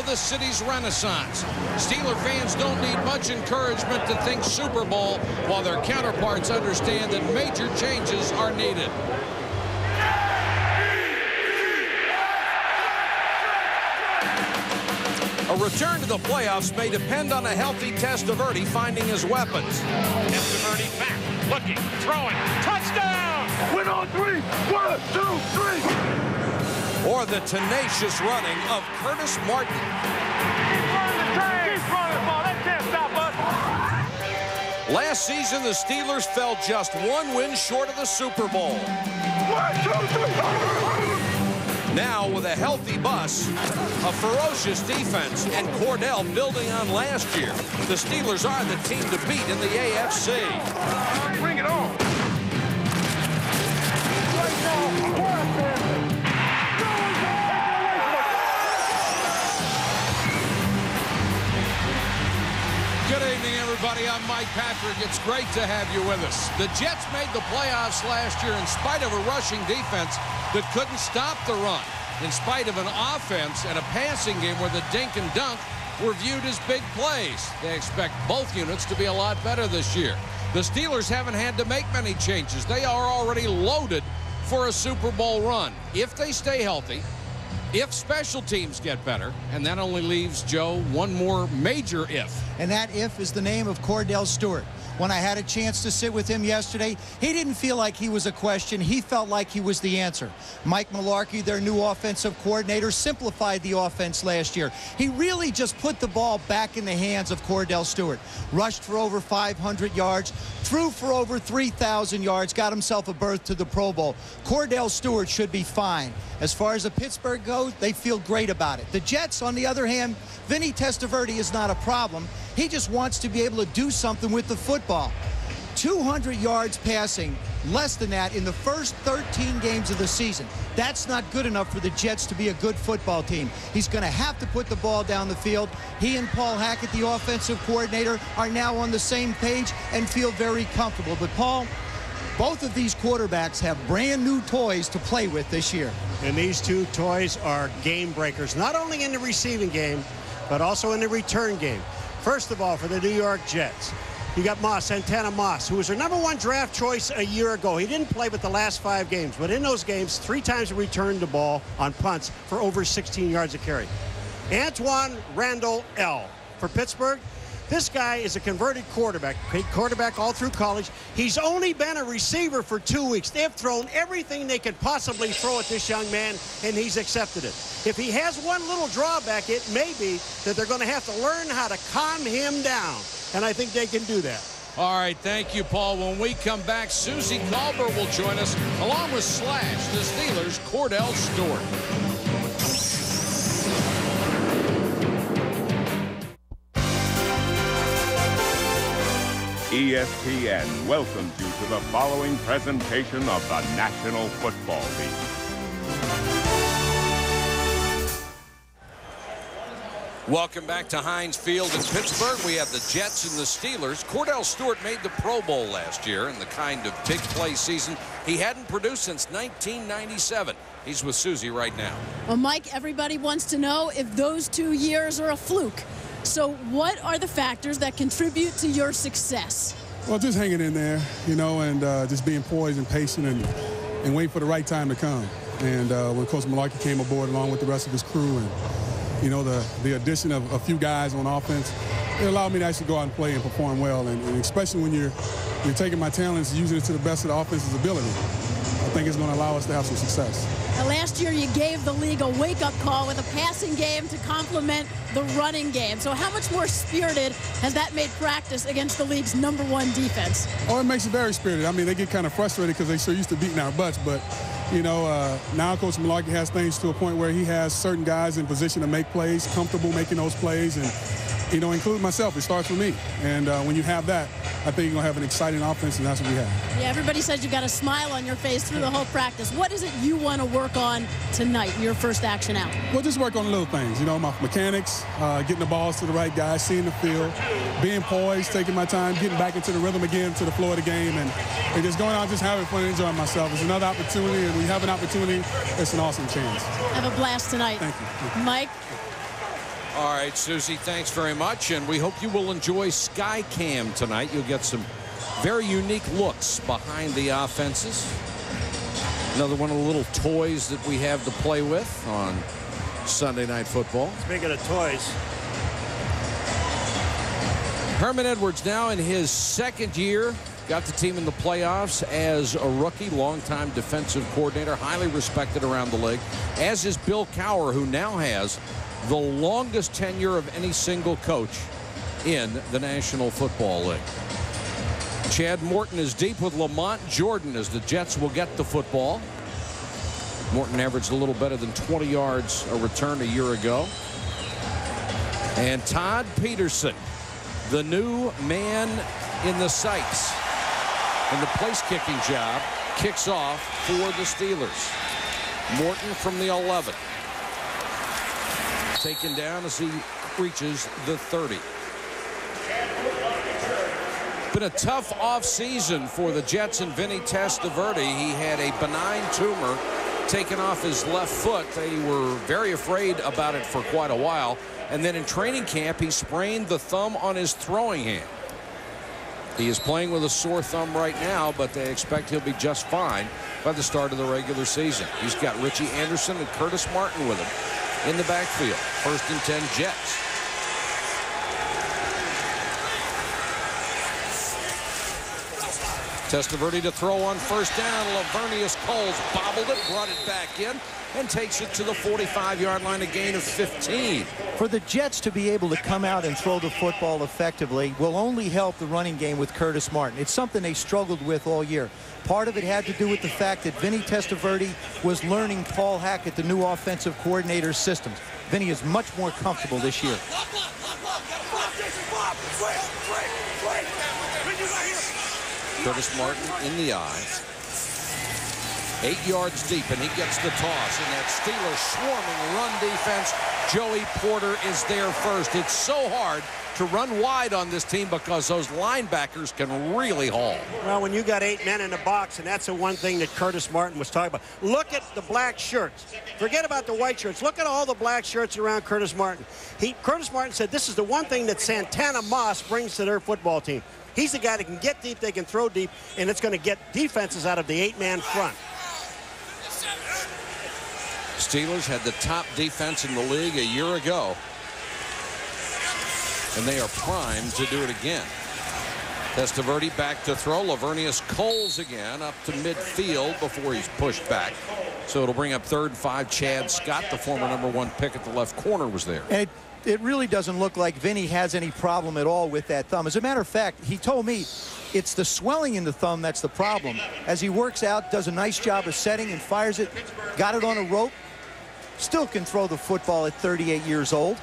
of the city's renaissance. Steeler fans don't need much encouragement to think Super Bowl, while their counterparts understand that major changes are needed. A return to the playoffs may depend on a healthy Testaverde finding his weapons. Testaverde back, looking, throwing, touchdown! Win on 3, 1, 2, 3. Or the tenacious running of Curtis Martin. Keep running the train! Keep running, ball. That can't stop us! Last season, the Steelers fell just one win short of the Super Bowl. 1, 2, 3. Now, with a healthy bus, a ferocious defense, and Cordell building on last year, the Steelers are the team to beat in the AFC. Bring it on. Good evening, everybody. I'm Mike Patrick. It's great to have you with us. The Jets made the playoffs last year in spite of a rushing defense that couldn't stop the run, in spite of an offense and a passing game where the dink and dunk were viewed as big plays. They expect both units to be a lot better this year. The Steelers haven't had to make many changes. They are already loaded for a Super Bowl run. If they stay healthy, if special teams get better, and that only leaves, Joe, one more major if. And that if is the name of Cordell Stewart. When I had a chance to sit with him yesterday, he didn't feel like he was a question. He felt like he was the answer. Mike Mularkey, their new offensive coordinator, simplified the offense last year. He really just put the ball back in the hands of Cordell Stewart. Rushed for over 500 yards, threw for over 3,000 yards, got himself a berth to the Pro Bowl. Cordell Stewart should be fine. As far as the Pittsburgh goes, they feel great about it. The Jets, on the other hand, Vinny Testaverde is not a problem. He just wants to be able to do something with the football. 200 yards passing, less than that in the first 13 games of the season. That's not good enough for the Jets to be a good football team. He's going to have to put the ball down the field. He and Paul Hackett, the offensive coordinator, are now on the same page and feel very comfortable. But, Paul, both of these quarterbacks have brand new toys to play with this year. And these two toys are game breakers, not only in the receiving game, but also in the return game. First of all, for the New York Jets, you got Santana Moss, who was their #1 draft choice a year ago. He didn't play but the last 5 games, but in those games, 3 times he returned the ball on punts for over 16 yards a carry. Antoine Randall L. for Pittsburgh. This guy is a converted quarterback, great quarterback all through college. He's only been a receiver for 2 weeks. They have thrown everything they could possibly throw at this young man, and he's accepted it. If he has one little drawback, it may be that they're going to have to learn how to calm him down, and I think they can do that. All right, thank you, Paul. When we come back, Susie Colbert will join us, along with Slash, the Steelers' Cordell Stewart. ESPN welcomes you to the following presentation of the National Football League. Welcome back to Heinz Field in Pittsburgh. We have the Jets and the Steelers. Cordell Stewart made the Pro Bowl last year in the kind of big play season he hadn't produced since 1997. He's with Susie right now. Well, Mike, everybody wants to know if those 2 years are a fluke. So what are the factors that contribute to your success? Well, just hanging in there, you know, and just being poised and patient and waiting for the right time to come. And when Coach Mularkey came aboard along with the rest of his crew and, you know, the addition of a few guys on offense, it allowed me to actually go out and play and perform well. And especially when you're taking my talents and using it to the best of the offense's ability, I think it's going to allow us to have some success. Now, last year you gave the league a wake-up call with a passing game to complement the running game. So how much more spirited has that made practice against the league's #1 defense? Oh, it makes it very spirited. I mean, they get kind of frustrated because they're so used to beating our butts. But, you know, now Coach Mularkey has things to a point where he has certain guys in position to make plays, comfortable making those plays. And, you know, including myself, it starts with me. And when you have that, I think you're going to have an exciting offense, and that's what we have. Yeah, everybody says you've got a smile on your face through the whole practice. What is it you want to work on tonight, your first action out? Well, just work on the little things, you know, my mechanics, getting the balls to the right guys, seeing the field, being poised, taking my time, getting back into the rhythm again, to the flow of the game, and just going out, just having fun and enjoying myself. It's another opportunity, and when you have an opportunity, it's an awesome chance. Have a blast tonight. Thank you. Mike? All right, Susie, thanks very much, and we hope you will enjoy Skycam tonight. You'll get some very unique looks behind the offenses. Another one of the little toys that we have to play with on Sunday Night Football. Speaking of toys, Herman Edwards now in his second year. Got the team in the playoffs as a rookie, longtime defensive coordinator, highly respected around the league, as is Bill Cowher, who now has the longest tenure of any single coach in the National Football League. Chad Morton is deep with Lamont Jordan as the Jets will get the football. Morton averaged a little better than 20 yards a return a year ago. And Todd Peterson, the new man in the sights in the place-kicking job, kicks off for the Steelers. Morton from the 11. Taken down as he reaches the 30. Been a tough offseason for the Jets and Vinny Testaverde. He had a benign tumor taken off his left foot. They were very afraid about it for quite a while. And then in training camp, he sprained the thumb on his throwing hand. He is playing with a sore thumb right now, but they expect he'll be just fine by the start of the regular season. He's got Richie Anderson and Curtis Martin with him in the backfield. 1st and 10 Jets. Testaverde to throw on 1st down. Lavernius Coles bobbled it, brought it back in, and takes it to the 45-yard line, a gain of 15. For the Jets to be able to come out and throw the football effectively will only help the running game with Curtis Martin. It's something they struggled with all year. Part of it had to do with the fact that Vinny Testaverde was learning Paul Hackett, the new offensive coordinator's systems. Vinny is much more comfortable this year. Curtis Martin in the eye. 8 yards deep, and he gets the toss. And that Steelers swarming run defense, Joey Porter is there first. It's so hard to run wide on this team because those linebackers can really haul. Well, when you got 8 men in the box, and that's the one thing that Curtis Martin was talking about. Look at the black shirts. Forget about the white shirts. Look at all the black shirts around Curtis Martin. Curtis Martin said this is the one thing that Santana Moss brings to their football team. He's the guy that can get deep, they can throw deep, and it's going to get defenses out of the 8-man front. Steelers had the top defense in the league a year ago, and they are primed to do it again. Testaverde back to throw. Lavernius Coles again up to midfield before he's pushed back. So it'll bring up 3rd and 5. Chad Scott, the former #1 pick at the left corner, was there. And it really doesn't look like Vinny has any problem at all with that thumb. As a matter of fact, he told me it's the swelling in the thumb that's the problem. As he works out, does a nice job of setting and fires it, got it on a rope, still can throw the football at 38 years old.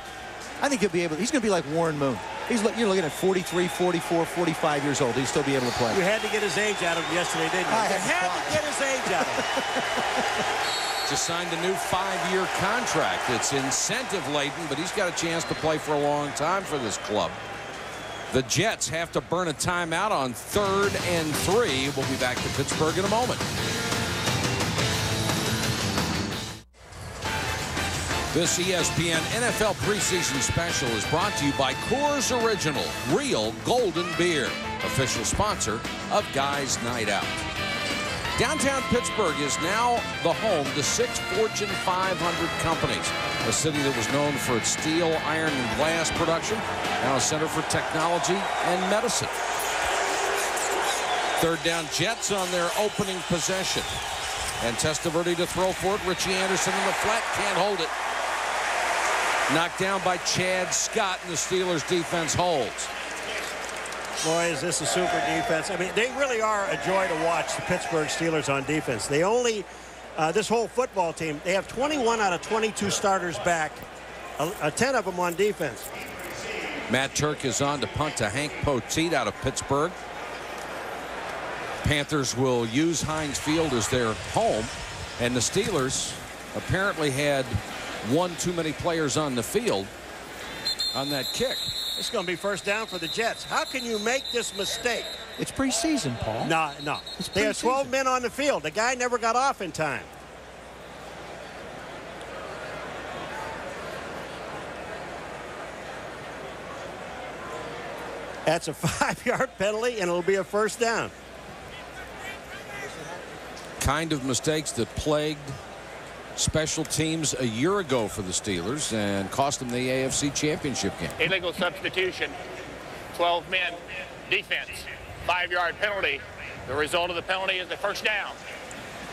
I think he'll be able. He's going to be like Warren Moon. You're looking at 43, 44, 45 years old. He'll still be able to play. You had to get his age out of him yesterday, didn't you? You had to get his age out of him. Just signed a new 5-year contract. It's incentive-laden, but he's got a chance to play for a long time for this club. The Jets have to burn a timeout on 3rd and 3. We'll be back to Pittsburgh in a moment. This ESPN NFL preseason special is brought to you by Coors Original Real Golden Beer, official sponsor of Guys Night Out. Downtown Pittsburgh is now the home to 6 Fortune 500 companies. A city that was known for its steel, iron, and glass production, now a center for technology and medicine. 3rd down, Jets on their opening possession. And Testaverde to throw for it. Richie Anderson in the flat, can't hold it. Knocked down by Chad Scott, and the Steelers defense holds. Boy, is this a super defense. I mean, they really are a joy to watch, the Pittsburgh Steelers on defense. They only, this whole football team, they have 21 out of 22 starters back, 10 of them on defense. Matt Turk is on to punt to Hank Poteet out of Pittsburgh. Panthers will use Heinz Field as their home, and the Steelers apparently had one too many players on the field on that kick. It's going to be 1st down for the Jets. How can you make this mistake? It's preseason, Paul. No. They have 12 men on the field. The guy never got off in time. That's a 5-yard penalty, and it'll be a first down. Kind of mistakes that plagued special teams a year ago for the Steelers and cost them the AFC Championship game. Illegal substitution. 12 men. Defense. 5-yard penalty. The result of the penalty is the first down.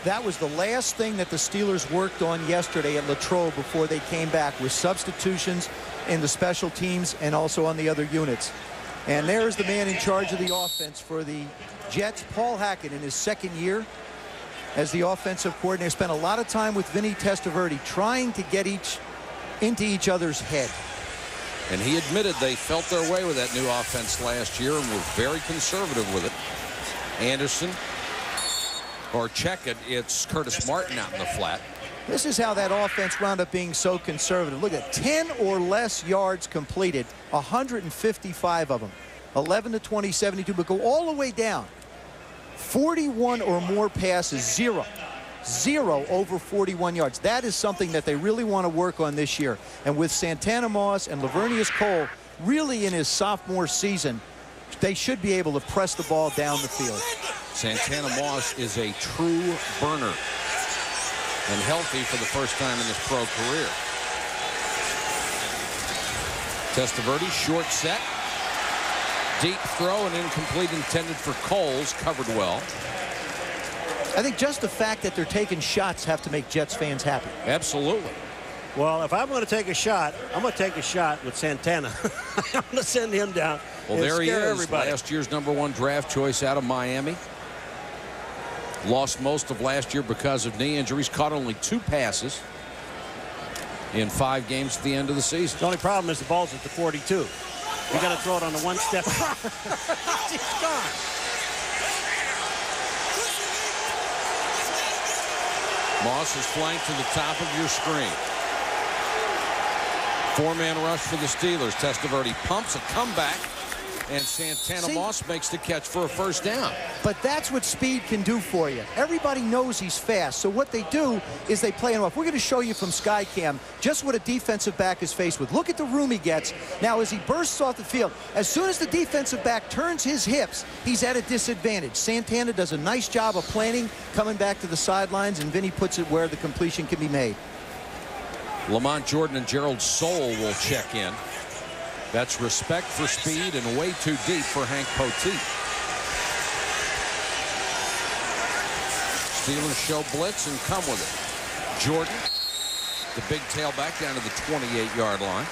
That was the last thing that the Steelers worked on yesterday at Latrobe before they came back, with substitutions in the special teams and also on the other units. And there's the man in charge of the offense for the Jets, Paul Hackett, in his second year as the offensive coordinator. Spent a lot of time with Vinny Testaverde trying to get into each other's head. And he admitted they felt their way with that new offense last year and were very conservative with it. Anderson, or check it, it's Curtis Martin out in the flat. This is how that offense wound up being so conservative. Look at 10 or less yards completed, 155 of them, 11 to 20, 72, but go all the way down. 41 or more passes, zero over 41 yards. That is something that they really want to work on this year. And with Santana Moss and Lavernius Cole really in his sophomore season, they should be able to press the ball down the field. Santana Moss is a true burner and healthy for the first time in his pro career. Testaverde, short set. Deep throw and incomplete, intended for Coles, covered well. I think just the fact that they're taking shots have to make Jets fans happy. Absolutely. Well, if I'm going to take a shot, I'm going to take a shot with Santana. I'm going to send him down. Well, there he is, everybody. Last year's #1 draft choice out of Miami. Lost most of last year because of knee injuries. Caught only 2 passes in 5 games at the end of the season. The only problem is the ball's at the 42. You got to throw it on the one-step. He's gone. Moss is flanked to the top of your screen. 4-man rush for the Steelers. Testaverde pumps a comeback, and Santana Moss makes the catch for a first down. But that's what speed can do for you. Everybody knows he's fast, so what they do is they play him off. We're going to show you from Skycam just what a defensive back is faced with. Look at the room he gets. Now, as he bursts off the field, as soon as the defensive back turns his hips, he's at a disadvantage. Santana does a nice job of planning, coming back to the sidelines, and Vinny puts it where the completion can be made. Lamont Jordan and Gerald Soule will check in. That's respect for speed and way too deep for Hank Poteet. Steelers show blitz and come with it. Jordan, the big tailback, down to the 28-yard line.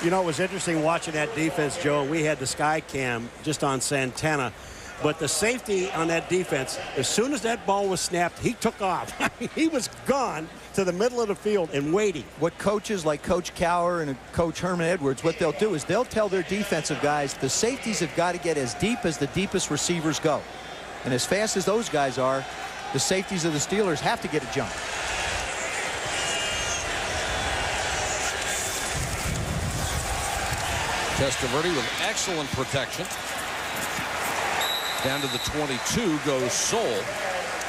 You know, it was interesting watching that defense, Joe. We had the sky cam just on Santana. But the safety on that defense, as soon as that ball was snapped, he took off. I mean, he was gone to the middle of the field and waiting. What coaches like Coach Cower and Coach Herman Edwards, what they'll do is they'll tell their defensive guys the safeties have got to get as deep as the deepest receivers go. And as fast as those guys are, the safeties of the Steelers have to get a jump. Testaverde with excellent protection. Down to the 22 goes Soule,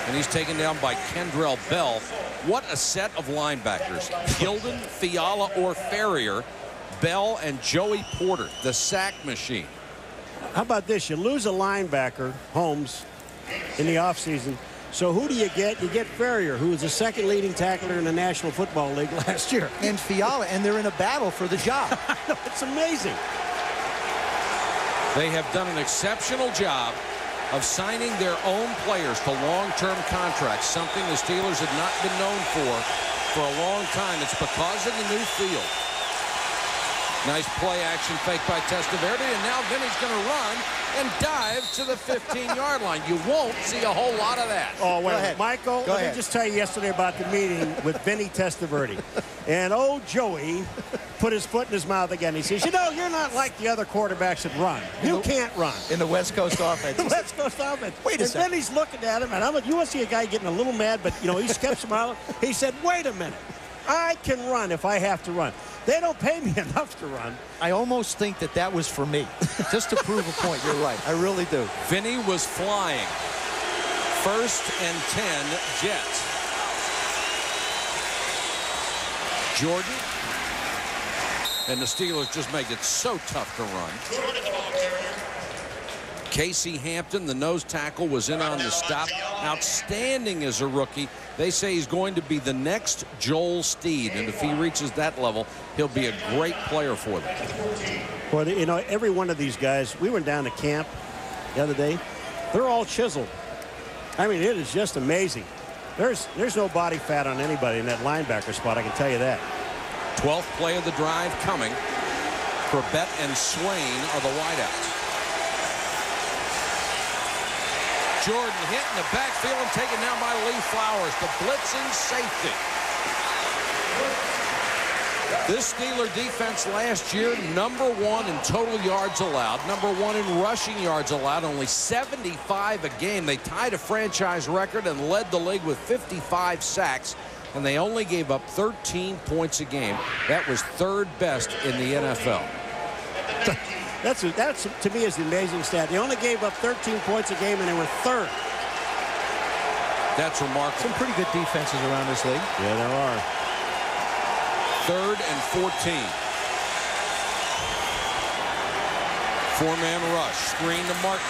and he's taken down by Kendrell Bell. What a set of linebackers. Gilden, Fiala, or Ferrier, Bell, and Joey Porter, the sack machine. How about this? You lose a linebacker, Holmes, in the offseason. So who do you get? You get Ferrier, who was the second leading tackler in the National Football League last year. And Fiala, and they're in a battle for the job. I know, it's amazing. They have done an exceptional job of signing their own players to long-term contracts, something the Steelers had not been known for a long time. It's because of the new field. Nice play action fake by Testaverde, and now Vinny's going to run and dive to the 15-yard line. You won't see a whole lot of that. Oh, wait, Michael, let me just tell you yesterday about the meeting with Vinny Testaverde. And old Joey put his foot in his mouth again. He says, you know, you're not like the other quarterbacks that run. You can't run. In the West Coast offense. The West Coast offense. Wait a second. And Vinny's looking at him, and you want to see a guy getting a little mad, but, you know, he kept smiling. He said, wait a minute. I can run if I have to run. They don't pay me enough to run. I almost think that was for me, just to prove a point. You're right. I really do. Vinny was flying. 1st and 10 Jets. Jordan. And the Steelers just make it so tough to run. Casey Hampton, the nose tackle, was in on the stop. Outstanding as a rookie. They say he's going to be the next Joel Steed, and if he reaches that level, he'll be a great player for them. Well, you know, every one of these guys, we went down to camp the other day. They're all chiseled. I mean, it is just amazing. There's no body fat on anybody in that linebacker spot, I can tell you that. 12th play of the drive coming. Corbett and Swain are the wideouts. Jordan hit in the backfield and taken down by Lee Flowers, the blitzing safety. This Steeler defense last year, #1 in total yards allowed, #1 in rushing yards allowed, only 75 a game. They tied a franchise record and led the league with 55 sacks, and they only gave up 13 points a game. That was 3rd best in the NFL. That's to me is the amazing stat. They only gave up 13 points a game, and they were 3rd. That's remarkable. Some pretty good defenses around this league. Yeah, there are. 3rd and 14. 4-man rush. Screen to Martin.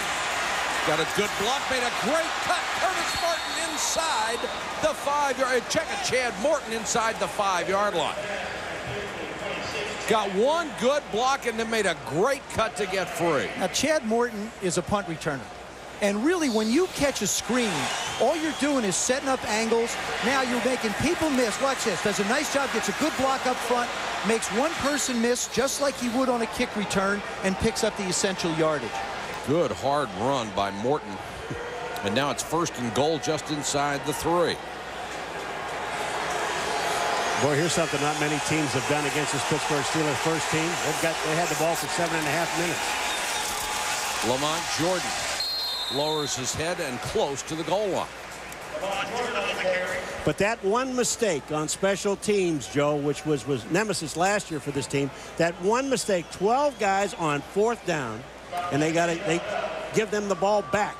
Got a good block. Made a great cut. Curtis Martin inside the 5-yard. Check it. Chad Morton inside the 5-yard line. Got one good block and then made a great cut to get free. Now, Chad Morton is a punt returner. And really, when you catch a screen, all you're doing is setting up angles. Now you're making people miss. Watch this. Does a nice job, gets a good block up front, makes one person miss just like he would on a kick return, and picks up the essential yardage. Good hard run by Morton. And now it's 1st and goal just inside the 3. Boy, here's something not many teams have done against this Pittsburgh Steelers first team. They had the ball for 7.5 minutes. Lamont Jordan lowers his head and close to the goal line. But that one mistake on special teams, Joe, which was nemesis last year for this team, that one mistake, 12 guys on 4th down, and they give them the ball back.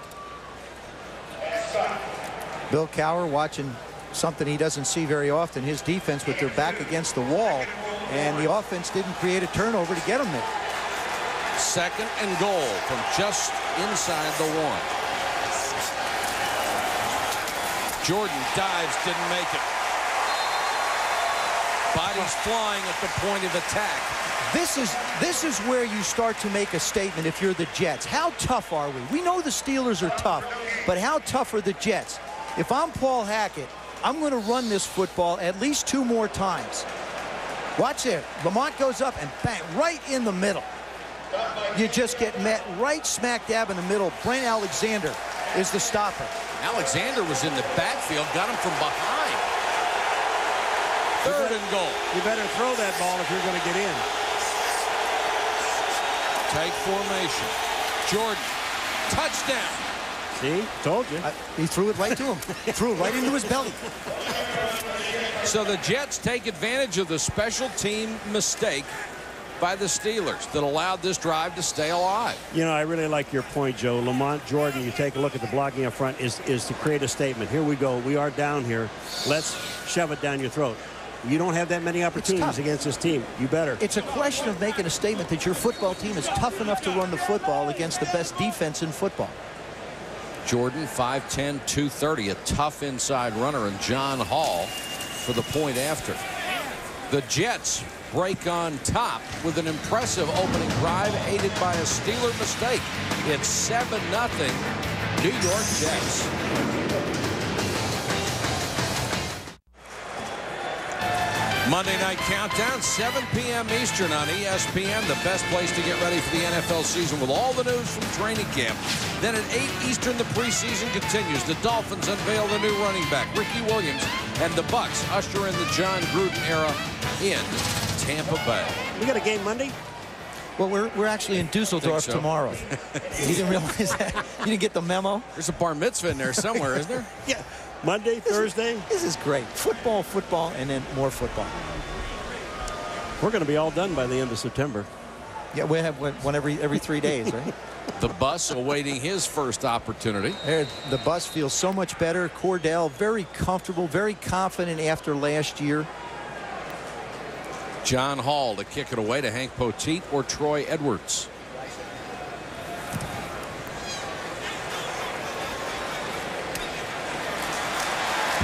Bill Cowher watching something he doesn't see very often, his defense with their back against the wall, and the offense didn't create a turnover to get them there. 2nd and goal from just inside the 1. Jordan dives, didn't make it. Bodies flying at the point of attack. This is where you start to make a statement if you're the Jets. How tough are we? We know the Steelers are tough, but how tough are the Jets? If I'm Paul Hackett, I'm going to run this football at least 2 more times. Watch it. Lamont goes up and bang, right in the middle. You just get met right smack dab in the middle. Brent Alexander is the stopper. Alexander was in the backfield, got him from behind. 3rd and goal. You better throw that ball if you're going to get in. Tight formation. Jordan, touchdown. See, told you. He threw it right to him. Threw it right into his belly. So the Jets take advantage of the special team mistake by the Steelers that allowed this drive to stay alive. You know, I really like your point, Joe. Lamont Jordan, you take a look at the blocking up front, is to create a statement. Here we go. We are down here. Let's shove it down your throat. You don't have that many opportunities against this team. You better. It's a question of making a statement that your football team is tough enough to run the football against the best defense in football. Jordan, 5'10", 230, a tough inside runner, and John Hall for the point after. The Jets break on top with an impressive opening drive aided by a Steeler mistake. It's 7-0 New York Jets. Monday Night Countdown, 7 p.m. Eastern on ESPN, the best place to get ready for the NFL season with all the news from training camp. Then at 8 Eastern, the preseason continues. The Dolphins unveil the new running back, Ricky Williams, and the Bucs usher in the John Gruden era in Tampa Bay. We got a game Monday? Well, we're actually in Dusseldorf tomorrow. You didn't realize that? You didn't get the memo? There's a bar mitzvah in there somewhere, isn't there? Yeah. Monday, Thursday. This is great. Football, and then more football. We're going to be all done by the end of September. Yeah, we have one every 3 days, right? The Bus awaiting his first opportunity. The Bus feels so much better. Cordell, very comfortable, very confident after last year. John Hall to kick it away to Hank Poteet or Troy Edwards.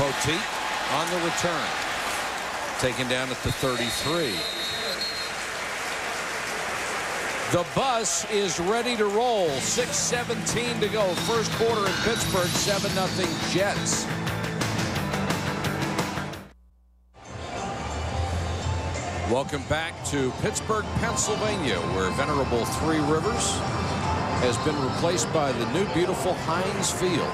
Poteet on the return. Taken down at the 33. The bus is ready to roll. 6:17 to go. First quarter in Pittsburgh. 7-0 Jets. Welcome back to Pittsburgh, Pennsylvania, where venerable Three Rivers has been replaced by the new beautiful Heinz Field.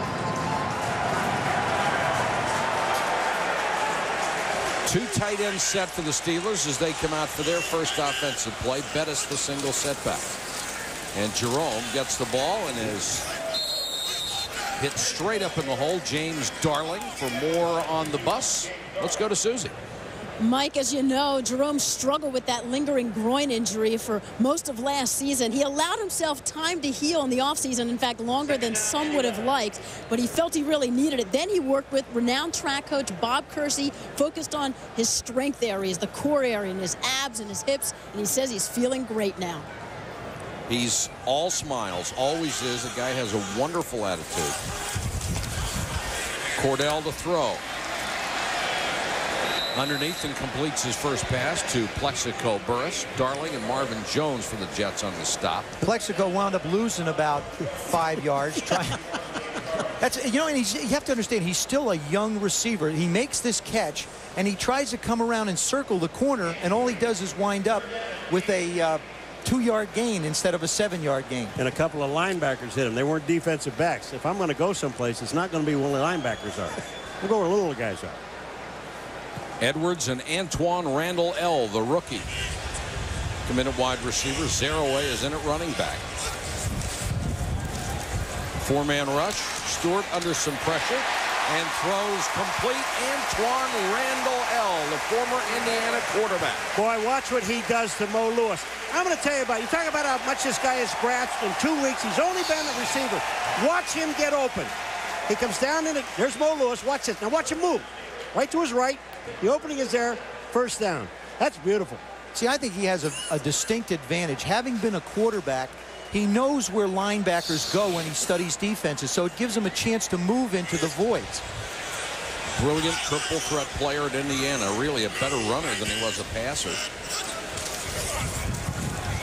Two tight ends set for the Steelers as they come out for their first offensive play. Bettis the single setback. And Jerome gets the ball and is hit straight up in the hole. James Darling for more on the bus. Let's go to Susie. Mike, as you know, Jerome struggled with that lingering groin injury for most of last season. He allowed himself time to heal in the offseason, in fact, longer than some would have liked, but he felt he really needed it. Then he worked with renowned track coach Bob Kersey, focused on his strength areas, the core area, and his abs and his hips, and he says he's feeling great now. He's all smiles, always is. The guy has a wonderful attitude. Cordell to throw. Underneath and completes his first pass to Plexico Burris. Darling and Marvin Jones for the Jets on the stop. Plexico wound up losing about 5 yards. That's, you know, and you have to understand, he's still a young receiver. He makes this catch, and he tries to come around and circle the corner, and all he does is wind up with a 2-yard gain instead of a 7-yard gain. And a couple of linebackers hit him. They weren't defensive backs. If I'm going to go someplace, it's not going to be where the linebackers are. We'll go where the little guys are. Edwards and Antoine Randall L., the rookie. Committed wide receiver. Zaraway is in at running back. Four-man rush. Stewart under some pressure and throws complete. Antoine Randall L., the former Indiana quarterback. Boy, watch what he does to Mo Lewis. I'm going to tell you about, you talk about how much this guy has scratched in 2 weeks. He's only been a receiver. Watch him get open. He comes down in it. There's Mo Lewis. Watch this. Now watch him move. Right to his right. The opening is there. First down. That's beautiful. See, I think he has a distinct advantage. Having been a quarterback, he knows where linebackers go when he studies defenses, so it gives him a chance to move into the voids. Brilliant triple threat player at Indiana. Really a better runner than he was a passer.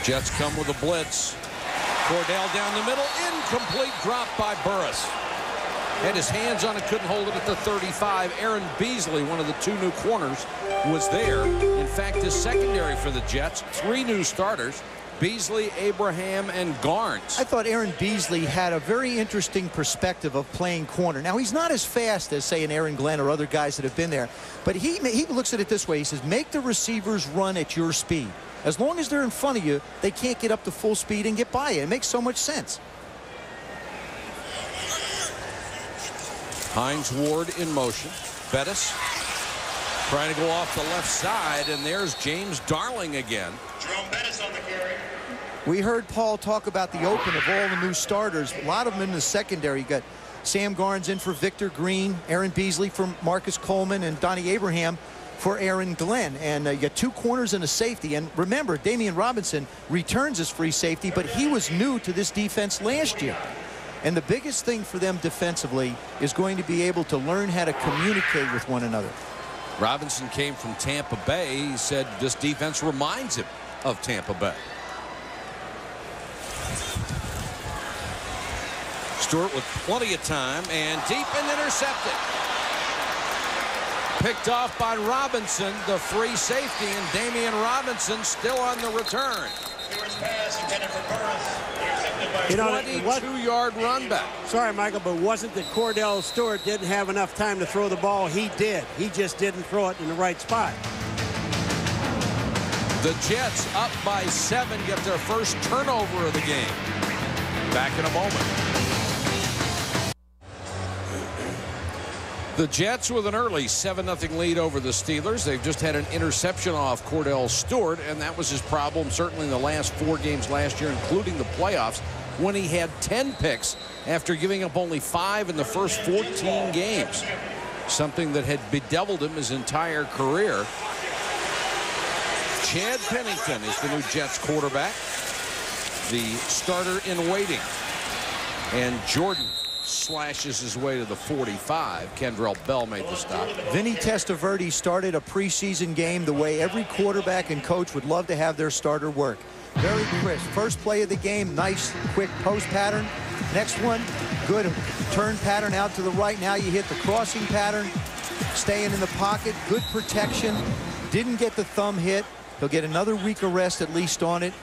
Jets come with a blitz. Cordell down the middle. Incomplete drop by Burris. Had his hands on it, couldn't hold it at the 35. Aaron Beasley, one of the two new corners, was there. In fact, his secondary for the Jets, 3 new starters, Beasley, Abraham, and Garnes. I thought Aaron Beasley had a very interesting perspective of playing corner. Now, he's not as fast as, say, an Aaron Glenn or other guys that have been there, but he looks at it this way. He says, make the receivers run at your speed. As long as they're in front of you, they can't get up to full speed and get by you. It makes so much sense. Hines Ward in motion. Bettis trying to go off the left side, and there's James Darling again. Jerome Bettis on the carry. We heard Paul talk about the open of all the new starters. A lot of them in the secondary. You got Sam Garnes in for Victor Green, Aaron Beasley for Marcus Coleman, and Donnie Abraham for Aaron Glenn. And you got 2 corners and a safety. And remember, Damian Robinson returns as free safety, but he was new to this defense last year. And the biggest thing for them defensively is going to be able to learn how to communicate with one another. Robinson came from Tampa Bay. He said this defense reminds him of Tampa Bay. Stewart with plenty of time and deep and intercepted. Picked off by Robinson, the free safety, and Damian Robinson still on the return. Stewart's pass intended for Burris. You know, 22-yard run back. Sorry, Michael, but wasn't that Cordell Stewart didn't have enough time to throw the ball? He did. He just didn't throw it in the right spot. The Jets up by 7 get their first turnover of the game. Back in a moment. The Jets with an early 7-0 lead over the Steelers. They've just had an interception off Cordell Stewart, and that was his problem certainly in the last 4 games last year, including the playoffs, when he had 10 picks after giving up only 5 in the first 14 games. Something that had bedeviled him his entire career. Chad Pennington is the new Jets quarterback, the starter in waiting. And Jordan slashes his way to the 45. Kendrell Bell made the stop. Vinny Testaverde started a preseason game the way every quarterback and coach would love to have their starter work. Very crisp. First play of the game, nice quick post pattern. Next one, good turn pattern out to the right. Now you hit the crossing pattern, staying in the pocket, good protection. Didn't get the thumb hit. He'll get another week of rest at least on it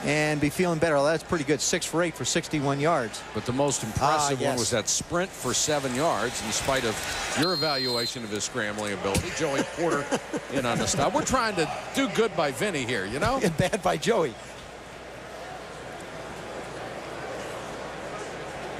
and be feeling better. Well, that's pretty good. 6 for 8 for 61 yards. But the most impressive yes. one was that sprint for 7 yards, in spite of your evaluation of his scrambling ability. Joey Porter in on the stop. We're trying to do good by Vinny here, you know? And bad by Joey.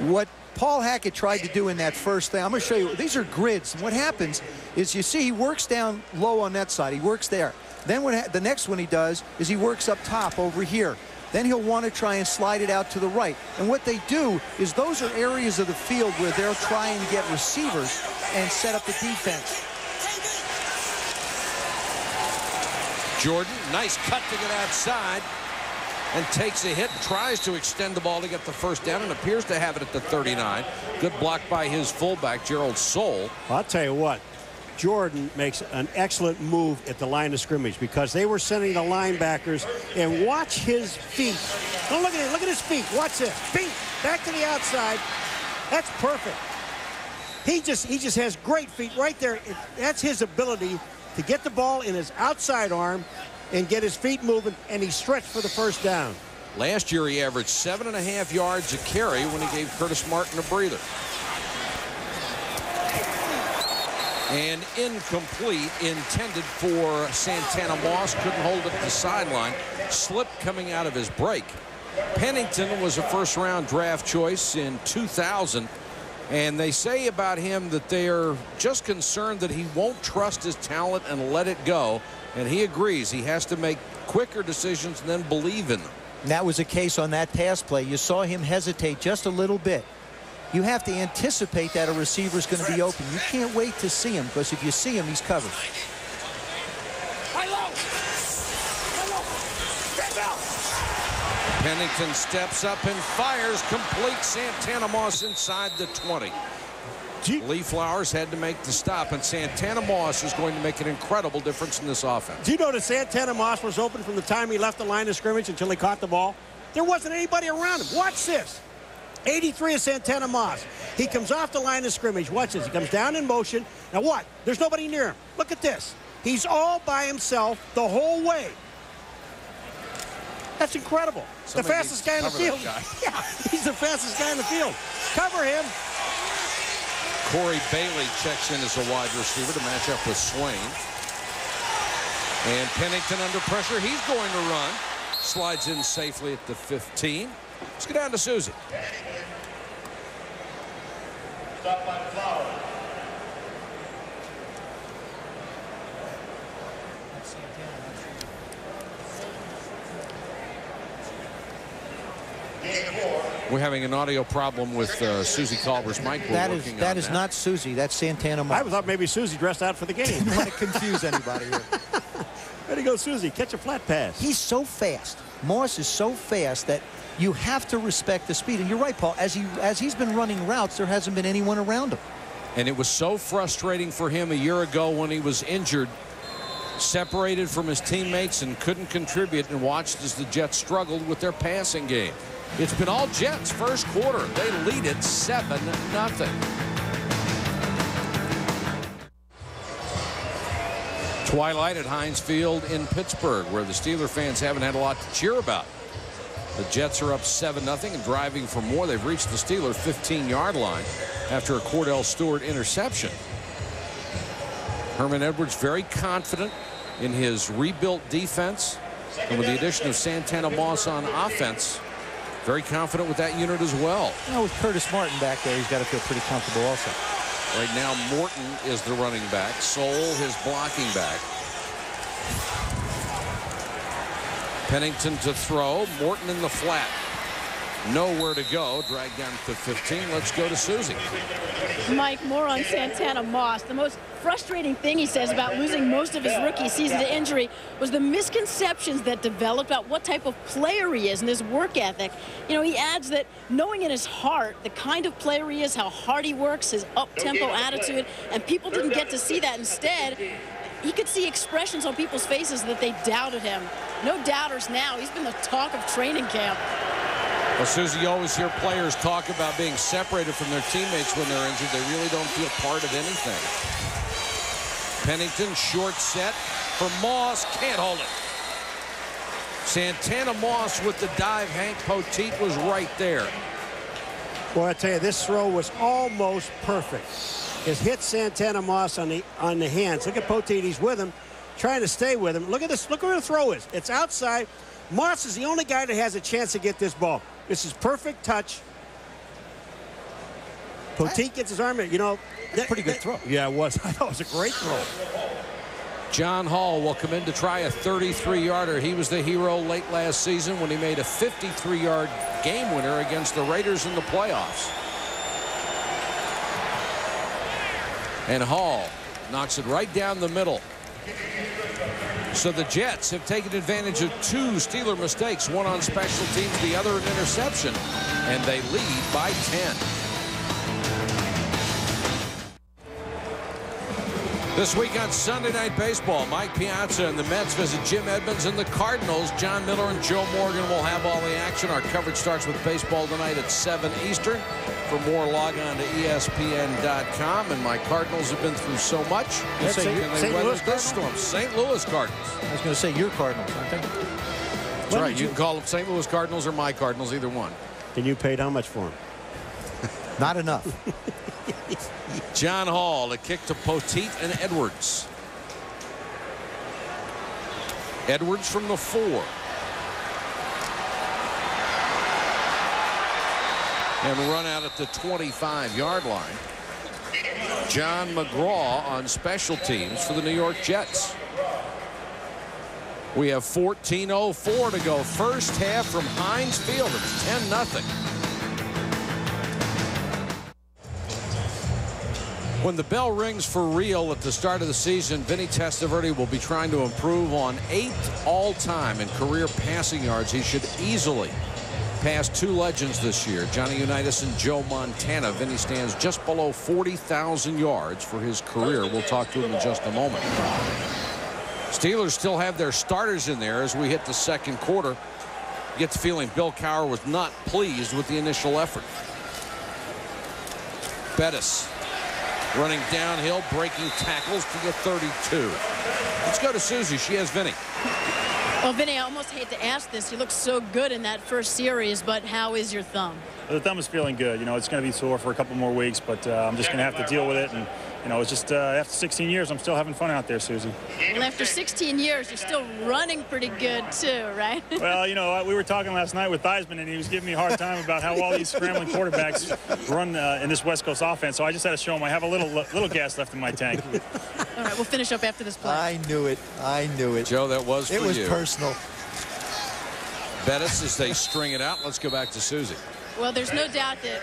What Paul Hackett tried to do in that first thing, I'm going to show you. These are grids. And what happens is you see he works down low on that side. He works there. Then the next one he does is he works up top over here. Then he'll want to try and slide it out to the right. And what they do is those are areas of the field where they'll try and get receivers and set up the defense. Jordan, nice cut to get outside and takes a hit, tries to extend the ball to get the first down and appears to have it at the 39. Good block by his fullback, Gerald Soule. I'll tell you what. Jordan makes an excellent move at the line of scrimmage because they were sending the linebackers, and watch his feet. Oh, look at it. Look at his feet. Watch this. Bing, back to the outside. That's perfect. He just has great feet right there. That's his ability to get the ball in his outside arm and get his feet moving, and he stretched for the first down. Last year he averaged 7.5 yards a carry when he gave Curtis Martin a breather. And incomplete, intended for Santana Moss. Couldn't hold it at the sideline. Slip coming out of his break. Pennington was a first-round draft choice in 2000. And they say about him that they are just concerned that he won't trust his talent and let it go. And he agrees. He has to make quicker decisions and then believe in them. And that was a case on that pass play. You saw him hesitate just a little bit. You have to anticipate that a receiver is going to be open. You can't wait to see him, because if you see him, he's covered. Pennington steps up and fires, complete. Santana Moss inside the 20. Lee Flowers had to make the stop, and Santana Moss is going to make an incredible difference in this offense. Do you know that Santana Moss was open from the time he left the line of scrimmage until he caught the ball? There wasn't anybody around him. Watch this. 83 is Santana Moss. He comes off the line of scrimmage. Watch this. He comes down in motion. Now what? There's nobody near him. Look at this. He's all by himself the whole way. That's incredible. The fastest guy in the field. Yeah, he's the fastest guy in the field. Cover him. Corey Bailey checks in as a wide receiver to match up with Swain. And Pennington under pressure. He's going to run. Slides in safely at the 15. Let's go down to Susie. Stop by Flower. We're having an audio problem with Susie Culver's mic. That is not Susie. That's Santana Moss. I thought maybe Susie dressed out for the game. Didn't want to confuse anybody here. Ready to go, Susie. Catch a flat pass. He's so fast. Moss is so fast that you have to respect the speed. And you're right, Paul. As he's been running routes, there hasn't been anyone around him. And it was so frustrating for him a year ago when he was injured, separated from his teammates and couldn't contribute, and watched as the Jets struggled with their passing game. It's been all Jets first quarter. They lead it 7-0. Twilight at Heinz Field in Pittsburgh, where the Steeler fans haven't had a lot to cheer about. The Jets are up 7-0 and driving for more. They've reached the Steeler 15-yard line after a Cordell Stewart interception. Herman Edwards very confident in his rebuilt defense, and with the addition of Santana Moss on offense, very confident with that unit as well. You know, with Curtis Martin back there, he's got to feel pretty comfortable also. Right now, Morton is the running back. Soule his blocking back. Pennington to throw. Morton in the flat. Nowhere to go. Dragged down to 15. Let's go to Susie. Mike, more on Santana Moss. The most frustrating thing, he says, about losing most of his rookie season to injury was the misconceptions that developed about what type of player he is and his work ethic. You know, he adds that knowing in his heart the kind of player he is, how hard he works, his up-tempo attitude, and people didn't get to see that. Instead, he could see expressions on people's faces that they doubted him. No doubters now. He's been the talk of training camp. Well, Susie, you always hear players talk about being separated from their teammates when they're injured. They really don't feel part of anything. Pennington, short set for Moss. Can't hold it. Santana Moss with the dive. Hank Poteet was right there. Well, I tell you, this throw was almost perfect. It hit Santana Moss on the hands. Look at Poteet. He's with him, trying to stay with him. Look at this. Look where the throw is. It's outside. Moss is the only guy that has a chance to get this ball. This is perfect touch. Poteet gets his arm in. You know, pretty good throw. Yeah, it was. I thought it was a great throw. John Hall will come in to try a 33-yarder. He was the hero late last season when he made a 53-yard game winner against the Raiders in the playoffs. And Hall knocks it right down the middle. So the Jets have taken advantage of two Steeler mistakes, one on special teams, the other an interception, and they lead by 10. This week on Sunday Night Baseball, Mike Piazza and the Mets visit Jim Edmonds and the Cardinals. John Miller and Joe Morgan will have all the action. Our coverage starts with baseball tonight at 7 Eastern. For more, log on to ESPN.com. And my Cardinals have been through so much. St. Louis this storm. St. Louis Cardinals. I was going to say your Cardinals, aren't they? That's right. You can call them St. Louis Cardinals or my Cardinals, either one. And you paid how much for them? Not enough. John Hall, a kick to Poteet and Edwards. Edwards from the 4. And run out at the 25-yard line. John McGraw on special teams for the New York Jets. We have 14:04 to go. First half from Heinz Field. It's 10-0. When the bell rings for real at the start of the season, Vinny Testaverde will be trying to improve on 8th all-time in career passing yards. He should easily pass 2 legends this year, Johnny Unitas and Joe Montana. Vinny stands just below 40,000 yards for his career. We'll talk to him in just a moment. Steelers still have their starters in there as we hit the second quarter. You get the feeling Bill Cowher was not pleased with the initial effort. Bettis running downhill, breaking tackles to the 32. Let's go to Susie. She has Vinny. Well, Vinny, I almost hate to ask this. You looked so good in that first series, but how is your thumb? The thumb is feeling good. You know, it's going to be sore for a couple more weeks, but I'm just going to have to deal with it. And, you know, it's just after 16 years, I'm still having fun out there, Susie. Well, after 16 years, you're still running pretty good, too, right? Well, you know, we were talking last night with Theismann, and he was giving me a hard time about how all these scrambling quarterbacks run in this West Coast offense. So I just had to show him I have a little gas left in my tank. All right, we'll finish up after this play. I knew it. I knew it. Joe, that was for you. It was personal. Bettis as they string it out. Let's go back to Susie. Well, there's no doubt that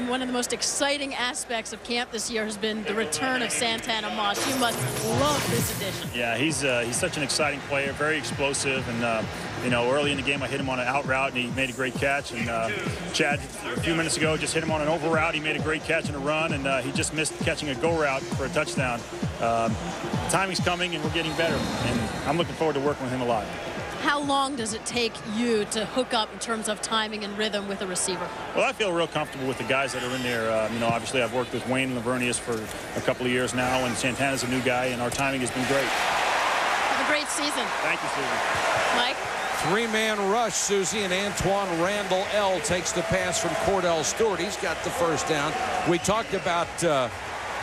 one of the most exciting aspects of camp this year has been the return of Santana Moss. You must love this addition. Yeah, he's such an exciting player, very explosive, and you know, early in the game I hit him on an out route and he made a great catch. And Chad a few minutes ago just hit him on an over route. He made a great catch and a run, and he just missed catching a go route for a touchdown. Timing's coming, and we're getting better, and I'm looking forward to working with him a lot. How long does it take you to hook up in terms of timing and rhythm with a receiver? Well, I feel real comfortable with the guys that are in there. You know, obviously I've worked with Wayne Lavernius for a couple of years now, and Santana's a new guy, and our timing has been great. Have a great season. Thank you, Susie. Mike? 3-man rush, Susie, and Antoine Randall L. takes the pass from Cordell Stewart. He's got the first down. We talked about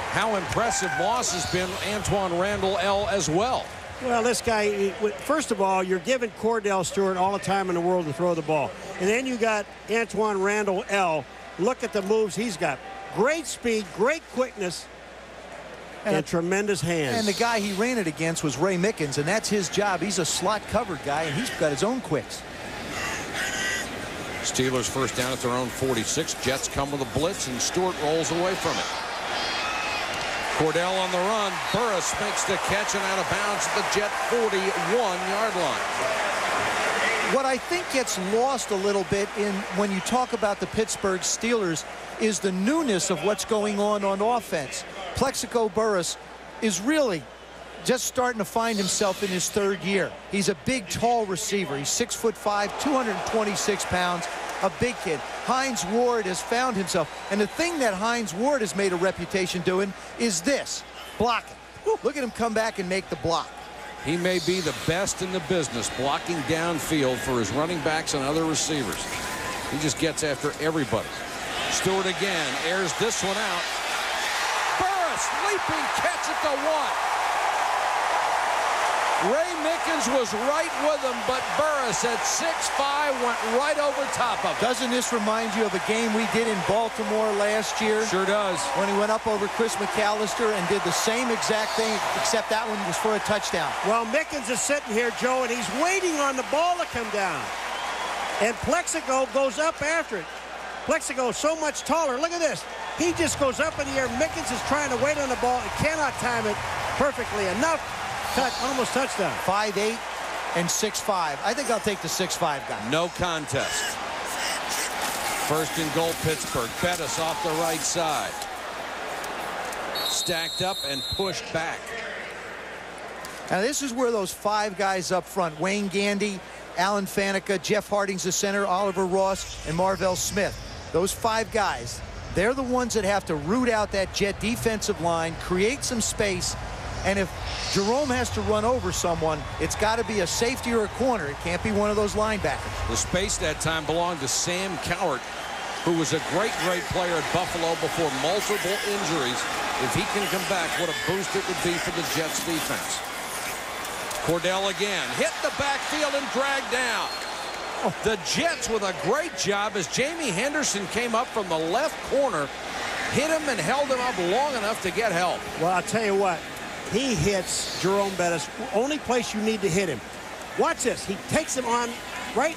how impressive Moss has been, Antoine Randall L. as well. Well, this guy, first of all, you're giving Cordell Stewart all the time in the world to throw the ball. And then you got Antoine Randall L. Look at the moves he's got. Great speed, great quickness, and tremendous hands. And the guy he ran it against was Ray Mickens, and that's his job. He's a slot covered guy, and he's got his own quicks. Steelers first down at their own 46. Jets come with a blitz, and Stewart rolls away from it. Cordell on the run. Burris makes the catch and out of bounds at the Jet 41-yard line. What I think gets lost a little bit when you talk about the Pittsburgh Steelers is the newness of what's going on offense. Plexico Burris is really just starting to find himself in his third year. He's a big, tall receiver. He's 6'5", 226 pounds, a big kid. Hines Ward has found himself. And the thing that Hines Ward has made a reputation doing is this, blocking. Look at him come back and make the block. He may be the best in the business blocking downfield for his running backs and other receivers. He just gets after everybody. Stewart again airs this one out. Burris leaping catch at the 1. Ray Mickens was right with him, but Burris at 6'5" went right over top of him. Doesn't this remind you of a game we did in Baltimore last year? Sure does. When he went up over Chris McAllister and did the same exact thing, except that one was for a touchdown. Well, Mickens is sitting here, Joe, and he's waiting on the ball to come down. And Plexico goes up after it. Plexico is so much taller. Look at this. He just goes up in the air. Mickens is trying to wait on the ball and cannot time it perfectly enough. Almost touchdown. 5'8" and 6'5". I think I'll take the 6'5" guy. No contest. First and goal, Pittsburgh. Bettis off the right side. Stacked up and pushed back. Now this is where those 5 guys up front, Wayne Gandy, Alan Faneca, Jeff Harding's the center, Oliver Ross, and Marvell Smith. Those 5 guys, they're the ones that have to root out that Jet defensive line, create some space. And if Jerome has to run over someone, it's got to be a safety or a corner. It can't be one of those linebackers. The space that time belonged to Sam Cowart, who was a great player at Buffalo before multiple injuries. If he can come back, what a boost it would be for the Jets defense. Cordell again, hit the backfield and dragged down. The Jets with a great job as Jamie Henderson came up from the left corner, hit him and held him up long enough to get help. Well, I'll tell you what. He hits Jerome Bettis. Only place you need to hit him. Watch this. He takes him on right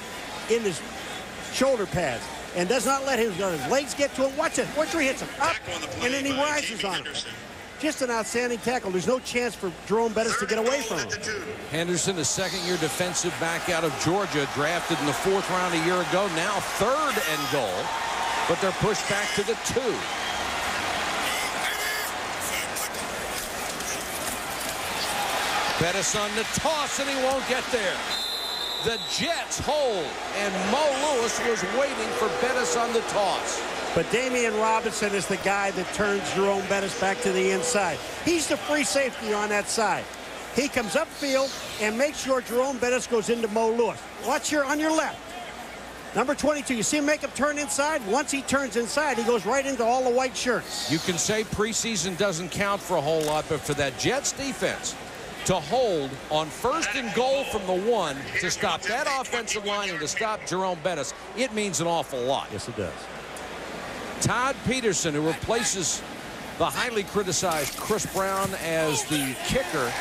in his shoulder pads and does not let his legs get to him. Watch it. Watch where he hits him. Up, and then he rises on him. Just an outstanding tackle. There's no chance for Jerome Bettis to get away from him. Henderson, a second-year defensive back out of Georgia, drafted in the 4th round a year ago. Now 3rd and goal, but they're pushed back to the 2. Bettis on the toss, and he won't get there. The Jets hold, and Mo Lewis was waiting for Bettis on the toss. But Damian Robinson is the guy that turns Jerome Bettis back to the inside. He's the free safety on that side. He comes upfield and makes sure Jerome Bettis goes into Mo Lewis. Watch here on your left. Number 22, you see him make him turn inside? Once he turns inside, he goes right into all the white shirts. You can say preseason doesn't count for a whole lot, but for that Jets defense to hold on 1st and goal from the 1 to stop that offensive line and to stop Jerome Bettis, it means an awful lot. Yes, it does. Todd Peterson, who replaces the highly criticized Chris Brown as the kicker,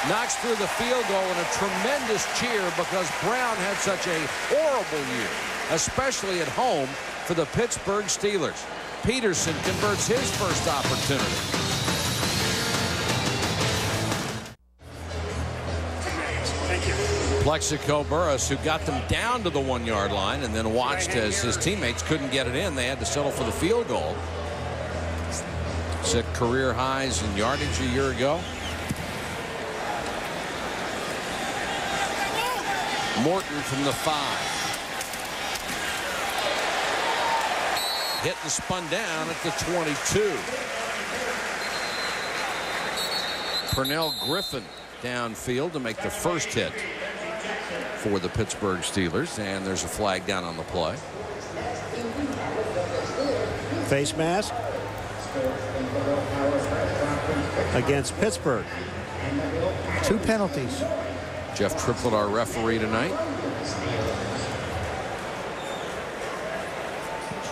knocks through the field goal in a tremendous cheer because Brown had such a horrible year, especially at home for the Pittsburgh Steelers. Peterson converts his first opportunity. Plexico Burris, who got them down to the 1-yard line and then watched as his teammates couldn't get it in. They had to settle for the field goal. Set career highs in yardage a year ago. Morton from the 5. Hit and spun down at the 22. Pernell Griffin downfield to make the first hit for the Pittsburgh Steelers, and there's a flag down on the play. Face mask against Pittsburgh. 2 penalties. Jeff Triplett, our referee tonight.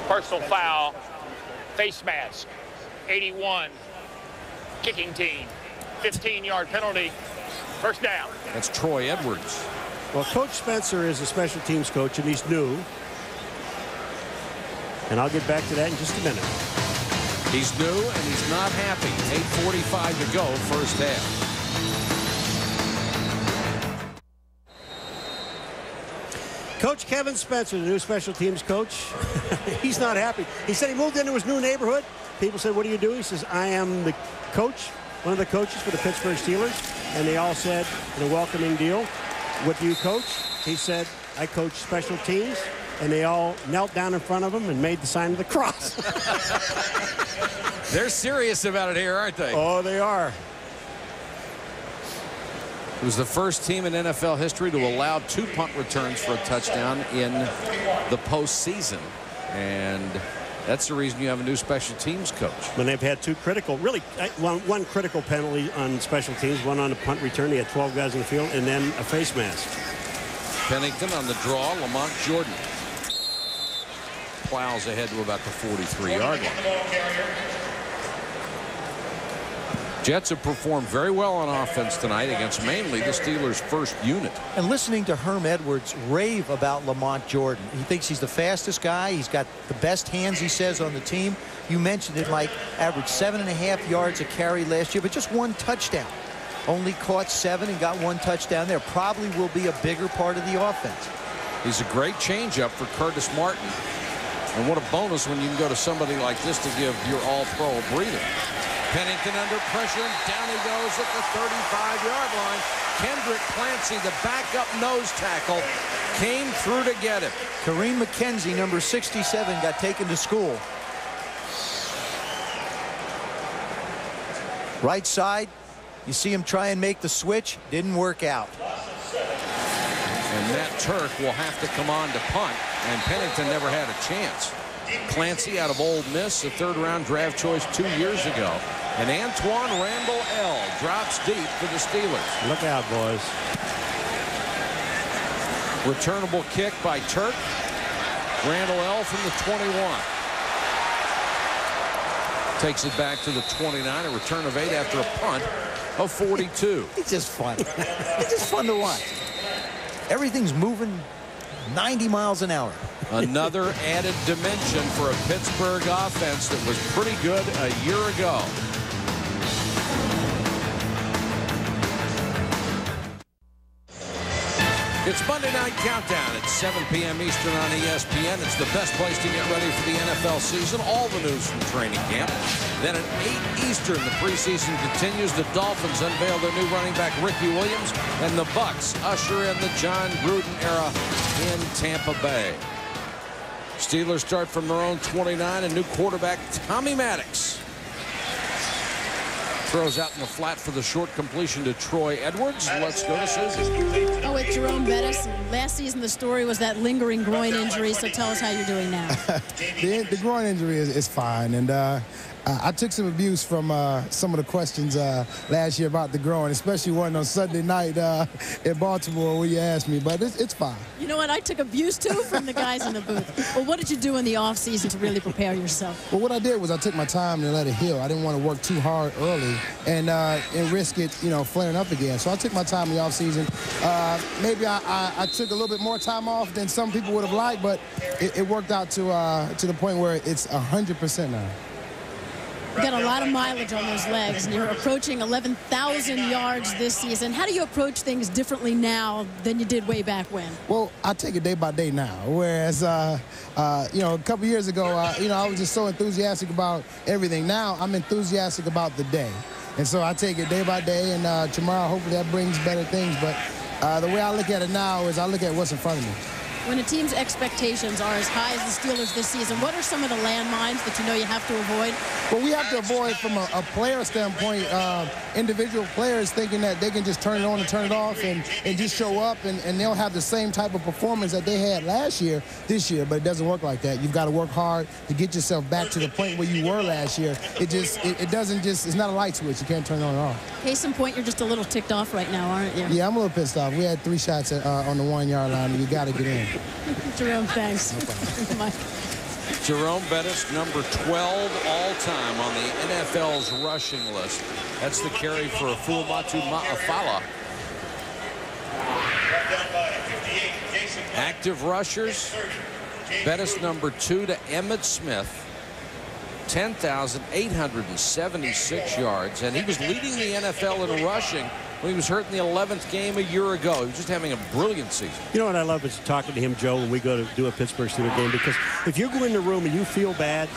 Personal foul, face mask, 81, kicking team, 15-yard penalty, first down. That's Troy Edwards. Well, Coach Spencer is a special teams coach, and he's new. And I'll get back to that in just a minute. He's new and he's not happy. 8:45 to go, first half. Coach Kevin Spencer, the new special teams coach, he's not happy. He said he moved into his new neighborhood. People said, what do you do? He says, I am the coach, one of the coaches for the Pittsburgh Steelers. And they all said, in a welcoming deal, what do you coach? He said, I coach special teams. And they all knelt down in front of him and made the sign of the cross. They're serious about it here, aren't they? Oh, they are. It was the first team in NFL history to allow 2 punt returns for a touchdown in the postseason. And that's the reason you have a new special teams coach. When they've had 2 critical, really, one critical penalty on special teams, one on the punt return. He had 12 guys in the field, and then a face mask. Pennington on the draw, Lamont Jordan plows ahead to about the 43-yard line. Jets have performed very well on offense tonight against mainly the Steelers' first unit. And listening to Herm Edwards rave about Lamont Jordan. He thinks he's the fastest guy. He's got the best hands, he says, on the team. You mentioned it, Mike. Averaged 7.5 yards a carry last year, but just 1 touchdown. Only caught 7 and got 1 touchdown there. Probably will be a bigger part of the offense. He's a great changeup for Curtis Martin. And what a bonus when you can go to somebody like this to give your all-pro a breather. Pennington under pressure, and down he goes at the 35-yard line. Kendrick Clancy, the backup nose tackle, came through to get him. Kareem McKenzie, number 67, got taken to school. Right side, you see him try and make the switch. Didn't work out. And Matt Turk will have to come on to punt, and Pennington never had a chance. Clancy out of Ole Miss, a 3rd-round draft choice 2 years ago. And Antoine Randall L. drops deep for the Steelers. Look out, boys. Returnable kick by Turk. Randall L. from the 21. Takes it back to the 29, a return of 8 after a punt of 42. It's just fun. It's just fun to watch. Everything's moving 90 miles an hour. Another added dimension for a Pittsburgh offense that was pretty good a year ago. It's Monday Night Countdown at 7 p.m. Eastern on ESPN. It's the best place to get ready for the NFL season. All the news from training camp. Then at 8 Eastern, the preseason continues. The Dolphins unveil their new running back, Ricky Williams, and the Bucs usher in the John Gruden era in Tampa Bay. Steelers start from their own 29, and new quarterback Tommy Maddox throws out in the flat for the short completion to Troy Edwards. Let's go to Susie. Oh, with Jerome Bettis. Last season, the story was that lingering groin injury. So tell us how you're doing now. The groin injury is fine. And I took some abuse from some of the questions last year about the groin, especially one on Sunday night in Baltimore where you asked me. But it's fine. You know what? I took abuse, too, from the guys in the booth. Well, what did you do in the offseason to really prepare yourself? Well, what I did was I took my time and let it heal. I didn't want to work too hard early and risk it, flaring up again. So I took my time in the offseason. Maybe I took a little bit more time off than some people would have liked, but it worked out to the point where it's 100% now. You got a lot of mileage on those legs, and you're approaching 11,000 yards this season. How do you approach things differently now than you did way back when? Well, I take it day by day now, whereas, a couple years ago, I was just so enthusiastic about everything. Now I'm enthusiastic about the day. And so I take it day by day, and tomorrow hopefully that brings better things. But the way I look at it now is I look at what's in front of me. When a team's expectations are as high as the Steelers this season, what are some of the landmines that you know you have to avoid? Well, we have to avoid from a player standpoint, individual players thinking that they can just turn it on and turn it off and just show up and they'll have the same type of performance that they had last year, this year, but it doesn't work like that. You've got to work hard to get yourself back to the point where you were last year. It's not a light switch. You can't turn it on and off. Case in point, you're just a little ticked off right now, aren't you? Yeah, I'm a little pissed off. We had 3 shots on the 1-yard line, and you got to get in. Jerome, thanks. Jerome Bettis, number 12 all-time on the NFL's rushing list. That's the carry for Fulmatu Ma'afala. Active rushers, Bettis number 2 to Emmitt Smith. 10,876 yards, and he was leading the NFL in rushing when he was hurt in the 11th game a year ago. He was just having a brilliant season. You know what I love is talking to him, Joe, when we go to do a Pittsburgh Steelers game, because if you go in the room and you feel bad,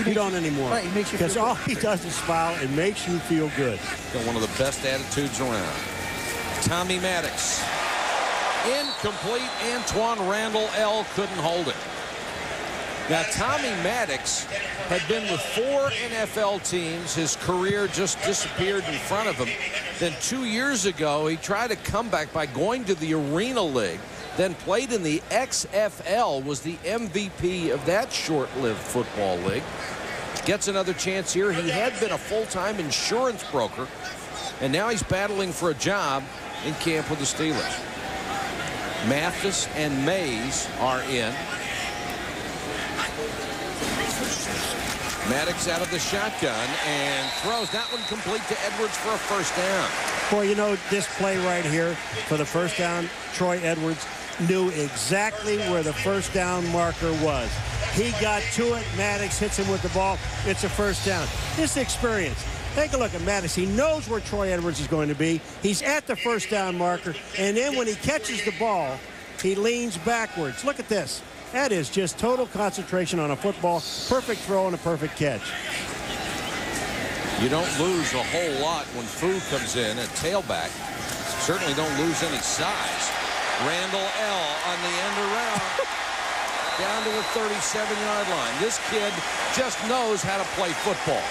you don't anymore. Right, he makes you feel because all he does is smile and makes you feel good. Got one of the best attitudes around. Tommy Maddox. Incomplete. Antoine Randall L. couldn't hold it. Now, Tommy Maddox had been with 4 NFL teams. His career just disappeared in front of him. Then 2 years ago, he tried a comeback by going to the Arena League, then played in the XFL, was the MVP of that short-lived football league. Gets another chance here. He had been a full-time insurance broker, and now he's battling for a job in camp with the Steelers. Mathis and Mays are in. Maddox out of the shotgun and throws that one complete to Edwards for a first down. Boy, you know, this play right here for the first down, Troy Edwards knew exactly where the first down marker was. He got to it. Maddox hits him with the ball. It's a first down. This experience. Take a look at Maddox. He knows where Troy Edwards is going to be. He's at the first down marker. And then when he catches the ball, he leans backwards. Look at this. That is just total concentration on a football. Perfect throw and a perfect catch. You don't lose a whole lot when Fu comes in at tailback. Certainly don't lose any size. Randall L. on the end around. Down to the 37-yard line. This kid just knows how to play football.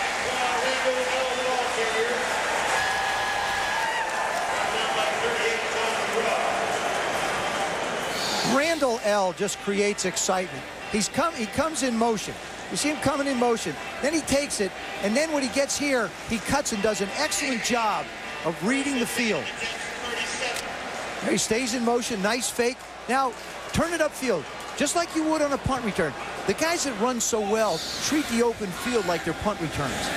Randall L. just creates excitement. He comes in motion. You see him coming in motion. Then he takes it, and then when he gets here, he cuts and does an excellent job of reading the field. There he stays in motion. Nice fake. Now, turn it upfield, just like you would on a punt return. The guys that run so well treat the open field like they're punt returns.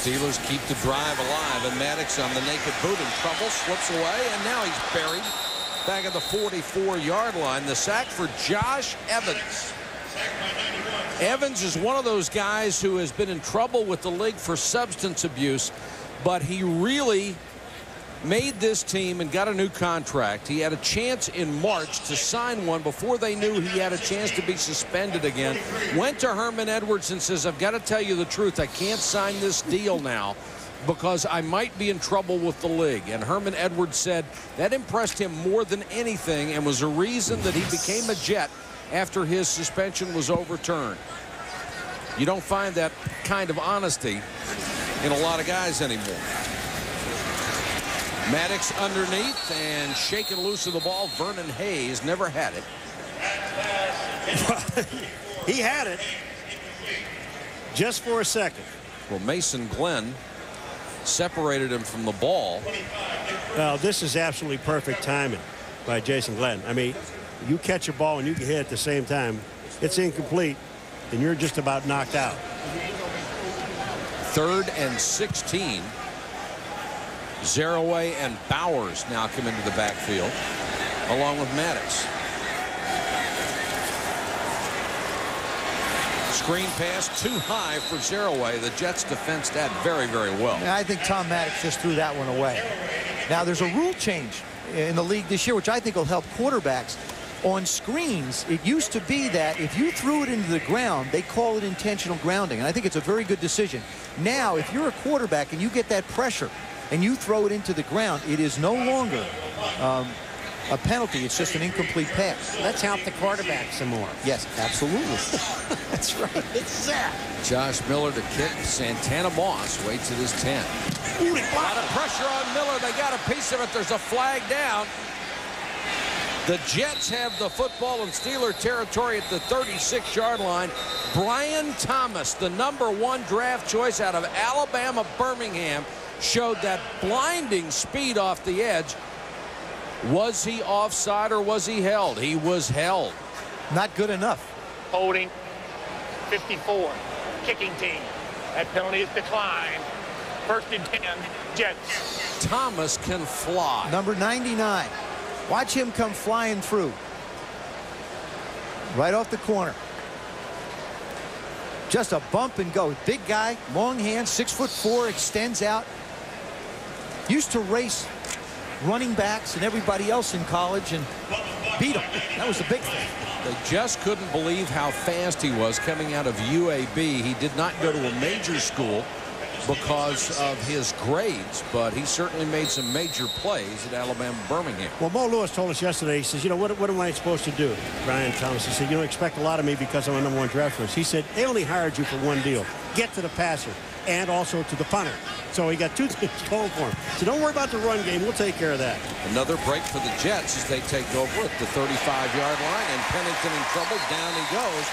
Steelers keep the drive alive, and Maddox on the naked boot in trouble, slips away, and now he's buried back at the 44-yard line. The sack for Josh Evans. Evans is one of those guys who has been in trouble with the league for substance abuse, but he really made this team and got a new contract. He had a chance in March to sign one before they knew he had a chance to be suspended again. Went to Herman Edwards and says, I've got to tell you the truth. I can't sign this deal now because I might be in trouble with the league. And Herman Edwards said that impressed him more than anything and was a reason that he became a Jet after his suspension was overturned. You don't find that kind of honesty in a lot of guys anymore. Maddox underneath and shaking loose of the ball. Vernon Hayes never had it. He had it just for a second. Well, Mason Glenn separated him from the ball. Well, this is absolutely perfect timing by Jason Glenn. I mean, you catch a ball and you can hit at the same time. It's incomplete, and you're just about knocked out. 3rd and 16. Zaraway and Bowers now come into the backfield, along with Maddox. Screen pass too high for Zaraway. The Jets defensed that very, very well. I think Tom Maddox just threw that one away. Now, there's a rule change in the league this year, which I think will help quarterbacks. On screens, it used to be that if you threw it into the ground, they call it intentional grounding, and I think it's a very good decision. Now, if you're a quarterback and you get that pressure and you throw it into the ground, it is no longer a penalty. It's just an incomplete pass. Let's help the quarterback some more. Yes, absolutely. That's right. It's that. Josh Miller to kick. Santana Moss waits at his 10. A lot of pressure on Miller. They got a piece of it. There's a flag down. The Jets have the football in Steeler territory at the 36-yard line. Brian Thomas, the #1 draft choice out of Alabama Birmingham, showed that blinding speed off the edge. Was he offside or was he held? He was held. Not good enough. Holding 54. Kicking team. That penalty is declined. 1st and 10. Jets. Thomas can fly. Number 99. Watch him come flying through. Right off the corner. Just a bump and go. Big guy, long hands, 6'4", extends out. Used to race running backs and everybody else in college and beat them. That was the big thing. They just couldn't believe how fast he was coming out of UAB. He did not go to a major school because of his grades, but he certainly made some major plays at Alabama Birmingham. Well, Mo Lewis told us yesterday, he says, you know, what am I supposed to do? Brian Thomas, he said, you don't expect a lot of me because I'm a #1 draft choice. He said, they only hired you for one deal. Get to the passer and also to the punter. So he got 2 things going for him. So don't worry about the run game. We'll take care of that. Another break for the Jets as they take over at the 35-yard line, and Pennington in trouble. Down he goes.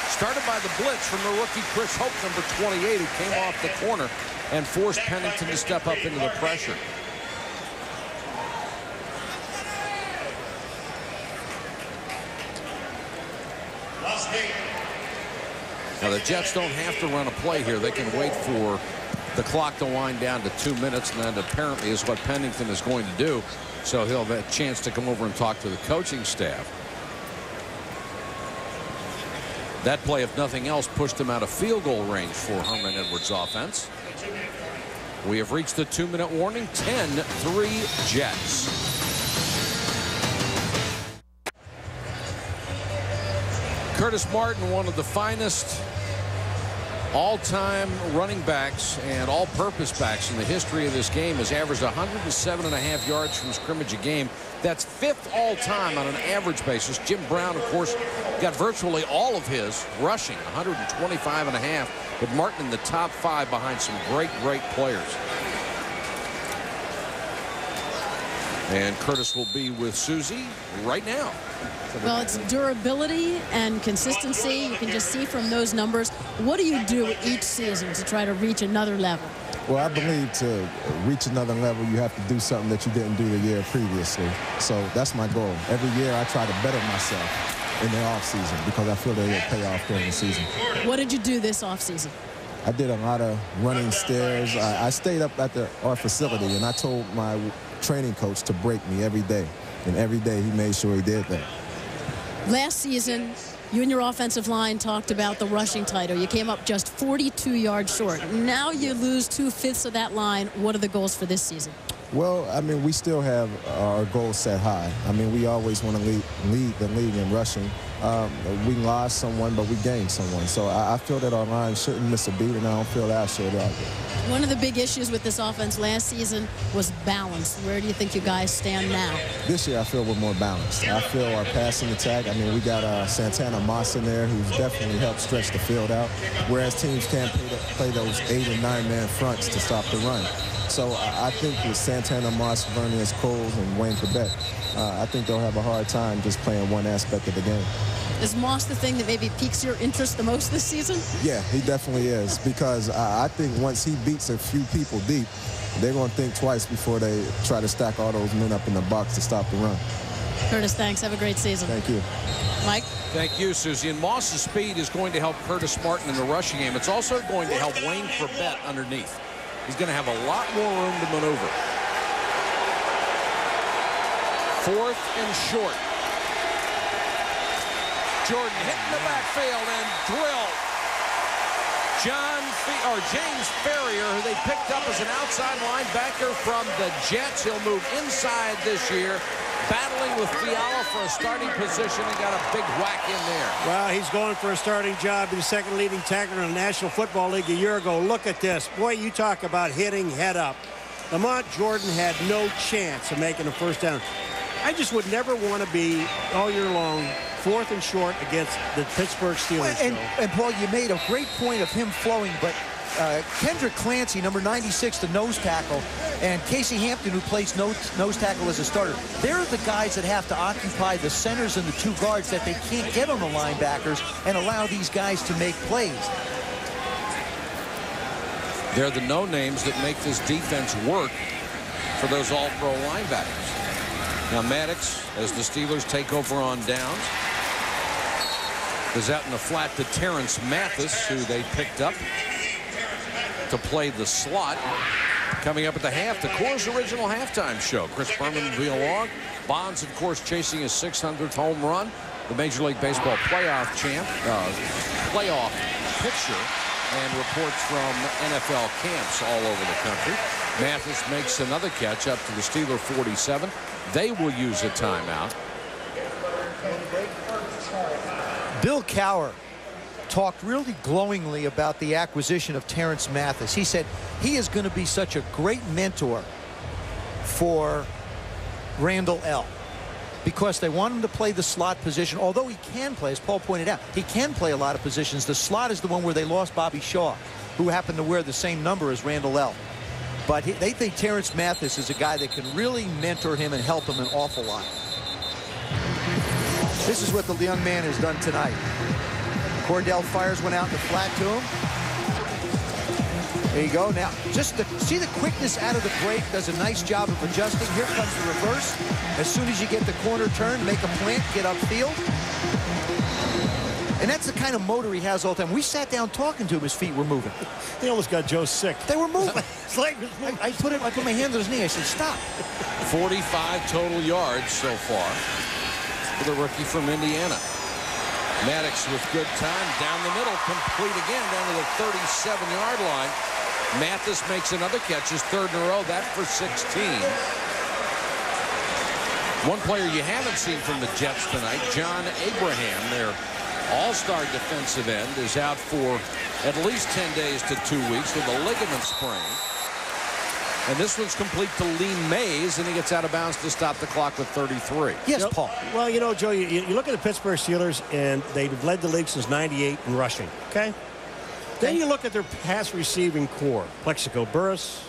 Started by the blitz from the rookie Chris Hope, number 28, who came off the corner and forced Pennington to step up into the pressure. Now the Jets don't have to run a play here. They can wait for the clock to wind down to 2 minutes, and that apparently is what Pennington is going to do. So he'll have a chance to come over and talk to the coaching staff. That play, if nothing else, pushed him out of field goal range for Herman Edwards' offense. We have reached the 2-minute warning. 10-3 Jets. Curtis Martin, one of the finest all-time running backs and all-purpose backs in the history of this game, has averaged 107.5 yards from scrimmage a game. That's 5th all-time on an average basis. Jim Brown, of course, got virtually all of his rushing, 125.5, but Martin in the top 5 behind some great players. And Curtis will be with Susie right now. Well, it's durability and consistency. You can just see from those numbers. What do you do each season to try to reach another level? Well, I believe to reach another level, you have to do something that you didn't do the year previously. So that's my goal. Every year I try to better myself in the offseason because I feel that it'll pay off during the season. What did you do this offseason? I did a lot of running stairs. I stayed up at our facility, and I told my training coach to break me every day. And every day he made sure he did that. Last season, you and your offensive line talked about the rushing title. You came up just 42 yards short. Now you lose 2/5 of that line. What are the goals for this season? Well, I mean, we still have our goals set high. I mean, we always want to lead the league in rushing. We lost someone, but we gained someone. So I feel that our line shouldn't miss a beat, and I don't feel that should either. One of the big issues with this offense last season was balance. Where do you think you guys stand now? This year, I feel we're more balanced. I feel our passing attack. I mean, we got Santana Moss in there, who's definitely helped stretch the field out, whereas teams can't play those 8- and 9-man fronts to stop the run. So I think with Santana Moss, Vernius Coles, and Wayne Quebec, I think they'll have a hard time just playing one aspect of the game. Is Moss the thing that maybe piques your interest the most this season? Yeah, he definitely is, because I think once he beats a few people deep, they're going to think twice before they try to stack all those men up in the box to stop the run. Curtis, thanks. Have a great season. Thank you. Mike? Thank you, Susie. And Moss's speed is going to help Curtis Martin in the rushing game. It's also going to help Wayne Quebec underneath. He's going to have a lot more room to maneuver. 4th and short. Jordan hitting the backfield and drilled. James Ferrier, who they picked up as an outside linebacker from the Jets. He'll move inside this year, battling with Fiala for a starting position, and got a big whack in there. Well, he's going for a starting job. He's the 2nd leading tackler in the National Football League a year ago. Look at this. Boy, you talk about hitting head up. Lamont Jordan had no chance of making a first down. I just would never want to be all year long 4th and short against the Pittsburgh Steelers. And Paul, you made a great point of him flowing, but Kendrick Clancy, number 96, the nose tackle, and Casey Hampton, who plays nose tackle as a starter, they're the guys that have to occupy the centers and the 2 guards that they can't get on the linebackers and allow these guys to make plays. They're the no-names that make this defense work for those all-pro linebackers. Now Maddox, as the Steelers take over on downs, is out in the flat to Terrence Mathis, who they picked up to play the slot. Coming up at the half, the Coors original halftime show. Chris Berman will be along. Bonds, of course, chasing his 600th home run. the Major League Baseball playoff playoff picture, and reports from NFL camps all over the country. Mathis makes another catch up to the Steeler 47. They will use a timeout. Bill Cowher talked really glowingly about the acquisition of Terrence Mathis. He said he is going to be such a great mentor for Randall L. because they want him to play the slot position, although he can play, as Paul pointed out, he can play a lot of positions. The slot is the one where they lost Bobby Shaw, who happened to wear the same number as Randall L. But they think Terrence Mathis is a guy that can really mentor him and help him an awful lot. This is what the young man has done tonight. Cordell fires one out in the flat to him. There you go. Now, just see the quickness out of the break. Does a nice job of adjusting. Here comes the reverse. As soon as you get the corner turn, make a plant, get upfield. And that's the kind of motor he has all the time. We sat down talking to him. His feet were moving. He almost got Joe sick. They were moving. His leg was moving. I put my hand on his knee. I said, stop. 45 total yards so far for the rookie from Indiana. Maddox with good time down the middle, complete again down to the 37-yard line. Mathis makes another catch, his third in a row, that for 16. One player you haven't seen from the Jets tonight, John Abraham, their all-star defensive end, is out for at least 10 days to 2 weeks with a ligament sprain. And this one's complete to Lee Mays, and he gets out of bounds to stop the clock with 33. Yes, Paul. Well, you know, Joe, you look at the Pittsburgh Steelers, and they've led the league since '98 in rushing, okay? Then you look at their pass receiving core. Plexico Burress.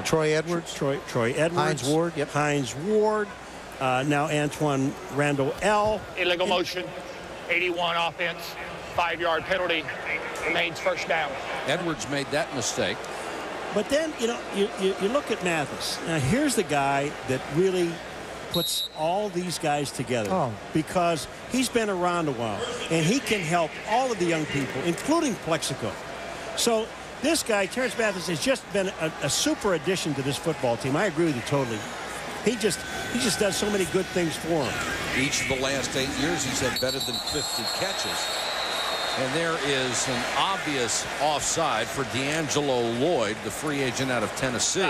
Troy Edwards. Troy Edwards. Hines Ward. Yep. Hines Ward. Now Antoine Randall L. Illegal motion. 81 offense. 5-yard penalty. Remains first down. Edwards made that mistake. But then, you know, you look at Mathis. Now, here's the guy that really puts all these guys together because he's been around a while, and he can help all of the young people, including Plexico. So this guy, Terrence Mathis, has just been a super addition to this football team. I agree with you totally. He just does so many good things for him. Each of the last 8 years, he's had better than 50 catches. And there is an obvious offside for D'Angelo Lloyd, the free agent out of Tennessee.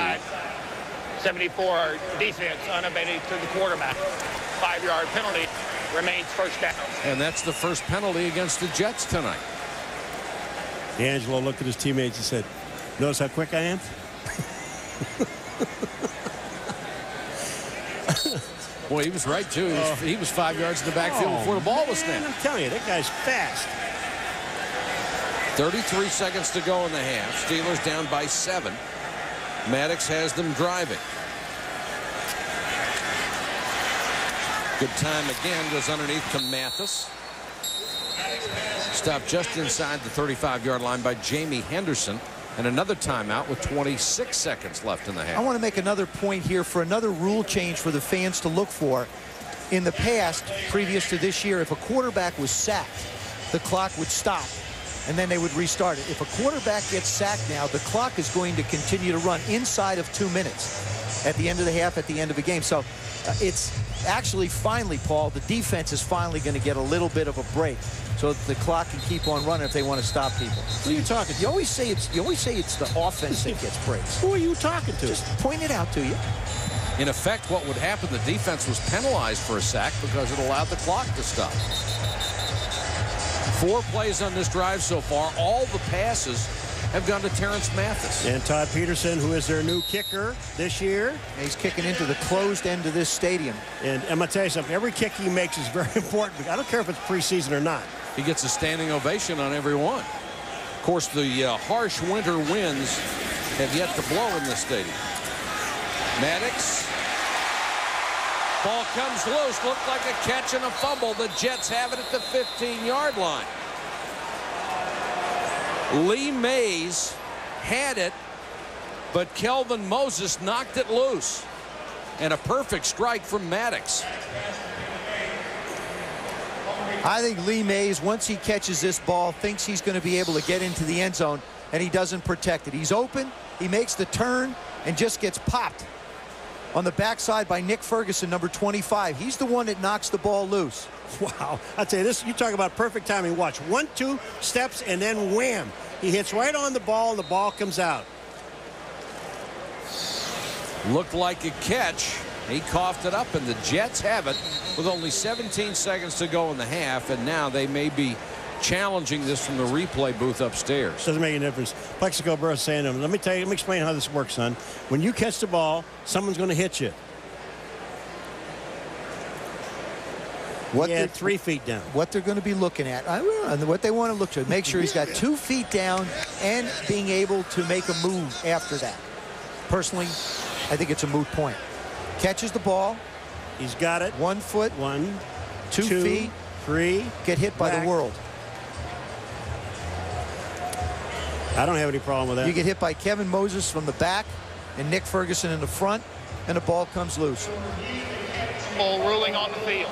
74 defense unabated to the quarterback. 5-yard penalty. Remains first down. And that's the first penalty against the Jets tonight. D'Angelo looked at his teammates and said, notice how quick I am? Boy, he was right, too. He was 5 yards in the backfield before the ball was snapped. I'm telling you, that guy's fast. 33 seconds to go in the half. Steelers down by 7. Maddox has them driving. Good time again. Goes underneath to Mathis. Stopped just inside the 35-yard line by Jamie Henderson. And another timeout with 26 seconds left in the half. I want to make another point here for another rule change for the fans to look for. In the past, previous to this year, if a quarterback was sacked, the clock would stop, and then they would restart it. If a quarterback gets sacked now, the clock is going to continue to run inside of 2 minutes at the end of the half, at the end of the game. So it's actually finally, Paul, the defense is finally going to get a little bit of a break so that the clock can keep on running if they want to stop people. Who are you talking to? You always say it's the offense that gets breaks. Who are you talking to? Just point it out to you. In effect, what would happen, the defense was penalized for a sack because it allowed the clock to stop. 4 plays on this drive so far. All the passes have gone to Terrence Mathis. And Todd Peterson, who is their new kicker this year. He's kicking into the closed end of this stadium. And I'm going to tell you something. Every kick he makes is very important. I don't care if it's preseason or not. He gets a standing ovation on every one. Of course, the harsh winter winds have yet to blow in this stadium. Maddox. Ball comes loose. Looked like a catch and a fumble. The Jets have it at the 15-yard line. Lee Mays had it, but Kelvin Moses knocked it loose. And a perfect strike from Maddox. I think Lee Mays, once he catches this ball, thinks he's going to be able to get into the end zone, and he doesn't protect it. He's open, he makes the turn, and just gets popped. on the backside by Nick Ferguson, number 25. He's the one that knocks the ball loose. Wow. I'll tell you this, you talk about perfect timing. Watch, 1-2 steps, and then wham. He hits right on the ball, and the ball comes out. Looked like a catch. He coughed it up, and the Jets have it with only 17 seconds to go in the half, and now they may be challenging this from the replay booth upstairs. Doesn't make any difference. Plexico Burress saying to him, let me explain how this works, son. When you catch the ball, someone's going to hit you. What they're 3 feet down. What they're going to be looking at, what they want to look to, make sure he's got 2 feet down and being able to make a move after that. Personally, I think it's a moot point. Catches the ball. He's got it. 1 foot. 1, 2 feet. 3. Get hit by the world. I don't have any problem with that. You get hit by Kevin Moses from the back and Nick Ferguson in the front, and the ball comes loose. Ball ruling on the field.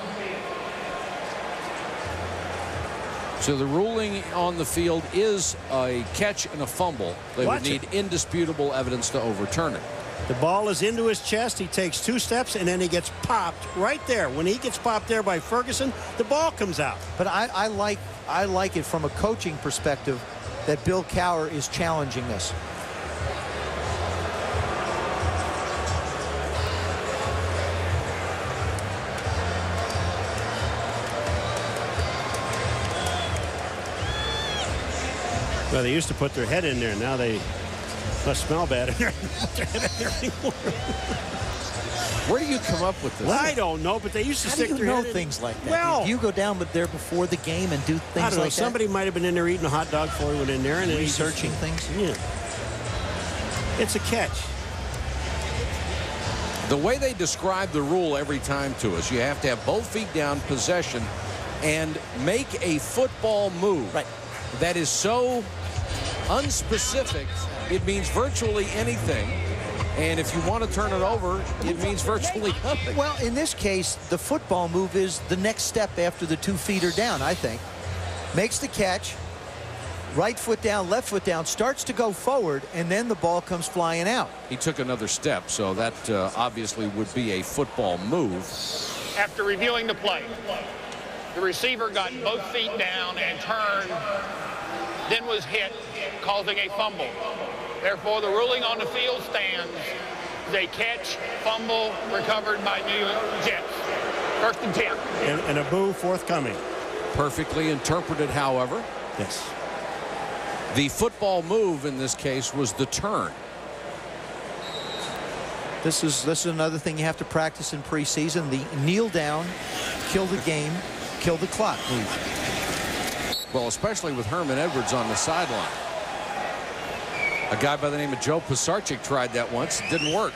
So the ruling on the field is a catch and a fumble. They would need indisputable evidence to overturn it. The ball is into his chest. He takes 2 steps, and then he gets popped right there. When he gets popped there by Ferguson, the ball comes out. But I like it from a coaching perspective that Bill Cowher is challenging this. Well, they used to put their head in there. Now they must smell bad in there. Where do you come up with this? I don't know, but they used to stick their head in. How do you know things like that? Well, do you go down there before the game and do things I don't know. like that? Somebody might have been in there eating a hot dog before he went in there. And researching things? Yeah. It's a catch. The way they describe the rule every time to us, you have to have both feet down, possession, and make a football move. Right. That is so unspecific, it means virtually anything. And if you want to turn it over, it means virtually nothing. Well, in this case, the football move is the next step after the 2 feet are down, I think. Makes the catch, right foot down, left foot down, starts to go forward, and then the ball comes flying out. He took another step, so that obviously would be a football move. After reviewing the play, the receiver got both feet down and turned, then was hit, causing a fumble. Therefore, the ruling on the field stands. They catch, fumble, recovered by New York Jets. 1st and 10. And a boo forthcoming. Perfectly interpreted, however. Yes. The football move in this case was the turn. This is another thing you have to practice in preseason. The kneel down, kill the game, kill the clock move. Well, especially with Herman Edwards on the sideline. A guy by the name of Joe Pisarcik tried that once. It didn't work.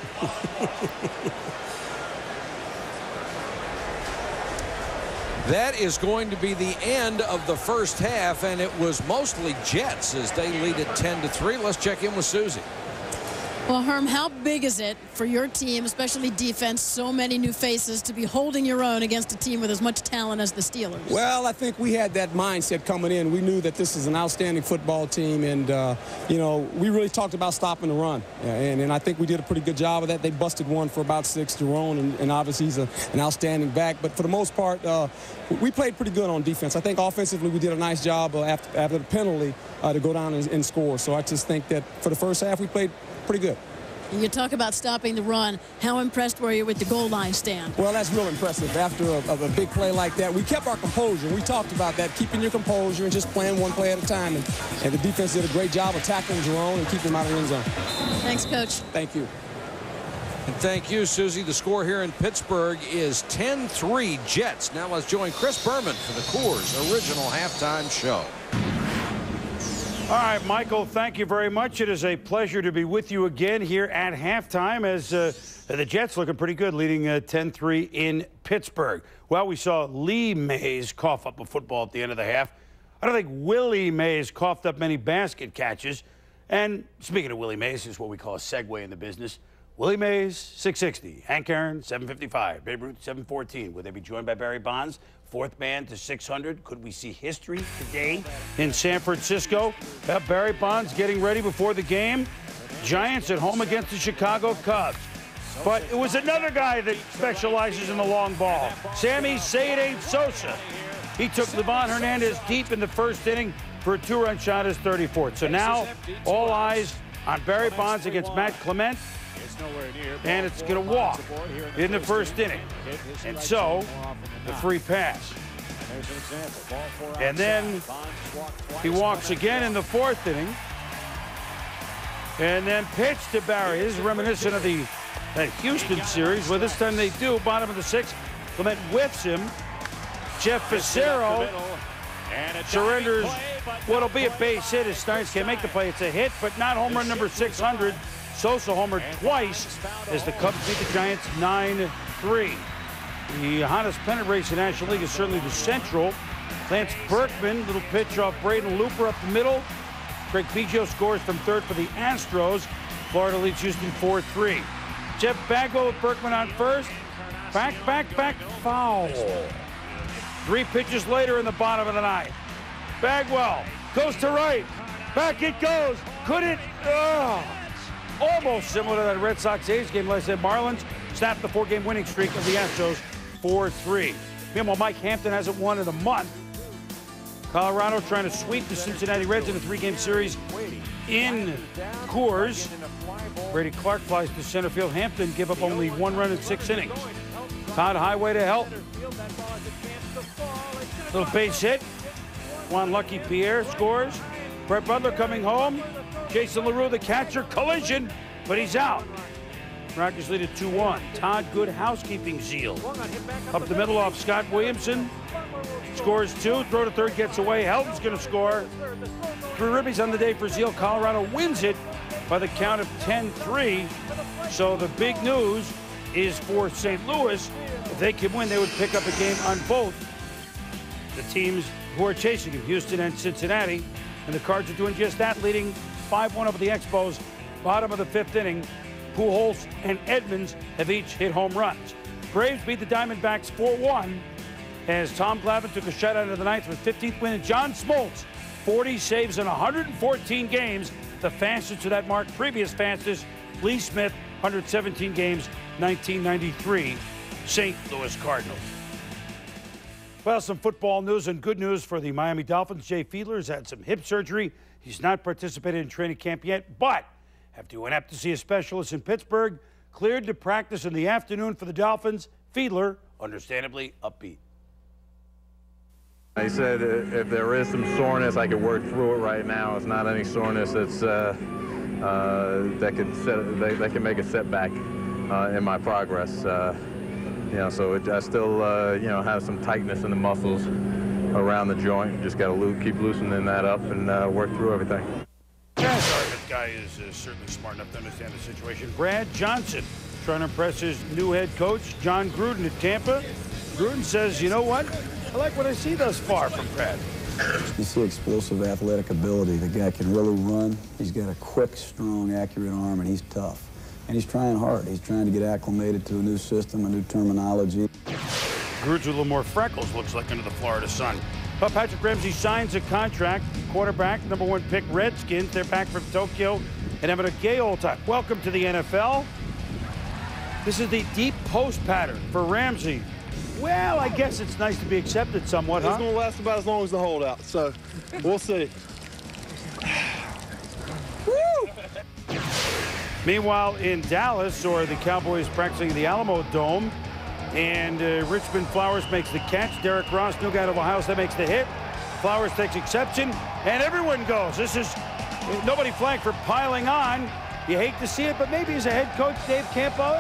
That is going to be the end of the first half, and it was mostly Jets as they lead it 10-3. Let's check in with Susie. Well, Herm, how big is it for your team, especially defense, so many new faces, to be holding your own against a team with as much talent as the Steelers? Well, I think we had that mindset coming in. We knew that this is an outstanding football team, and, you know, we really talked about stopping the run. And I think we did a pretty good job of that. They busted one for about 6, Jerome, and obviously he's an outstanding back. But for the most part, we played pretty good on defense. I think offensively we did a nice job after the penalty to go down and score. So I just think that for the first half we played pretty good. You talk about stopping the run. How impressed were you with the goal line stand? Well, that's real impressive. After a big play like that, we kept our composure. We talked about that, keeping your composure and just playing one play at a time. And the defense did a great job of tackling Jerome and keeping him out of the end zone. Thanks, Coach. Thank you. And thank you, Susie. The score here in Pittsburgh is 10-3 Jets. Now let's join Chris Berman for the Coors original halftime show. All right, Michael, thank you very much. It is a pleasure to be with you again here at halftime as the Jets looking pretty good, leading 10-3 in Pittsburgh. Well, we saw Lee Mays cough up a football at the end of the half. I don't think Willie Mays coughed up many basket catches. And speaking of Willie Mays, this is what we call a segue in the business. Willie Mays, 660. Hank Aaron, 755. Babe Ruth, 714. Will they be joined by Barry Bonds? Fourth man to 600. Could we see history today in San Francisco? Barry Bonds getting ready before the game. Giants at home against the Chicago Cubs. But it was another guy that specializes in the long ball, Sammy Sayede Sosa. He took Livan Hernandez deep in the first inning for a 2-run shot, his 34th. So now all eyes on Barry Bonds against Matt Clement. And it's going to walk in the first inning. And so, the free pass. And then he walks again in the 4th inning. And then pitch to Barry. This is reminiscent of that Houston series, where this time they do. Bottom of the 6th, Clement whiffs him. Jeff Fassero surrenders what'll be a base hit as Steins can't make the play. It's a hit, but not home run number 600. Sosa homered twice as the Cubs beat the Giants 9-3. The hottest pennant race in the National League is certainly the Central. Lance Berkman, little pitch off Braden Looper up the middle. Craig Biggio scores from third for the Astros. Florida leads Houston 4-3. Jeff Bagwell with Berkman on first. Back, foul. 3 pitches later in the bottom of the 9th. Bagwell goes to right. Back it goes. Could it? Almost similar to that Red Sox-A's game last night. Marlins snapped the 4-game winning streak of the Astros 4-3. Meanwhile, Mike Hampton hasn't won in a month. Colorado trying to sweep the Cincinnati Reds in a 3-game series in Coors. Brady Clark flies to center field. Hampton give up only 1 run in 6 innings. Todd Highway to help. Little base hit. Juan Lucky Pierre scores. Brett Butler coming home. Jason LaRue, the catcher, collision, but he's out. Rockies lead at 2-1. Todd Good housekeeping zeal. Up the middle off Scott Williamson. Scores 2. Throw to third, gets away. Helton's going to score. 3 ribbies on the day for Zeal. Colorado wins it by the count of 10-3. So the big news is for St. Louis. If they can win, they would pick up a game on both the teams who are chasing him, Houston and Cincinnati. And the Cards are doing just that, leading 5-1 over the Expos. Bottom of the 5th inning, Pujols and Edmonds have each hit home runs. Braves beat the Diamondbacks 4-1 as Tom Glavine took a shutout into the 9th with 15th win. And John Smoltz, 40 saves in 114 games, the fastest to that mark. Previous fastest, Lee Smith, 117 games, 1993, St. Louis Cardinals. Well, some football news and good news for the Miami Dolphins. Jay Fiedler has had some hip surgery. He's not participated in training camp yet, but after he went up to see a specialist in Pittsburgh, cleared to practice in the afternoon for the Dolphins. Fiedler, understandably upbeat. He said if there is some soreness, I could work through it right now. It's not any soreness that's that can make a setback in my progress. So I still have some tightness in the muscles around the joint. Just got to keep loosening that up and work through everything. Yeah, sorry, that guy is certainly smart enough to understand the situation. Brad Johnson trying to impress his new head coach, John Gruden at Tampa. Gruden says, you know what? I like what I see thus far from Brad. You see explosive athletic ability. The guy can really run. He's got a quick, strong, accurate arm, and he's tough. And he's trying hard. He's trying to get acclimated to a new system, a new terminology. Gruden's with a little more freckles, looks like, under the Florida sun. But Patrick Ramsey signs a contract. Quarterback, #1 pick, Redskins. They're back from Tokyo and having a gay old time. Welcome to the NFL. This is the deep post pattern for Ramsey. Well, I guess it's nice to be accepted somewhat, huh? It's going to last about as long as the holdout, so we'll see. Woo! Meanwhile, in Dallas, or the Cowboys practicing the Alamo Dome, and Richmond Flowers makes the catch. Derek Ross, new guy out of Ohio State, makes the hit. Flowers takes exception, and everyone goes. This is nobody flagged for piling on. You hate to see it, but maybe as a head coach, Dave Campo,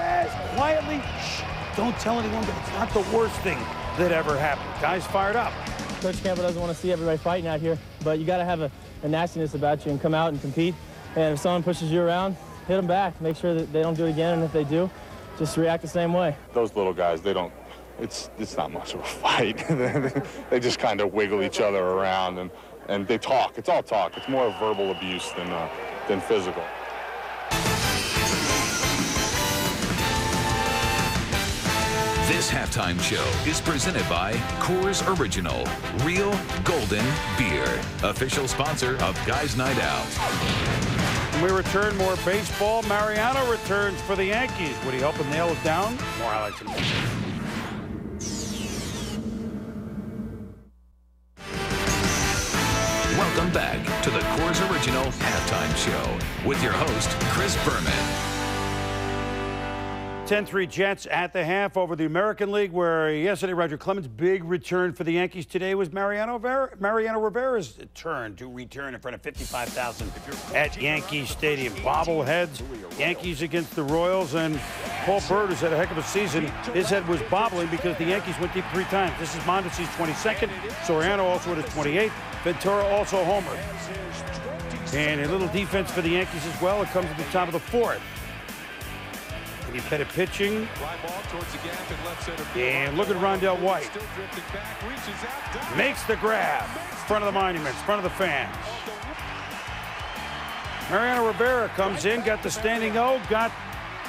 quietly, shh, don't tell anyone, but it's not the worst thing that ever happened. Guys fired up. Coach Campo doesn't want to see everybody fighting out here, but you got to have a nastiness about you and come out and compete. And if someone pushes you around, hit them back. Make sure that they don't do it again, and if they do, just react the same way. Those little guys, they don't, it's not much of a fight. They just kind of wiggle each other around, and they talk. It's all talk. It's more verbal abuse than physical. This halftime show is presented by Coors Original, Real Golden Beer, official sponsor of Guys Night Out. When we return, more baseball. Mariano returns for the Yankees. Would he help him nail it down? More highlights in a minute. Welcome back to the Coors Original Halftime Show with your host, Chris Berman. 10-3 Jets at the half over the American League, where yesterday Roger Clemens' big return for the Yankees. Today was Mariano Rivera's turn to return in front of 55,000 at Yankee Stadium. Bobbleheads, Yankees against the Royals, and Paul Bird has had a heck of a season. His head was bobbling because the Yankees went deep 3 times. This is Mondesi's 22nd. Soriano also at his 28th. Ventura also homered. And a little defense for the Yankees as well. It comes at the top of the 4th. He Pettit pitching. And look at Rondell White. Makes the grab. Front of the monuments, front of the fans. Mariano Rivera comes in, got the standing O, got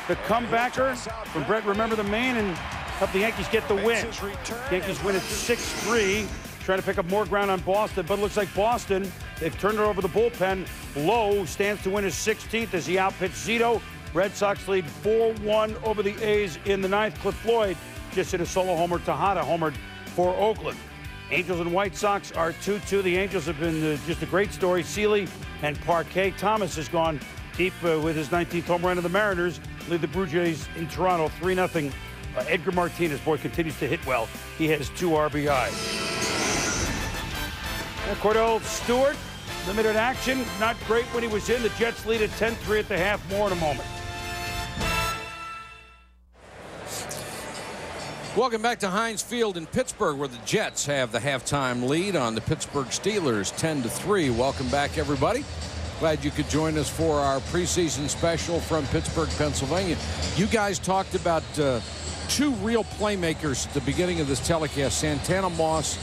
the comebacker from Brett Remember the Maine, and helped the Yankees get the win. Yankees win at 6-3. Trying to pick up more ground on Boston, but it looks like Boston, they've turned it over the bullpen. Lowe stands to win his 16th as he outpitched Zito. Red Sox lead 4-1 over the A's in the 9th. Cliff Floyd just hit a solo homer. Tejada homered for Oakland. Angels and White Sox are 2-2. The Angels have been just a great story. Seeley and Parquet. Thomas has gone deep with his 19th home run of the Mariners. Lead the Blue Jays in Toronto 3-0. Edgar Martinez, boy, continues to hit well. He has 2 RBIs. Cordell Stewart, limited action, not great when he was in. The Jets lead at 10-3 at the half. More in a moment. Welcome back to Heinz Field in Pittsburgh, where the Jets have the halftime lead on the Pittsburgh Steelers, 10-3. Welcome back, everybody. Glad you could join us for our preseason special from Pittsburgh, Pennsylvania. You guys talked about 2 real playmakers at the beginning of this telecast, Santana Moss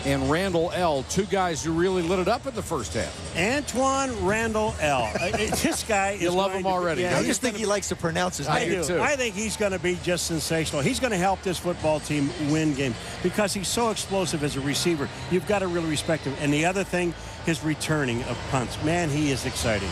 and Randall L., 2 guys who really lit it up in the first half. Antoine Randall L. This guy is. You love him already. Yeah, I just think he likes to pronounce his name. I do, too. I think he's going to be just sensational. He's going to help this football team win games because he's so explosive as a receiver. You've got to really respect him. And the other thing, his returning of punts. Man, he is exciting.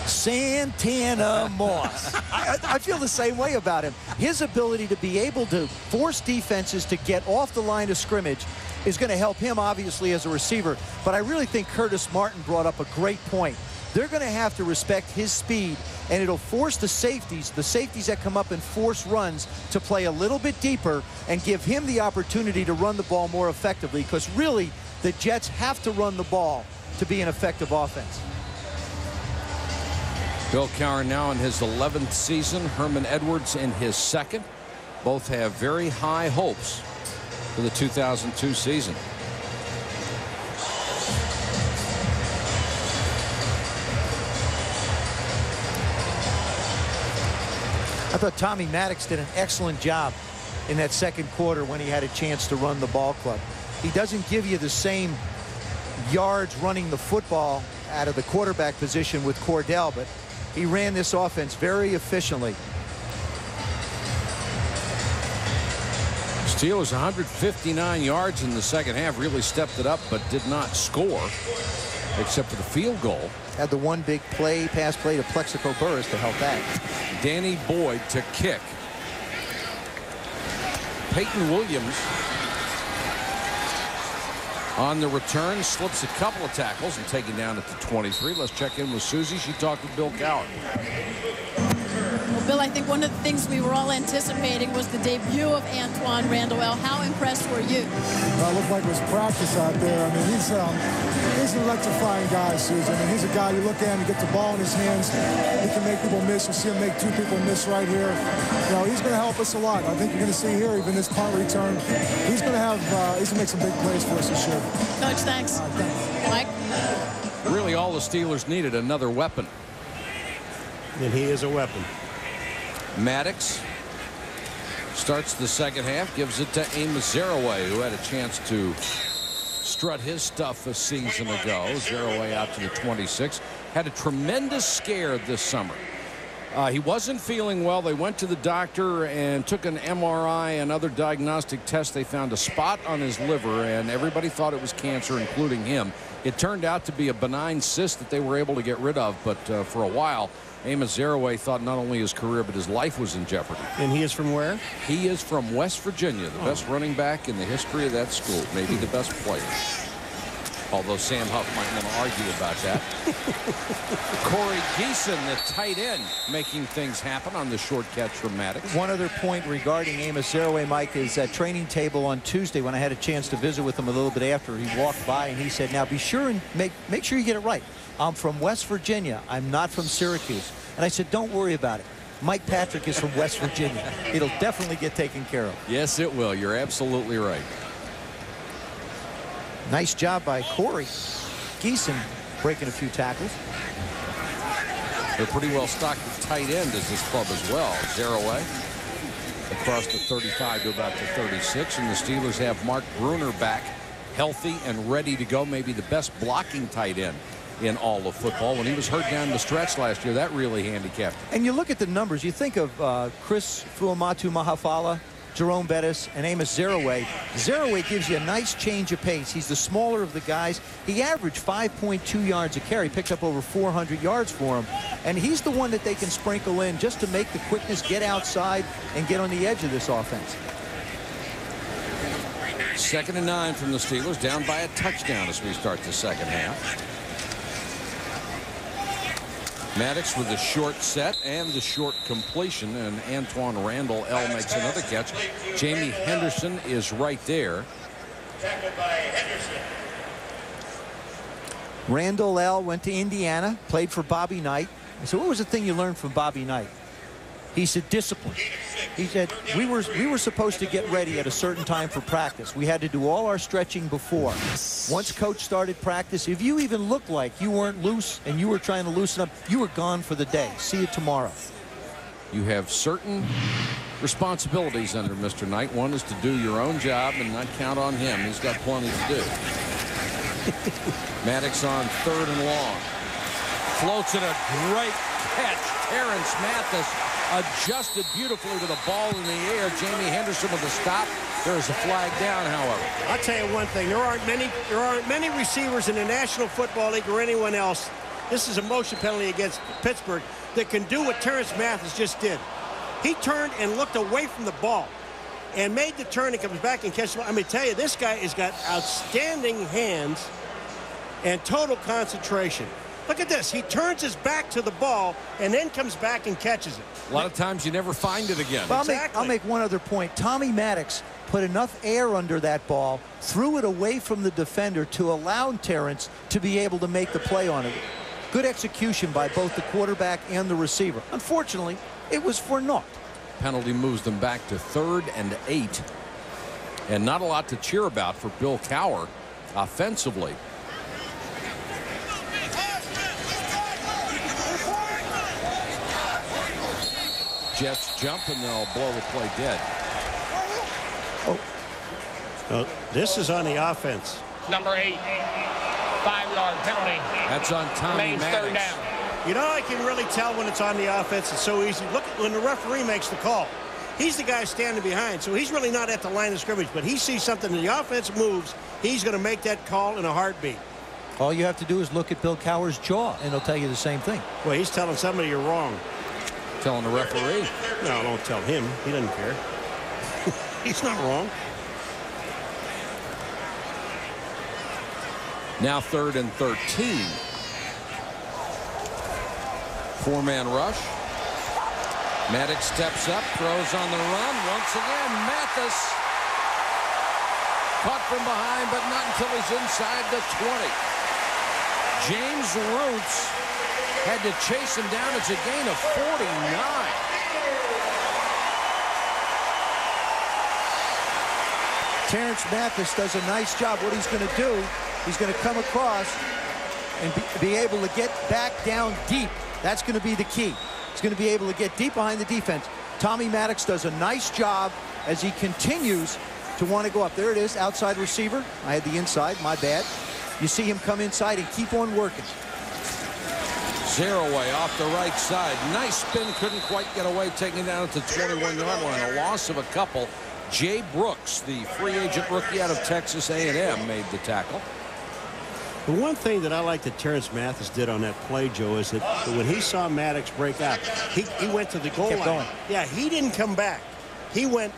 Santana Moss. I feel the same way about him. His ability to be able to force defenses to get off the line of scrimmage is going to help him, obviously, as a receiver. But I really think Curtis Martin brought up a great point. They're going to have to respect his speed, and it'll force the safeties that come up and force runs, to play a little bit deeper and give him the opportunity to run the ball more effectively, because really the Jets have to run the ball to be an effective offense. Bill Cowher now in his 11th season. Herman Edwards in his 2nd. Both have very high hopes for the 2002 season. I thought Tommy Maddox did an excellent job in that 2nd quarter when he had a chance to run the ball club. He doesn't give you the same yards running the football out of the quarterback position with Cordell, but he ran this offense very efficiently. Steelers 159 yards in the 2nd half, really stepped it up, but did not score except for the field goal. Had the one big pass play to Plexico Burress to help that. Danny Boyd to kick. Peyton Williams on the return, slips a couple of tackles and taken down at the 23. Let's check in with Susie. She talked with Bill Cowher. Well, Bill, I think one of the things we were all anticipating was the debut of Antoine Randall L. How impressed were you? It looked like it was practice out there. I mean, he's an electrifying guy, Susan. I mean, he's a guy you look at and get the ball in his hands. He can make people miss. You see him make 2 people miss right here. You know, he's going to help us a lot. I think you're going to see here, even this punt return, he's going to make some big plays for us this year. Coach, thanks. Mike? Really, all the Steelers needed another weapon. And he is a weapon. Maddox starts the 2nd half, gives it to Amos Zaraway, who had a chance to strut his stuff a season ago. Zaraway out to the 26. Had a tremendous scare this summer He wasn't feeling well. They went to the doctor and took an MRI and other diagnostic tests. They found a spot on his liver, and everybody thought it was cancer, including him. It turned out to be a benign cyst that they were able to get rid of, but for a while, Amos Zaraway thought not only his career but his life was in jeopardy. And he is from where? He is from West Virginia, the best running back in the history of that school, maybe the best player. Although Sam Huff might want to argue about that. Corey Geeson, the tight end, making things happen on the short catch from Maddox. One other point regarding Amos Zaraway, Mike, is that training table on Tuesday when I had a chance to visit with him a little bit after. He walked by and he said, now be sure and make sure you get it right. I'm from West Virginia. I'm not from Syracuse. And I said, don't worry about it. Mike Patrick is from West Virginia. It'll definitely get taken care of. Yes, it will. You're absolutely right. Nice job by Corey Geeson breaking a few tackles. They're pretty well stocked at tight end as this club as well. Zaraway across the 35 to about the 36, and the Steelers have Mark Bruner back healthy and ready to go. Maybe the best blocking tight end in all of football. When he was hurt down the stretch last year, that really handicapped him. And you look at the numbers, you think of Chris Fuamatu-Mahafala, Jerome Bettis, and Amos Zaraway. Zaraway gives you a nice change of pace. He's the smaller of the guys. He averaged 5.2 yards a carry, picked up over 400 yards for him. And he's the one that they can sprinkle in just to make the quickness, get outside, and get on the edge of this offense. 2nd and 9 from the Steelers, down by a touchdown as we start the second half. Maddox with the short set and the short completion, and Antoine Randall L makes another catch. Jamie Henderson is right there. Randall L went to Indiana, played for Bobby Knight. So what was the thing you learned from Bobby Knight? He said discipline. He said we were supposed to get ready at a certain time for practice. We had to do all our stretching before. Once coach started practice, if you even looked like you weren't loose and you were trying to loosen up, you were gone for the day. See you tomorrow. You have certain responsibilities under Mr. Knight. One is to do your own job and not count on him. He's got plenty to do. Maddox on 3rd and long. Floats it, a great catch. Terrence Mathis adjusted beautifully to the ball in the air. Jamie Henderson with a stop. There is a flag down, however. I'll tell you one thing. There aren't many receivers in the National Football League or anyone else. This is a motion penalty against Pittsburgh that can do what Terrence Mathis just did. He turned and looked away from the ball and made the turn and comes back and catches the ball. I mean, tell you, this guy has got outstanding hands and total concentration. Look at this. He turns his back to the ball and then comes back and catches it. A lot of times you never find it again. Well, Exactly. I'll make one other point. Tommy Maddox put enough air under that ball, threw it away from the defender to allow Terrence to be able to make the play on it. Good execution by both the quarterback and the receiver. Unfortunately, it was for naught. Penalty moves them back to 3rd and 8. And not a lot to cheer about for Bill Cowher offensively. Jets jump and they'll blow the play dead. Oh, this is on the offense. Number 8, 5-yard penalty. That's on Tommy Maddox. 3rd down. You know, I can really tell when it's on the offense. It's so easy. Look when the referee makes the call. He's the guy standing behind, so he's really not at the line of scrimmage, but he sees something and the offense moves. He's going to make that call in a heartbeat. All you have to do is look at Bill Cowher's jaw, and he'll tell you the same thing. Well, he's telling somebody you're wrong. Telling the referee. No, don't tell him. He doesn't care. He's not wrong. Now 3rd and 13. 4-man rush. Maddox steps up, throws on the run. Once again, Mathis caught from behind, but not until he's inside the 20. James Roots had to chase him down. It's a gain of 49. Terrence Mathis does a nice job. What he's going to do, he's going to come across and be able to get back down deep. That's going to be the key. He's going to be able to get deep behind the defense. Tommy Maddox does a nice job as he continues to want to go up. There it is, outside receiver. I had the inside, my bad. You see him come inside and keep on working. Zaraway off the right side. Nice spin, couldn't quite get away, taking it down at the 21-yard line. A loss of a couple. Jay Brooks, the free agent rookie out of Texas A&M, made the tackle. The one thing that I like that Terrence Mathis did on that play, Joe, is that when he saw Maddox break out, he went to the goal line. Going. Yeah, he didn't come back. He went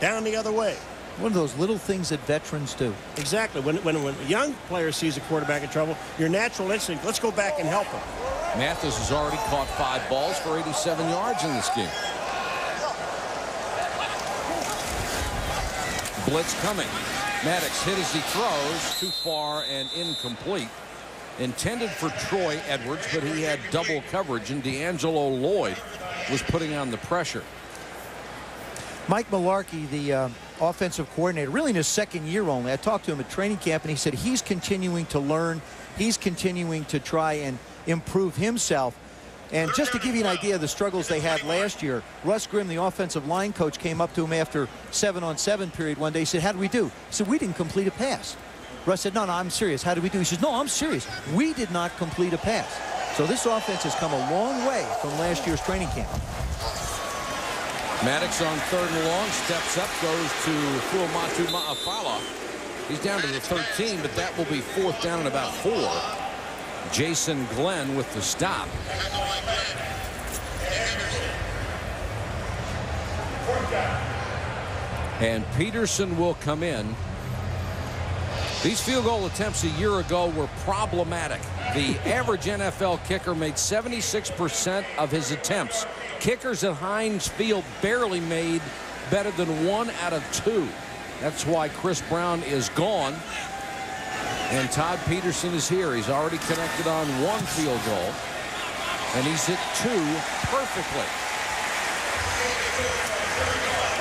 down the other way. One of those little things that veterans do. Exactly. When a young player sees a quarterback in trouble, your natural instinct, let's go back and help him. Mathis has already caught 5 balls for 87 yards in this game. Blitz coming. Maddox hit as he throws. Too far and incomplete. Intended for Troy Edwards, but he had double coverage, and D'Angelo Lloyd was putting on the pressure. Mike Mularkey, the offensive coordinator, really in his second year only. I talked to him at training camp, and he said he's continuing to learn. He's continuing to try and improve himself. And just to give you an idea of the struggles they had last year, Russ Grimm, the offensive line coach, came up to him after 7-on-7 period one day. He said, how did we do? He said, we didn't complete a pass. Russ said, no, I'm serious. How did we do? He says, no, I'm serious. We did not complete a pass. So this offense has come a long way from last year's training camp. Maddox on 3rd and long, steps up, goes to Fuamatu Ma'afala. He's down to the 13, but that will be 4th down and about 4. Jason Glenn with the stop. And Peterson will come in. These field goal attempts a year ago were problematic. The average NFL kicker made 76% of his attempts. Kickers at Heinz Field barely made better than 1 out of 2. That's why Chris Brown is gone. And Todd Peterson is here. He's already connected on 1 field goal. And he's hit 2 perfectly.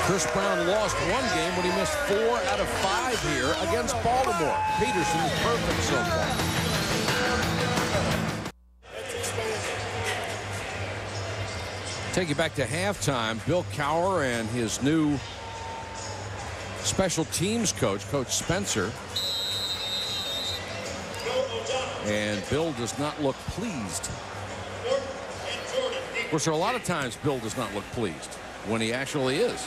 Chris Brown lost 1 game when he missed 4 out of 5 here against Baltimore. Peterson is perfect so far. Take you back to halftime. Bill Cowher and his new special teams coach, Coach Spencer. And Bill does not look pleased. Of course, there are a lot of times Bill does not look pleased when he actually is.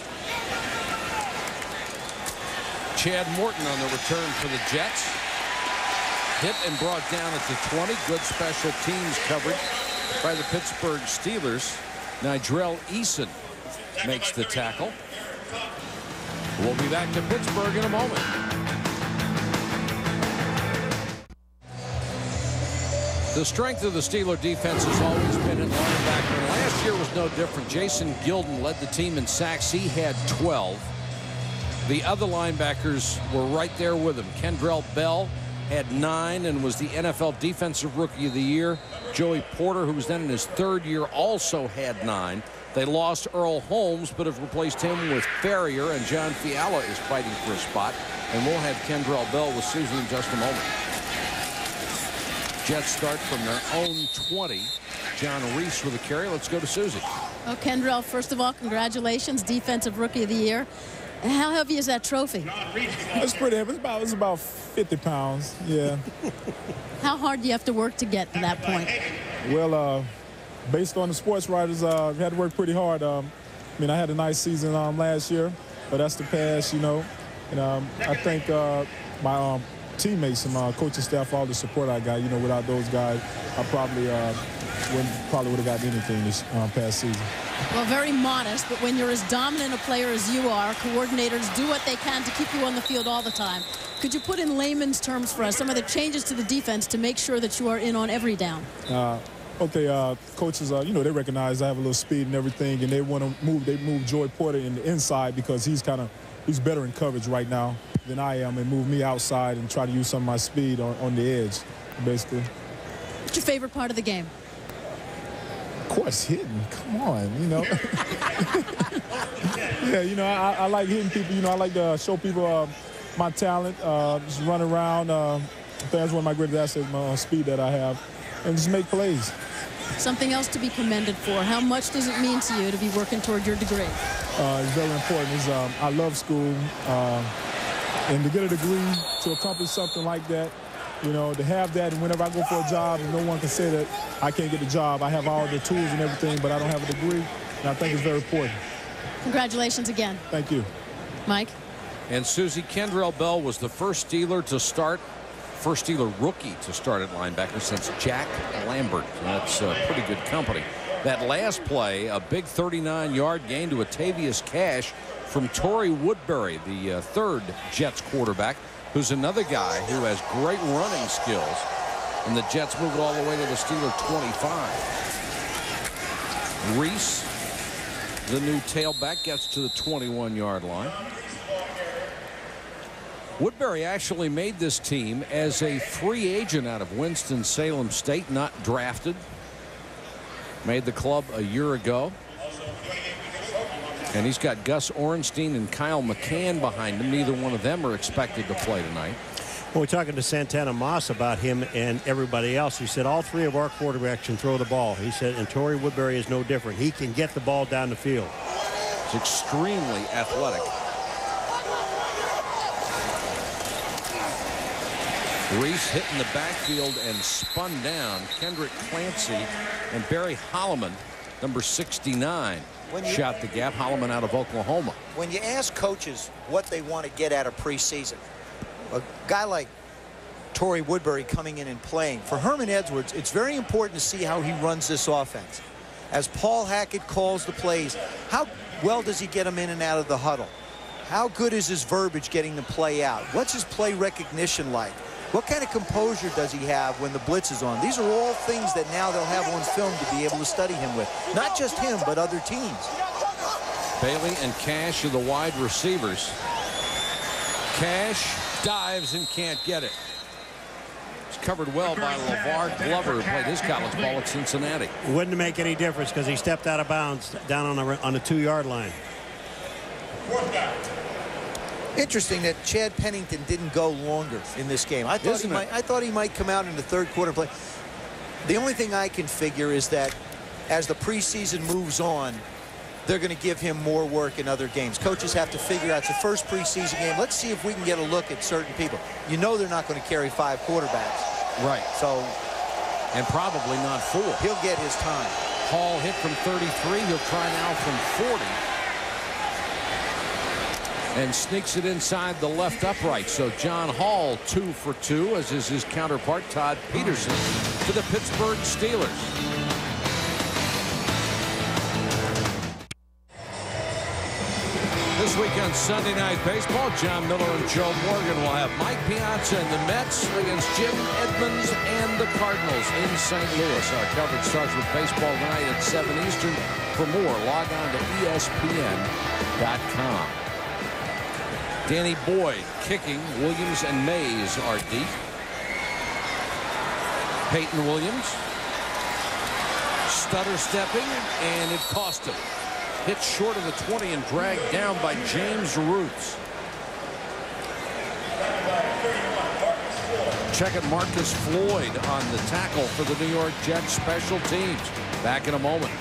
Chad Morton on the return for the Jets. Hit and brought down at the 20. Good special teams coverage by the Pittsburgh Steelers. Nigel Eason makes the tackle. We'll be back to Pittsburgh in a moment. The strength of the Steeler defense has always been at linebacker, and last year was no different. Jason Gilden led the team in sacks. He had 12. The other linebackers were right there with him. Kendrell Bell had 9 and was the NFL Defensive Rookie of the Year. Joey Porter, who was then in his 3rd year, also had 9. They lost Earl Holmes, but have replaced him with Farrier, and John Fiala is fighting for a spot. And we'll have Kendrell Bell with Susie in just a moment. Jets start from their own 20. John Reese with a carry. Let's go to Susie. Oh, Kendrell, first of all, congratulations, Defensive Rookie of the Year. How heavy is that trophy? It's pretty heavy. It's about 50 pounds, yeah. How hard do you have to work to get to that point? Well, based on the sports writers, we had to work pretty hard. I mean, I had a nice season last year, but that's the past, you know. And I think my teammates and my coaching staff, all the support I got, you know, without those guys, I probably would have gotten anything this past season. Well, very modest, but when you're as dominant a player as you are, coordinators do what they can to keep you on the field all the time. Could you put in layman's terms for us some of the changes to the defense to make sure that you are in on every down? Okay, coaches, you know, they recognize I have a little speed and everything, and they want to move. They move Joy Porter in the inside because he's better in coverage right now than I am, and move me outside and try to use some of my speed on the edge, basically. What's your favorite part of the game? Of course, hitting. Come on, you know. Yeah, you know, I like hitting people. You know, I like to show people my talent, just run around. That's one of my greatest assets, my speed that I have, and just make plays. Something else to be commended for. How much does it mean to you to be working toward your degree? It's very important. I love school, and to get a degree, to accomplish something like that, You know, to have that, and whenever I go for a job, and no one can say that I can't get the job. I have all the tools and everything, but I don't have a degree, and I think it's very important. Congratulations again. Thank you. Mike? And Susie, Kendrell Bell was the first Steeler rookie to start at linebacker since Jack Lambert. That's pretty good company. That last play, a big 39-yard gain to Atavius Cash from Torrey Woodbury, the third Jets quarterback, who's another guy who has great running skills. And the Jets move it all the way to the Steeler 25. Reese, the new tailback, gets to the 21-yard line. Woodbury actually made this team as a free agent out of Winston-Salem State, not drafted. Made the club a year ago. And he's got Gus Orenstein and Kyle McCann behind him. Neither one of them are expected to play tonight. Well, we're talking to Santana Moss about him and everybody else. He said all three of our quarterbacks can throw the ball. He said, and Torrey Woodbury is no different. He can get the ball down the field. He's extremely athletic. Reese hit in the backfield and spun down. Kendrick Clancy and Barry Holloman, number 69, shot the gap. Holloman out of Oklahoma. When you ask coaches what they want to get out of preseason, a guy like Torrey Woodbury coming in and playing, for Herman Edwards, it's very important to see how he runs this offense. As Paul Hackett calls the plays, how well does he get them in and out of the huddle? How good is his verbiage getting the play out? What's his play recognition like? What kind of composure does he have when the blitz is on? These are all things that now they'll have on film to be able to study him with. Not just him, but other teams. Bailey and Cash are the wide receivers. Cash dives and can't get it. It's covered well by LeVar Glover, who played his college ball at Cincinnati. It wouldn't make any difference because he stepped out of bounds down on the 2-yard line. Interesting that Chad Pennington didn't go longer in this game. I thought he might come out in the third quarter play. The only thing I can figure is that as the preseason moves on, they're going to give him more work in other games. Coaches have to figure out, it's the first preseason game. Let's see if we can get a look at certain people. You know they're not going to carry 5 quarterbacks. Right. So, and probably not 4. He'll get his time. Hall hit from 33. He'll try now from 40. And sneaks it inside the left upright. So John Hall 2 for 2, as is his counterpart Todd Peterson for the Pittsburgh Steelers. This week on Sunday Night Baseball, John Miller and Joe Morgan will have Mike Piazza and the Mets against Jim Edmonds and the Cardinals in St. Louis. Our coverage starts with baseball tonight at 7 Eastern. For more, log on to ESPN.com. Danny Boyd kicking. Williams and Mays are deep. Peyton Williams stutter stepping, and it cost him. Hit short of the 20 and dragged down by James Roots. Check it, Marcus Floyd on the tackle for the New York Jets special teams. Back in a moment.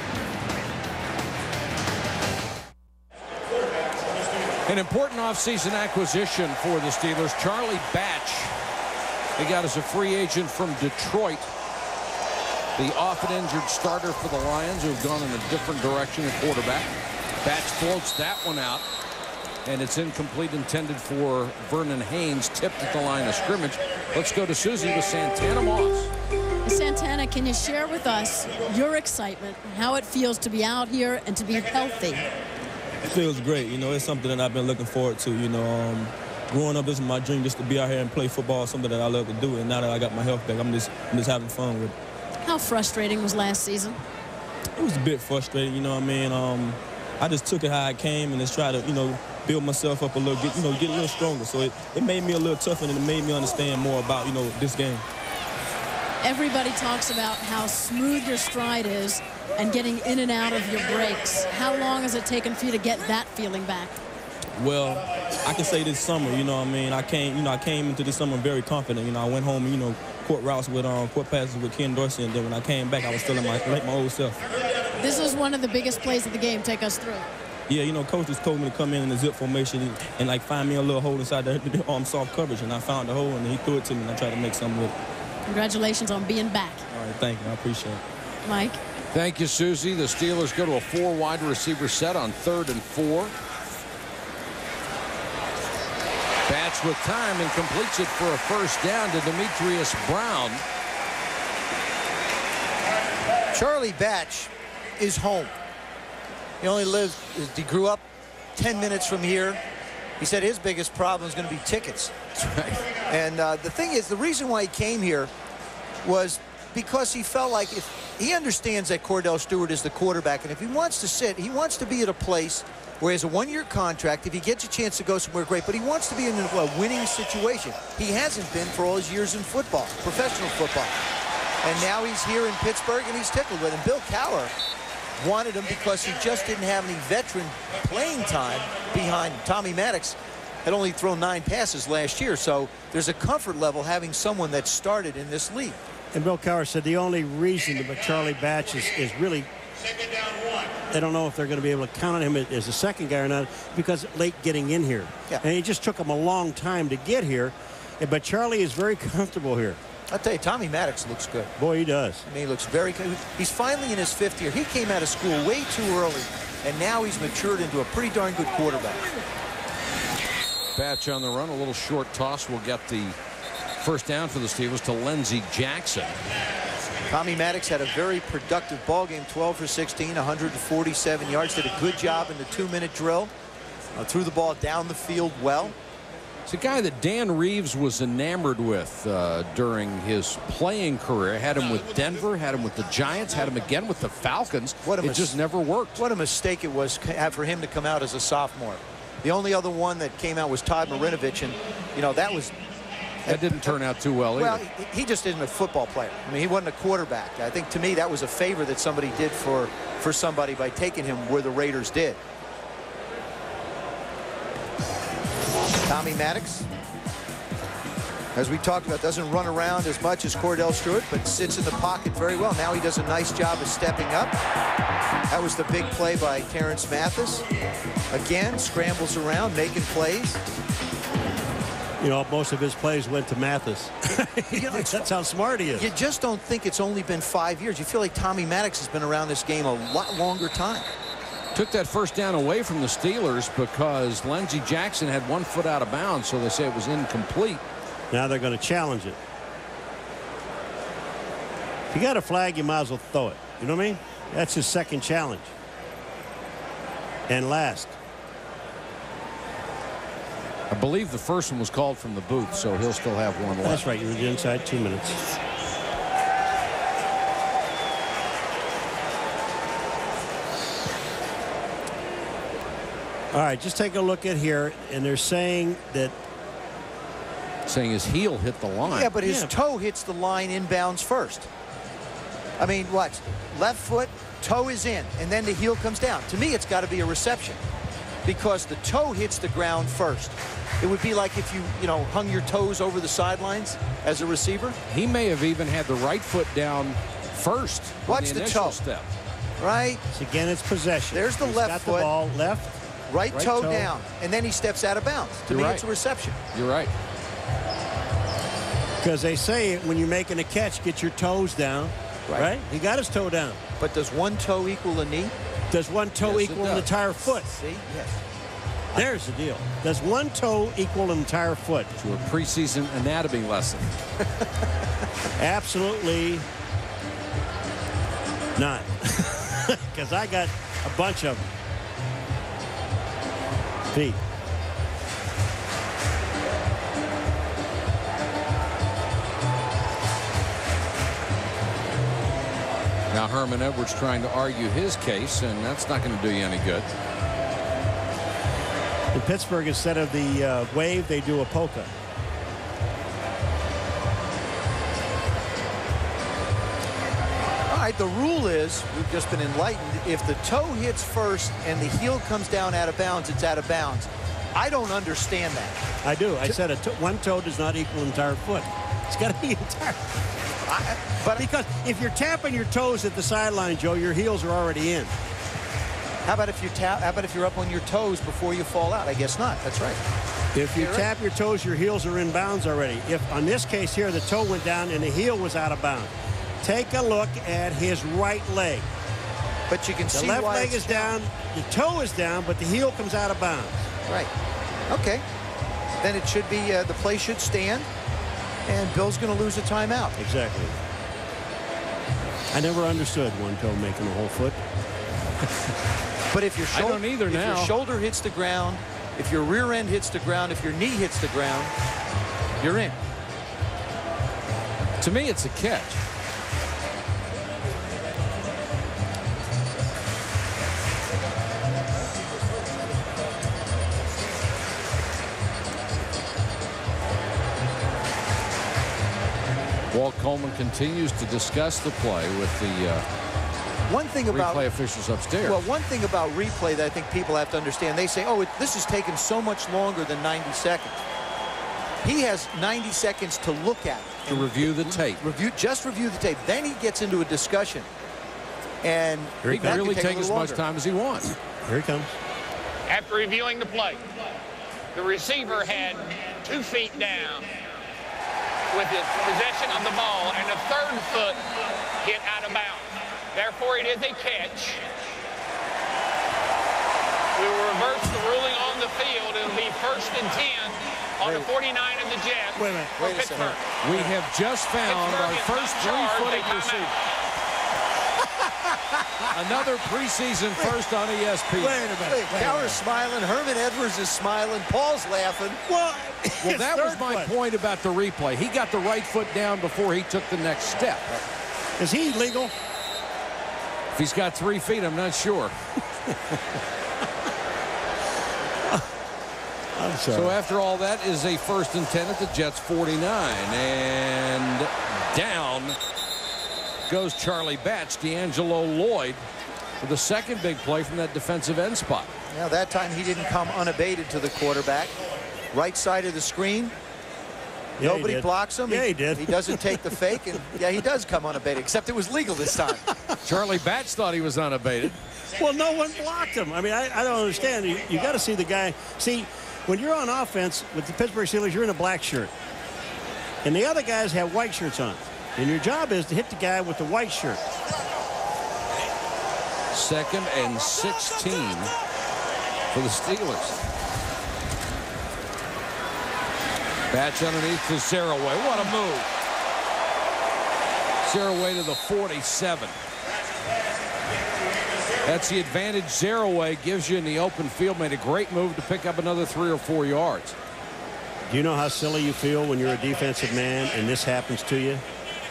An important offseason acquisition for the Steelers. Charlie Batch. He got as a free agent from Detroit. The often injured starter for the Lions, who have gone in a different direction at quarterback. Batch floats that one out, and it's incomplete, intended for Vernon Haynes, tipped at the line of scrimmage. Let's go to Susie with Santana Moss. Santana, can you share with us your excitement, how it feels to be out here and to be healthy? It feels great. You know, it's something that I've been looking forward to. You know, growing up, this is my dream, just to be out here and play football, something that I love to do. And now that I got my health back, I'm just having fun with it. How frustrating was last season? It was a bit frustrating, you know what I mean? I just took it how it came and just tried to, you know, build myself up a little, get a little stronger. So it made me a little tougher, and it made me understand more about, you know, this game. Everybody talks about how smooth your stride is and getting in and out of your breaks. How long has it taken for you to get that feeling back? Well, I can say this summer, you know what I mean? I came into this summer very confident. You know, I went home, you know, court routes with court passes with Ken Dorsey, and then when I came back, I was still in my old self. This was one of the biggest plays of the game. Take us through. Yeah, you know, coach just told me to come in the zip formation and like find me a little hole inside the soft coverage, and I found the hole, and he threw it to me, and I tried to make something with it. Congratulations on being back. All right, thank you. I appreciate it. Mike. Thank you, Susie. The Steelers go to a 4-wide receiver set on 3rd and 4. Batch with time and completes it for a first down to Demetrius Brown. Charlie Batch is home. He grew up 10 minutes from here. He said his biggest problem is going to be tickets. And the thing is, the reason why he came here was because he felt like if he understands that Cordell Stewart is the quarterback, and if he wants to sit, he wants to be at a place where he has a 1-year contract. If he gets a chance to go somewhere, great, but he wants to be in a winning situation. He hasn't been for all his years in football, professional football. And now he's here in Pittsburgh, and he's tickled with him. Bill Cowher wanted him because he just didn't have any veteran playing time behind him. Tommy Maddox had only thrown 9 passes last year, so there's a comfort level having someone that started in this league. And Bill Cowher said the only reason that Charlie Batch is really, they don't know if they're going to be able to count on him as a second guy or not, because late getting in here. Yeah. And it just took him a long time to get here, but Charlie is very comfortable here. I'll tell you, Tommy Maddox looks good. Boy, he does. I mean, he looks very good. He's finally in his 5th year. He came out of school way too early, and now he's matured into a pretty darn good quarterback. Batch on the run, a little short toss will get the first down for the Steelers to Lindsey Jackson. Tommy Maddox had a very productive ball game, 12 for 16, 147 yards. Did a good job in the 2-minute drill. Threw the ball down the field well. It's a guy that Dan Reeves was enamored with during his playing career. Had him with Denver, had him with the Giants, had him again with the Falcons. It just never worked. What a mistake it was for him to come out as a sophomore. The only other one that came out was Todd Marinovich, and, you know, that didn't turn out too well either. Well, he just isn't a football player. I mean, he wasn't a quarterback. I think, to me, that was a favor that somebody did for somebody by taking him where the Raiders did. Tommy Maddox, as we talked about, doesn't run around as much as Cordell Stewart, but sits in the pocket very well. Now he does a nice job of stepping up. That was the big play by Terrence Mathis. Again, scrambles around, making plays. You know, most of his plays went to Mathis. You know, that's how smart he is. You just don't think it's only been 5 years. You feel like Tommy Maddox has been around this game a lot longer time. Took that first down away from the Steelers because Lindsey Jackson had 1 foot out of bounds, so they say it was incomplete. Now they're going to challenge it. If you got a flag, you might as well throw it. You know what I mean? That's his second challenge. And last. I believe the first one was called from the booth, so he'll still have one left. That's right. You were inside 2 minutes. All right, just take a look at here, and they're saying that. Saying his heel hit the line. Yeah, but his toe hits the line inbounds first. I mean, watch. Left foot, toe is in, and then the heel comes down. To me, it's got to be a reception because the toe hits the ground first. It would be like if you know, hung your toes over the sidelines as a receiver. He may have even had the right foot down first. Watch the toe. Step. Right. So again, it's possession. There's the left foot. Got the ball left. Right toe down, and then he steps out of bounds. To me, it's a reception. You're right. Because they say when you're making a catch, get your toes down. Right? He got his toe down. But does one toe equal a knee? Does one toe equal an entire foot? See? Yes. There's the deal. Does one toe equal an entire foot? To a preseason anatomy lesson. Absolutely not. Because I got a bunch of them. Feet. Now Herman Edwards trying to argue his case, and that's not going to do you any good. In Pittsburgh, instead of the wave, they do a polka. All right, the rule is, we've just been enlightened, if the toe hits first and the heel comes down out of bounds, it's out of bounds. I don't understand that. I do. I said one toe does not equal an entire foot. It's got to be entire. But because if you're tapping your toes at the sideline, Joe, your heels are already in. How about if you're up on your toes before you fall out? I guess not. That's right. If you tap your toes, your heels are in bounds already. If on this case here, the toe went down and the heel was out of bounds. Take a look at his right leg. But you can see the left leg is down, the toe is down, but the heel comes out of bounds. Right. Okay. Then it should be the play should stand, and Bill's going to lose a timeout. Exactly. I never understood one toe making a whole foot. But if your I don't either now. Your shoulder hits the ground, if your rear end hits the ground, if your knee hits the ground, you're in. To me, it's a catch. Walt Coleman continues to discuss the play with the one thing about replay officials upstairs. Well, one thing about replay that I think people have to understand, they say, oh, this has taken so much longer than 90 seconds. He has 90 seconds to look at it. To review the tape. Just review the tape. Then he gets into a discussion. And he can really take as much time as he wants. Here he comes. After reviewing the play, the receiver had 2 feet down with his possession of the ball, and the third foot hit out of bounds. Therefore, it is a catch. We will reverse the ruling on the field. It'll be 1st and 10 on the 49 of the Jets for Pittsburgh. We have just found our first 3-footed receiver. Another preseason first on ESPN. Wait a minute. Cowher's smiling. Herman Edwards is smiling. Paul's laughing. Well, that was my point about the replay. He got the right foot down before he took the next step. Is he legal? If he's got 3 feet, I'm not sure. I'm sorry. So after all, that is a 1st and 10 at the Jets 49. And down goes Charlie Batch. D'Angelo Lloyd for the second big play from that defensive end spot. Now that time he didn't come unabated to the quarterback. Right side of the screen. Yeah, nobody blocks him. Yeah, he did. He doesn't take the fake, and yeah, he does come unabated, except it was legal this time. Charlie Batch thought he was unabated. Well, no one blocked him. I mean, I don't understand. You got to see the guy. See, when you're on offense with the Pittsburgh Steelers, you're in a black shirt. And the other guys have white shirts on. And your job is to hit the guy with the white shirt. 2nd and 16 for the Steelers. Batch underneath to Zaraway. What a move. Zaraway to the 47. That's the advantage Zaraway gives you in the open field. Made a great move to pick up another 3 or 4 yards. Do you know how silly you feel when you're a defensive man and this happens to you?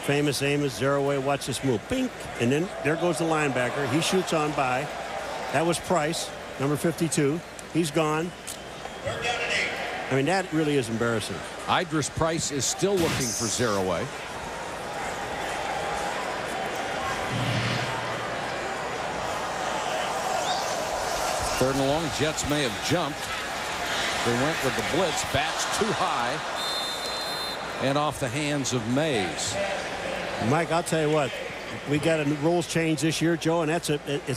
Famous Amos Zaraway, watch this move. Bink. And then there goes the linebacker. He shoots on by. That was Price, number 52. He's gone. I mean, that really is embarrassing. Idris Price is still looking for Zaraway. Third and long. Jets may have jumped. They went with the blitz. Batch too high. And off the hands of Mays. Mike, I'll tell you what. We got a rules change this year, Joe, and it's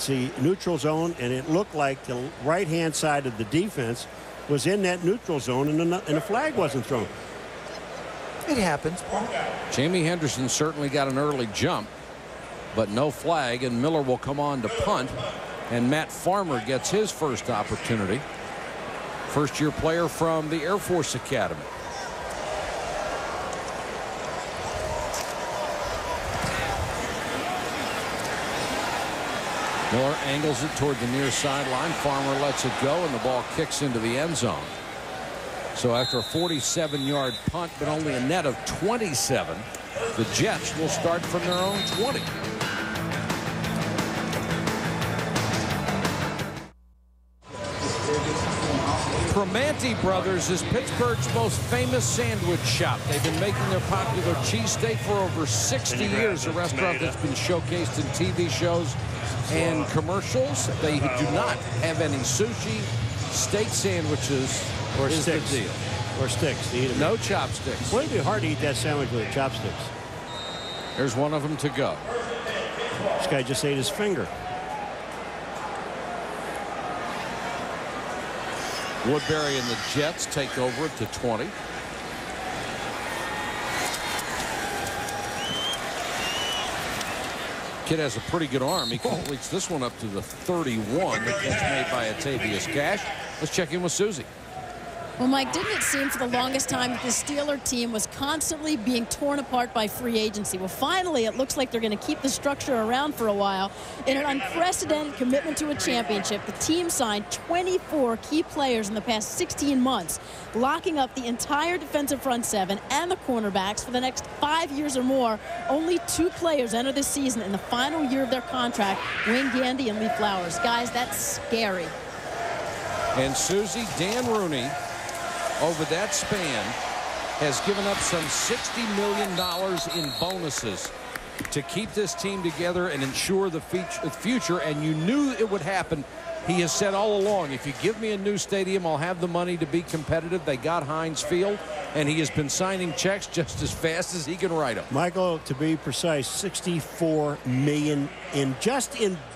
a neutral zone, and it looked like the right-hand side of the defense was in that neutral zone, and the flag wasn't thrown. It happens. Jamie Henderson certainly got an early jump, but no flag, and Miller will come on to punt, and Matt Farmer gets his first opportunity. First-year player from the Air Force Academy. Miller angles it toward the near sideline. Farmer lets it go, and the ball kicks into the end zone. So after a 47-yard punt, but only a net of 27, the Jets will start from their own 20. Primanti Brothers is Pittsburgh's most famous sandwich shop. They've been making their popular cheesesteak for over 60 years, a restaurant that's been showcased in TV shows and commercials. They do not have any sushi. Steak sandwiches or is sticks. the deal. Or sticks to eat them. No chopsticks. Well, it'd be hard to eat that sandwich with chopsticks. There's one of them to go. This guy just ate his finger. Woodbury and the Jets take over at the 20. Kid has a pretty good arm. He completes this one up to the 31. The catch made by Atavius Cash. Let's check in with Susie. Well, Mike, didn't it seem for the longest time that the Steeler team was constantly being torn apart by free agency? Well, finally, it looks like they're going to keep the structure around for a while. In an unprecedented commitment to a championship, the team signed 24 key players in the past 16 months, locking up the entire defensive front seven and the cornerbacks for the next 5 years or more. Only 2 players enter this season in the final year of their contract, Wayne Gandy and Lee Flowers. Guys, that's scary. And Susie, Dan Rooney, over that span, has given up some $60 million in bonuses to keep this team together and ensure the future. And you knew it would happen. He has said all along, if you give me a new stadium, I'll have the money to be competitive. They got Heinz Field, and he has been signing checks just as fast as he can write them. Michael, to be precise, $64 million in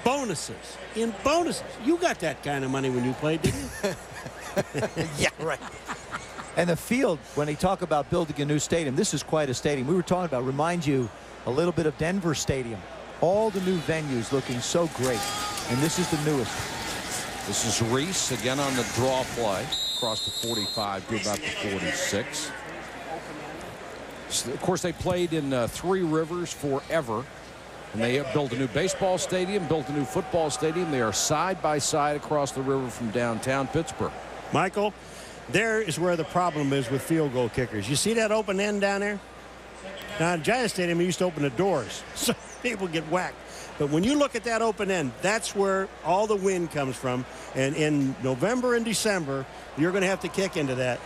bonuses. In bonuses. You got that kind of money when you played, didn't you? Yeah, right. And the field, when they talk about building a new stadium, this is quite a stadium. We were talking about, reminds you a little bit of Denver Stadium. All the new venues looking so great. And this is the newest. This is Reese again on the draw play. Across the 45 to about the 46. So, of course, they played in Three Rivers forever. And they have built a new baseball stadium, built a new football stadium. They are side by side across the river from downtown Pittsburgh. Michael, there is where the problem is with field goal kickers. You see that open end down there? Now, in Giant Stadium, we used to open the doors so people get whacked. But when you look at that open end, that's where all the wind comes from. And in November and December, you're going to have to kick into that.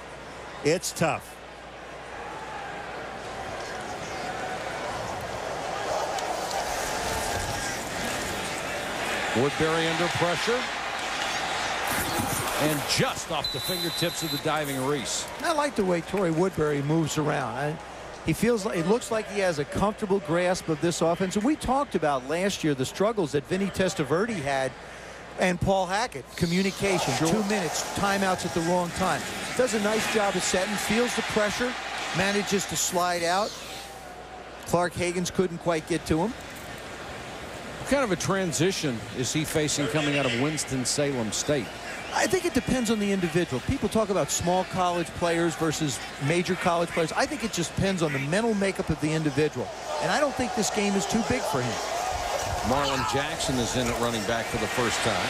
It's tough. Woodbury under pressure. And just off the fingertips of the diving Reese. I like the way Torrey Woodbury moves around. He feels like, it looks like he has a comfortable grasp of this offense. And we talked about last year the struggles that Vinny Testaverde had and Paul Hackett. Communication, 2 minutes, timeouts at the wrong time. Does a nice job of setting, feels the pressure, manages to slide out. Clark Higgins couldn't quite get to him. What kind of a transition is he facing coming out of Winston-Salem State? I think it depends on the individual. People talk about small college players versus major college players. I think it just depends on the mental makeup of the individual. And I don't think this game is too big for him. Marlon Jackson is in at running back for the first time.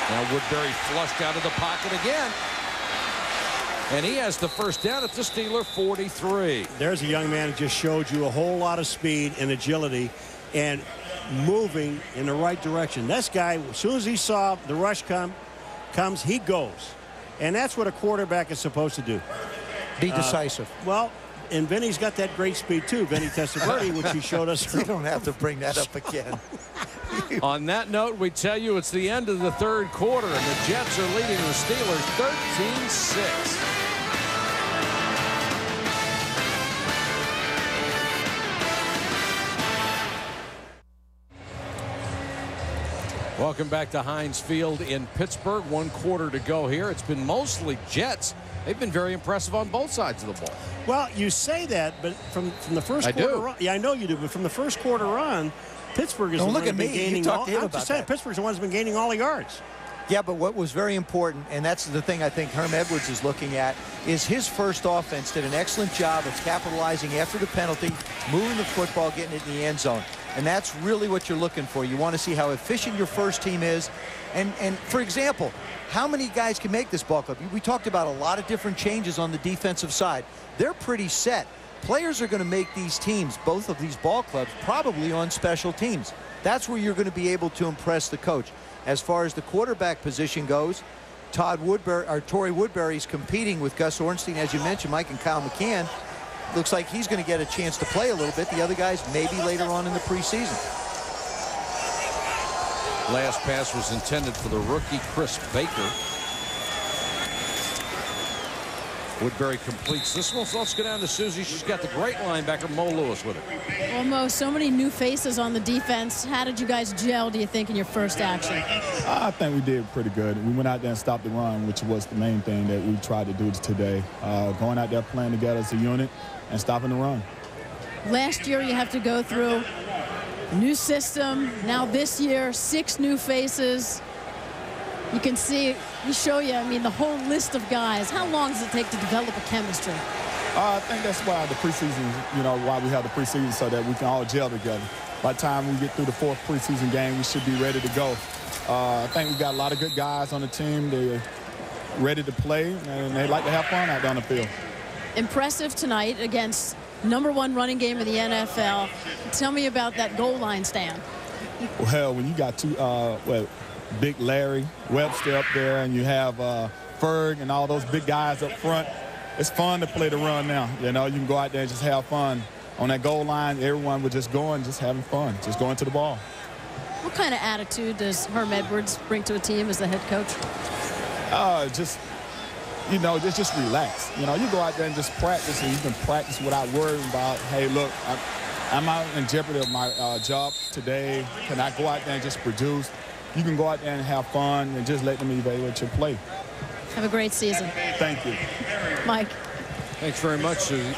Now Woodbury flushed out of the pocket again. And he has the first down at the Steeler 43. There's a young man who just showed you a whole lot of speed and agility and moving in the right direction. This guy, as soon as he saw the rush comes, he goes. And that's what a quarterback is supposed to do. Be decisive. Well, and Vinny's got that great speed too, Vinny Testaverde, which he showed us. You don't have to bring that up again. On that note, we tell you it's the end of the third quarter, and the Jets are leading the Steelers 13-6. Welcome back to Heinz Field in Pittsburgh. 1 quarter to go here. It's been mostly Jets. They've been very impressive on both sides of the ball. Well, you say that, but from the first quarter on, yeah, I know you do, but from the first quarter on, Pittsburgh is the one that's been gaining all. I'm just saying, Pittsburgh's the one that's been gaining all the yards. Yeah, but what was very important, and that's the thing I think Herm Edwards is looking at, is his first offense did an excellent job of capitalizing after the penalty, moving the football, getting it in the end zone. And that's really what you're looking for. You want to see how efficient your first team is. And for example, how many guys can make this ball club? We talked about a lot of different changes on the defensive side. They're pretty set. Players are going to make these teams, both of these ball clubs, probably on special teams. That's where you're going to be able to impress the coach. As far as the quarterback position goes, Torrey Woodbury's competing with Gus Ornstein, as you mentioned, Mike, and Kyle McCann. Looks like he's going to get a chance to play a little bit. The other guys maybe later on in the preseason. Last pass was intended for the rookie Chris Baker. Woodbury completes this one, so let's go down to Susie. She's got the great linebacker Mo Lewis with her. Well, Mo, so many new faces on the defense. How did you guys gel, do you think, in your first action? I think we did pretty good. We went out there and stopped the run, which was the main thing that we tried to do today. Going out there playing together as a unit and stopping the run. Last year, you have to go through a new system. Now this year, 6 new faces. You can see, we show you, I mean, the whole list of guys. How long does it take to develop a chemistry? I think that's why the preseason, you know, why we have the preseason, so that we can all gel together. By the time we get through the 4th preseason game, we should be ready to go. I think we've got a lot of good guys on the team. They're ready to play, and they like to have fun out there on the field. Impressive tonight against #1 running game in the NFL. Tell me about that goal line stand. Well, when you got Big Larry Webster up there, and you have Ferg and all those big guys up front, it's fun to play the run now. You know, you can go out there and just have fun. On that goal line, everyone was just going, just having fun, just going to the ball. What kind of attitude does Herm Edwards bring to a team as the head coach? You know, just relax. You know, you go out there and just practice, and you can practice without worrying about, hey, look, I'm out in jeopardy of my job today. Can I go out there and just produce? You can go out there and have fun and just let them evaluate your play. Have a great season. Thank you. Mike. Thanks very much, Susie.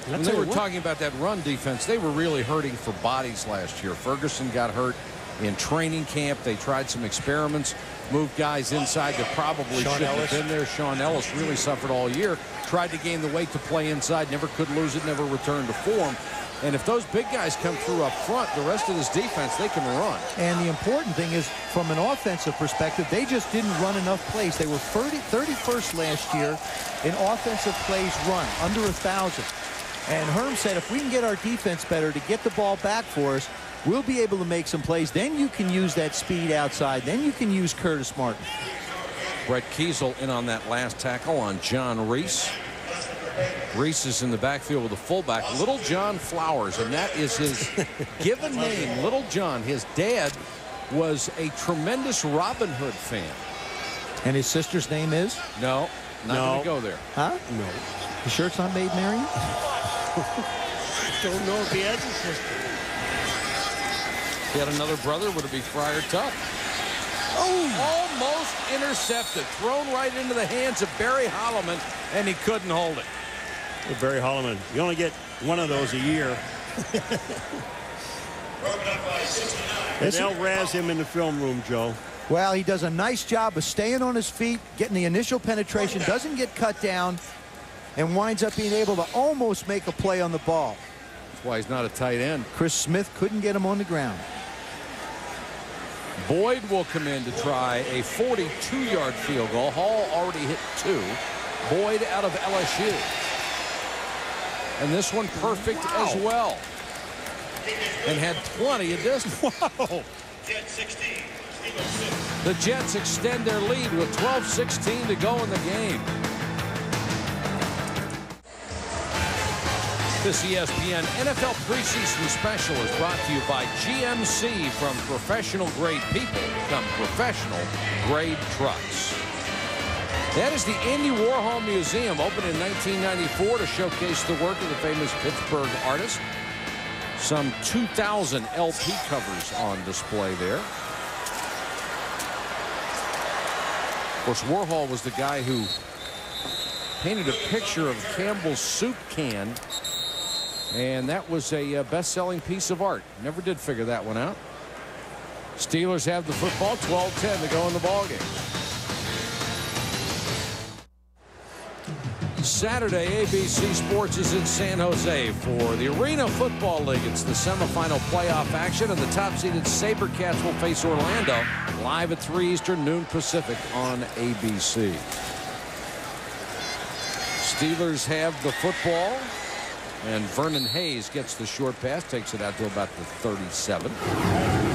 When they were talking about that run defense, they were really hurting for bodies last year. Ferguson got hurt in training camp. They tried some experiments, moved guys inside that probably shouldn't have been there. Sean Ellis really suffered all year. Tried to gain the weight to play inside, never could lose it, never returned to form. And if those big guys come through up front, the rest of this defense, they can run. And the important thing is, from an offensive perspective, they just didn't run enough plays. They were 31st last year in offensive plays run, under 1,000. And Herm said, if we can get our defense better to get the ball back for us, we'll be able to make some plays. Then you can use that speed outside. Then you can use Curtis Martin. Brett Kiesel in on that last tackle on John Reese. Reese is in the backfield with the fullback, Little John Flowers, and that is his given name, Little John. His dad was a tremendous Robin Hood fan. And his sister's name is? No, not going to go there. Huh? No. You sure it's not Maid Marian? Don't know if he has a sister. He had another brother. Would it be Friar Tuck? Oh! Almost intercepted. Thrown right into the hands of Barry Holloman, and he couldn't hold it. Well, Barry Holloman, you only get one of those a year. And they'll razz him in the film room, Joe. Well, he does a nice job of staying on his feet, getting the initial penetration, doesn't get cut down, and winds up being able to almost make a play on the ball. That's why he's not a tight end. Chris Smith couldn't get him on the ground. Boyd will come in to try a 42-yard field goal. Hall already hit 2. Boyd out of LSU. And this one perfect as well. And had plenty of distance. Wow. The Jets extend their lead with 12:16 to go in the game. This ESPN NFL preseason special is brought to you by GMC. From professional grade people come professional grade trucks. That is the Andy Warhol Museum, opened in 1994 to showcase the work of the famous Pittsburgh artist. Some 2,000 LP covers on display there. Of course, Warhol was the guy who painted a picture of Campbell's soup can, and that was a best-selling piece of art. Never did figure that one out. Steelers have the football, 12-10 to go in the ballgame. Saturday, ABC Sports is in San Jose for the Arena Football League. It's the semifinal playoff action, and the top-seeded SaberCats will face Orlando live at 3 Eastern, noon Pacific on ABC. Steelers have the football, and Vernon Hayes gets the short pass, takes it out to about the 37.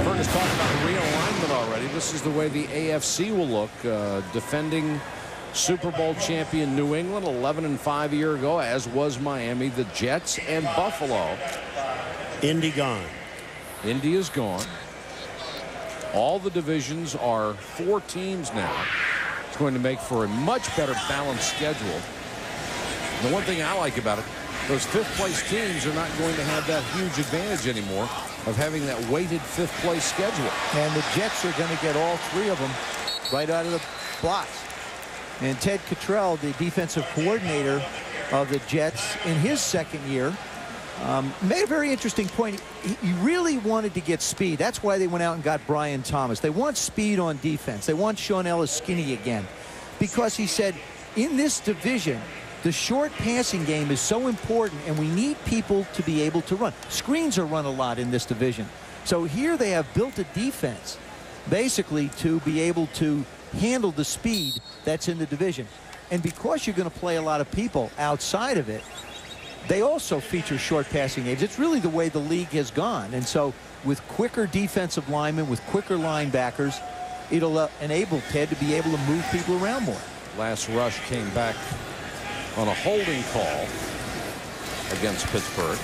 Fergus talked about realignment already. This is the way the AFC will look. Defending Super Bowl champion New England 11-5 a year ago, as was Miami, the Jets, and Buffalo. Indy gone. Indy is gone. All the divisions are 4 teams now. It's going to make for a much better balanced schedule. The one thing I like about it, those fifth-place teams are not going to have that huge advantage anymore of having that weighted fifth-place schedule. And the Jets are going to get all three of them right out of the blocks. And Ted Cottrell, the defensive coordinator of the Jets in his second year, made a very interesting point. He really wanted to get speed. That's why they went out and got Brian Thomas. They want speed on defense. They want Sean Ellis skinny again. Because he said, in this division, the short passing game is so important, and we need people to be able to run. Screens are run a lot in this division. So here they have built a defense, basically, to be able to handle the speed that's in the division. And because you're going to play a lot of people outside of it, they also feature short passing games. It's really the way the league has gone. And so with quicker defensive linemen, with quicker linebackers, it'll enable Ted to be able to move people around more. Last rush came back on a holding call against Pittsburgh.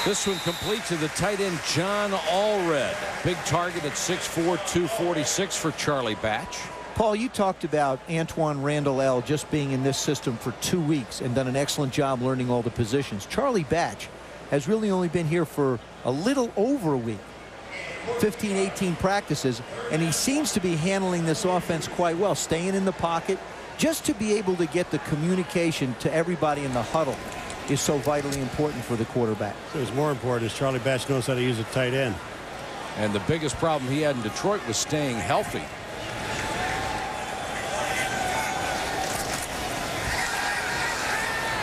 This one complete to the tight end, John Allred. Big target at 6'4", 246 for Charlie Batch. Paul, you talked about Antoine Randall just being in this system for 2 weeks and done an excellent job learning all the positions. Charlie Batch has really only been here for a little over a week. 15, 18 practices, and he seems to be handling this offense quite well, staying in the pocket. Just to be able to get the communication to everybody in the huddle is so vitally important for the quarterback. So it's more important is Charlie Batch knows how to use a tight end. And the biggest problem he had in Detroit was staying healthy.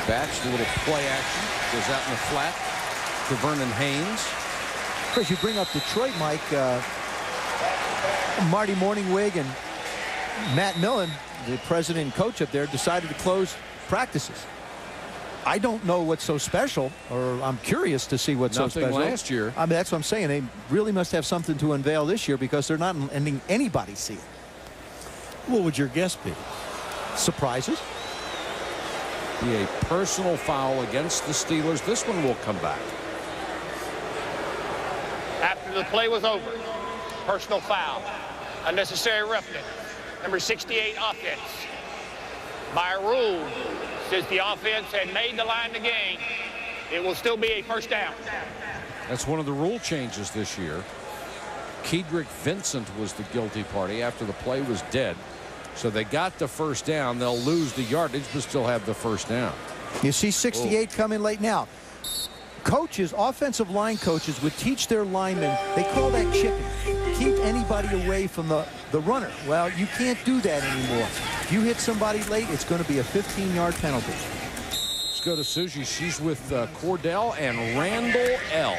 Batch, a little play action, goes out in the flat to Vernon Haynes. Of course, you bring up Detroit, Mike. Marty Morningwig and Matt Millen, the president and coach up there, decided to close practices. I don't know what's so special, or I'm curious to see what's so special. Nothing last year. I mean, that's what I'm saying. They really must have something to unveil this year because they're not letting anybody see it. What would your guess be? Surprises? Be a personal foul against the Steelers. This one will come back. After the play was over, personal foul, unnecessary roughness, number 68 offense. By a rule, since the offense had made the line to gain, it will still be a first down. That's one of the rule changes this year. Kedrick Vincent was the guilty party after the play was dead. So they got the first down. They'll lose the yardage, but still have the first down. You see 68 coming late now. Coaches, offensive line coaches, would teach their linemen, they call that chipping. Keep anybody away from the runner. Well, you can't do that anymore. If you hit somebody late, it's going to be a 15-yard penalty. Let's go to Susie. She's with Cordell and Randall L.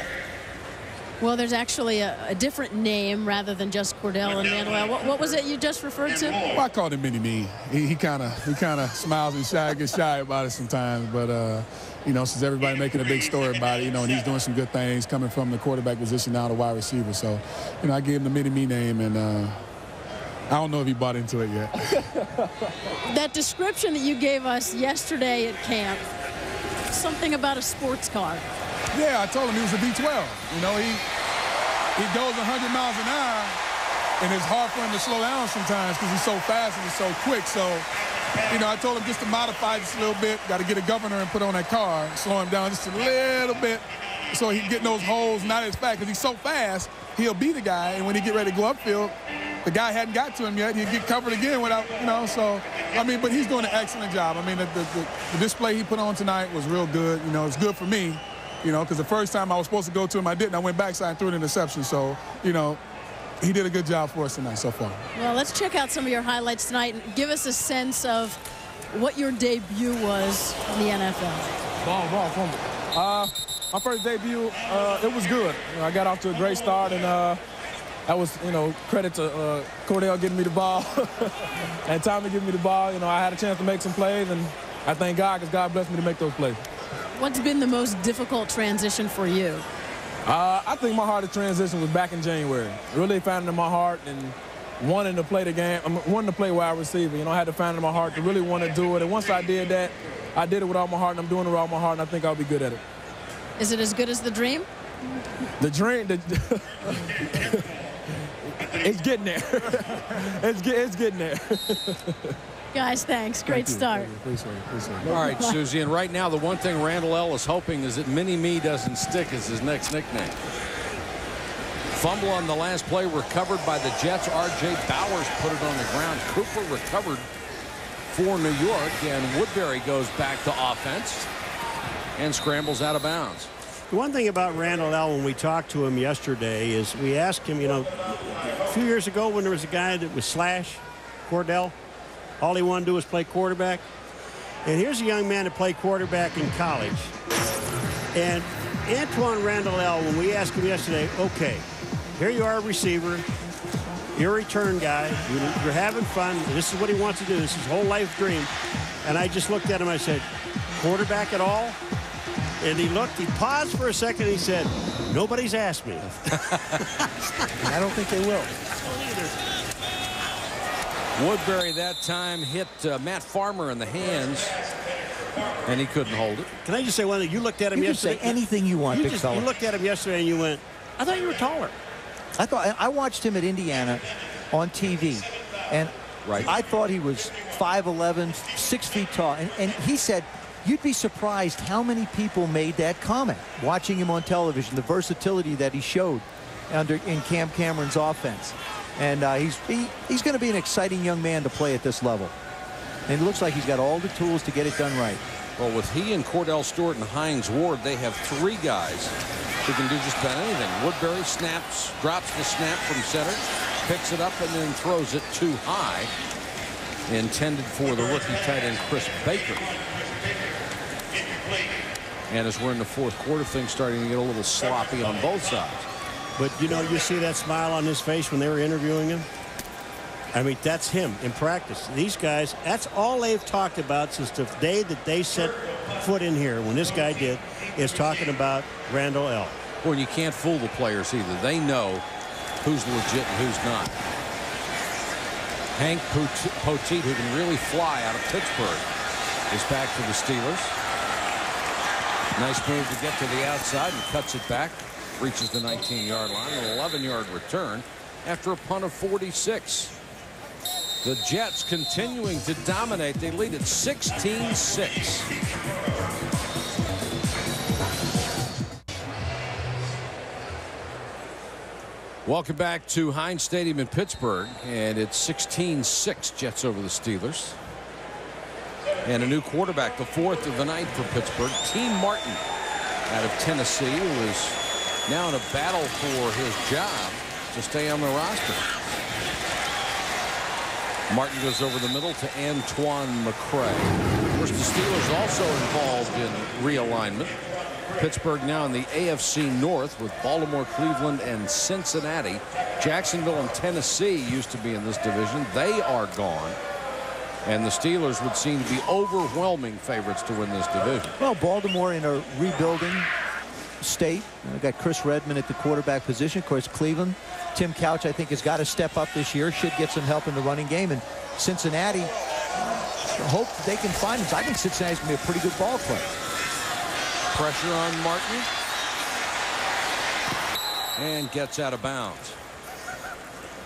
Well, there's actually a different name rather than just Cordell and Randall L. What was it you just referred to? Well, I called him Mini-Me. He kind of smiles and gets shy about it sometimes. But, you know, since everybody making a big story about it, you know, and he's doing some good things coming from the quarterback position now to wide receiver. So, you know, I gave him the Mini-Me name, and I don't know if he bought into it yet. That description that you gave us yesterday at camp, something about a sports car. Yeah, I told him he was a V12. You know, he goes 100 miles an hour, and it's hard for him to slow down sometimes because he's so fast and he's so quick. So, you know, I told him just to modify this a little bit. Got to get a governor and put on that car, slow him down just a little bit so he can get in those holes not as fast because he's so fast, he'll be the guy. And when he get ready to go upfield, the guy hadn't got to him yet. He'd get covered again without, you know, so, I mean, but he's doing an excellent job. I mean, the display he put on tonight was real good. You know, it's good for me. You know, because the first time I was supposed to go to him, I didn't. I went backside and threw an interception. So, you know, he did a good job for us tonight so far. Well, let's check out some of your highlights tonight and give us a sense of what your debut was in the NFL. Ball, fumble. My first debut, it was good. You know, I got off to a great start, and that was, you know, credit to Cordell getting me the ball and Tommy giving me the ball. You know, I had a chance to make some plays, and I thank God because God blessed me to make those plays. What's been the most difficult transition for you? I think my hardest transition was back in January. Really finding it in my heart and wanting to play the game, wanting to play wide receiver. You know, I had to find it in my heart to really want to do it. And once I did that, I did it with all my heart, and I'm doing it with all my heart, and I think I'll be good at it. Is it as good as the dream? The dream, It's getting there. it's getting there. Guys, thanks. Great start. All right, Susie, and right now the one thing Randall L. is hoping is that Mini-Me doesn't stick as his next nickname. Fumble on the last play recovered by the Jets. R.J. Bowers put it on the ground. Cooper recovered for New York, and Woodbury goes back to offense and scrambles out of bounds. The one thing about Randall L. when we talked to him yesterday is we asked him, you know, a few years ago when there was a guy that was Slash, Cordell, all he wanted to do was play quarterback. And here's a young man that played quarterback in college. And Antoine Randall L., when we asked him yesterday, okay, here you are a receiver, you're a return guy, you're having fun, this is what he wants to do, this is his whole life dream. And I just looked at him, I said, quarterback at all? And he looked, he paused for a second, and he said, nobody's asked me. I don't think they will. Woodbury that time hit Matt Farmer in the hands, and he couldn't hold it. Can I just say one thing? You looked at him yesterday. You can say anything you want, big fella. You looked at him yesterday and you went, I thought you were taller. I watched him at Indiana on TV, and I thought he was 5'11", 6 feet tall. And he said, you'd be surprised how many people made that comment watching him on television, the versatility that he showed in Cam Cameron's offense. And he's going to be an exciting young man to play at this level. And it looks like he's got all the tools to get it done right. Well, with he and Cordell Stewart and Hines Ward, they have 3 guys who can do just about anything. Woodbury drops the snap from center, picks it up, and then throws it too high, intended for the rookie tight end Chris Baker. And as we're in the fourth quarter, things starting to get a little sloppy on both sides. But, you know, you see that smile on his face when they were interviewing him? I mean, that's him in practice. These guys, that's all they've talked about since the day that they set foot in here, when this guy did, is talking about Randall L. Well, you can't fool the players either. They know who's legit and who's not. Hank Poteet, who can really fly out of Pittsburgh, is back to the Steelers. Nice move to get to the outside and cuts it back. Reaches the 19-yard line. An 11-yard return after a punt of 46. The Jets continuing to dominate. They lead at 16-6. Welcome back to Heinz Stadium in Pittsburgh, and it's 16-6 Jets over the Steelers. And a new quarterback, the 4th of the night for Pittsburgh, Team Martin out of Tennessee, who is now in a battle for his job to stay on the roster. Martin goes over the middle to Antoine McCray. Of course, the Steelers also involved in realignment. Pittsburgh now in the AFC North with Baltimore, Cleveland, and Cincinnati. Jacksonville and Tennessee used to be in this division. They are gone. And the Steelers would seem to be overwhelming favorites to win this division. Well, Baltimore in a rebuilding state. We've got Chris Redman at the quarterback position. Of course, Cleveland, Tim Couch, I think, has got to step up this year. Should get some help in the running game. And Cincinnati, hope they can find him. I think Cincinnati's going to be a pretty good ball club. Pressure on Martin. And gets out of bounds.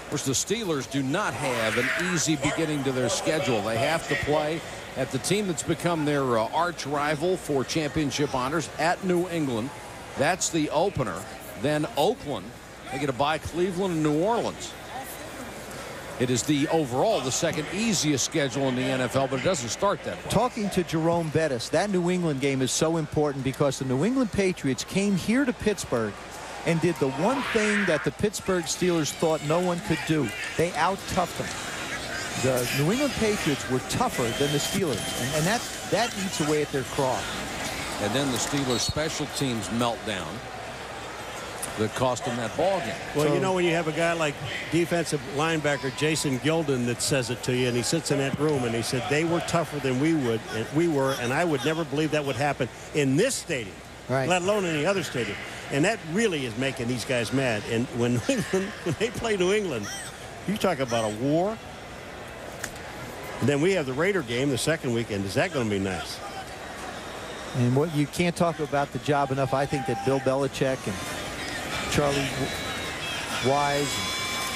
Of course, the Steelers do not have an easy beginning to their schedule. They have to play at the team that's become their arch rival for championship honors at New England. That's the opener. Then Oakland. They get to bye Cleveland and New Orleans. It is the second easiest schedule in the NFL, but it doesn't start that way. Talking to Jerome Bettis, that New England game is so important because the New England Patriots came here to Pittsburgh and did the one thing that the Pittsburgh Steelers thought no one could do. They out-toughed them. The New England Patriots were tougher than the Steelers, and that eats away at their craw. And then the Steelers' special teams meltdown that cost them that ball game. Well, so, you know, when you have a guy like defensive linebacker Jason Gilden that says it to you, and he sits in that room and he said they were tougher than we were, and I would never believe that would happen in this stadium, let alone any other stadium. And that really is making these guys mad. And when they play New England, you talk about a war. And then we have the Raider game the second weekend. Is that going to be nice? And what you can't talk about the job enough. I think that Bill Belichick and Charlie Wise,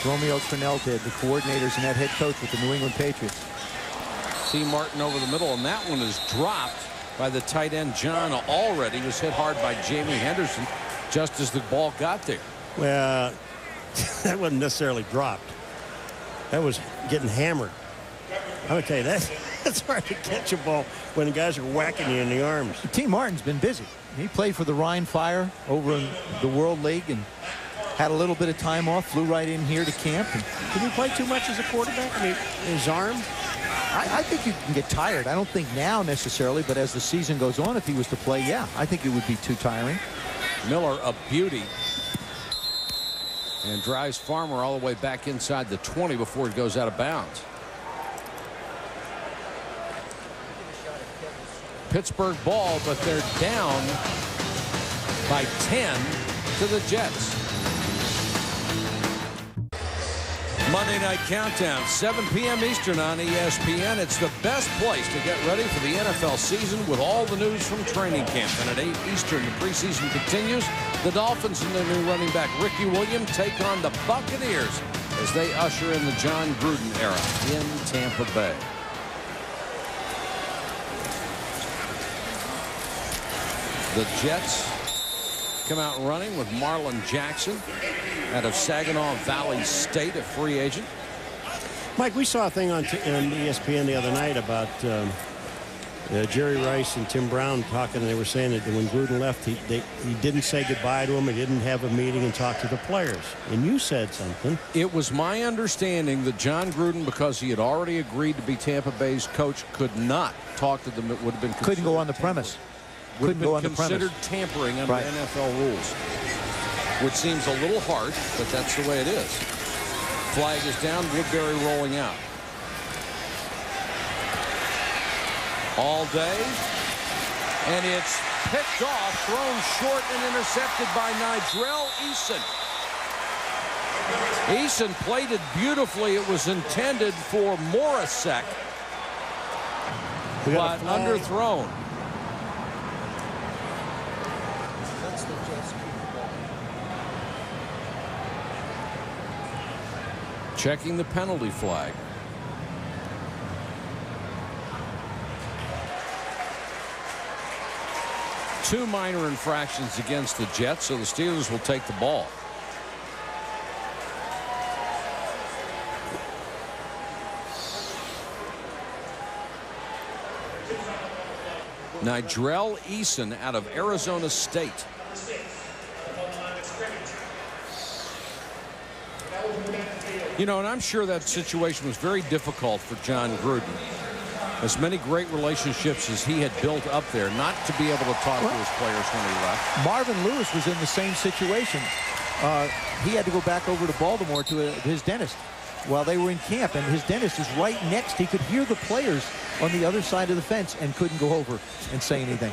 Romeo Crennel did, the coordinators and that head coach with the New England Patriots. C. Martin over the middle, and that one is dropped by the tight end John already. He was hit hard by Jamie Henderson just as the ball got there. Well, that wasn't necessarily dropped. That was getting hammered. I would tell you, that's hard to catch a ball when the guys are whacking you in the arms. T. Martin's been busy. He played for the Rhine Fire over in the World League and had a little bit of time off, flew right in here to camp. And did he play too much as a quarterback? I mean, his arm? I think you can get tired. I don't think now necessarily, but as the season goes on, if he was to play, yeah, I think it would be too tiring. Miller, a beauty. And drives Farmer all the way back inside the 20 before it goes out of bounds. Pittsburgh ball, but they're down by 10 to the Jets. Monday Night Countdown, 7 p.m. Eastern on ESPN. It's the best place to get ready for the NFL season with all the news from training camp. And at 8 Eastern, the preseason continues. The Dolphins and their new running back, Ricky Williams, take on the Buccaneers as they usher in the John Gruden era in Tampa Bay. The Jets come out running with Marlon Jackson out of Saginaw Valley State, a free agent. Mike, we saw a thing on ESPN the other night about Jerry Rice and Tim Brown talking, and they were saying that when Gruden left, he didn't say goodbye to him. He didn't have a meeting and talk to the players. And you said something. It was my understanding that John Gruden, because he had already agreed to be Tampa Bay's coach, could not talk to them. It would have been couldn't go on the premise. Would have been considered tampering under NFL rules, which seems a little harsh, but that's the way it is. Flag is down. Woodbury rolling out. All day, and it's picked off, thrown short and intercepted by Nigel Eason. Eason played it beautifully. It was intended for Morasek, but underthrown. Checking the penalty flag. Two minor infractions against the Jets, so the Steelers will take the ball. Nigel Eason out of Arizona State. You know, and I'm sure that situation was very difficult for John Gruden. As many great relationships as he had built up there, not to be able to talk to his players when he left. Marvin Lewis was in the same situation. He had to go back over to Baltimore to his dentist while they were in camp, and his dentist is right next. He could hear the players on the other side of the fence and couldn't go over and say anything.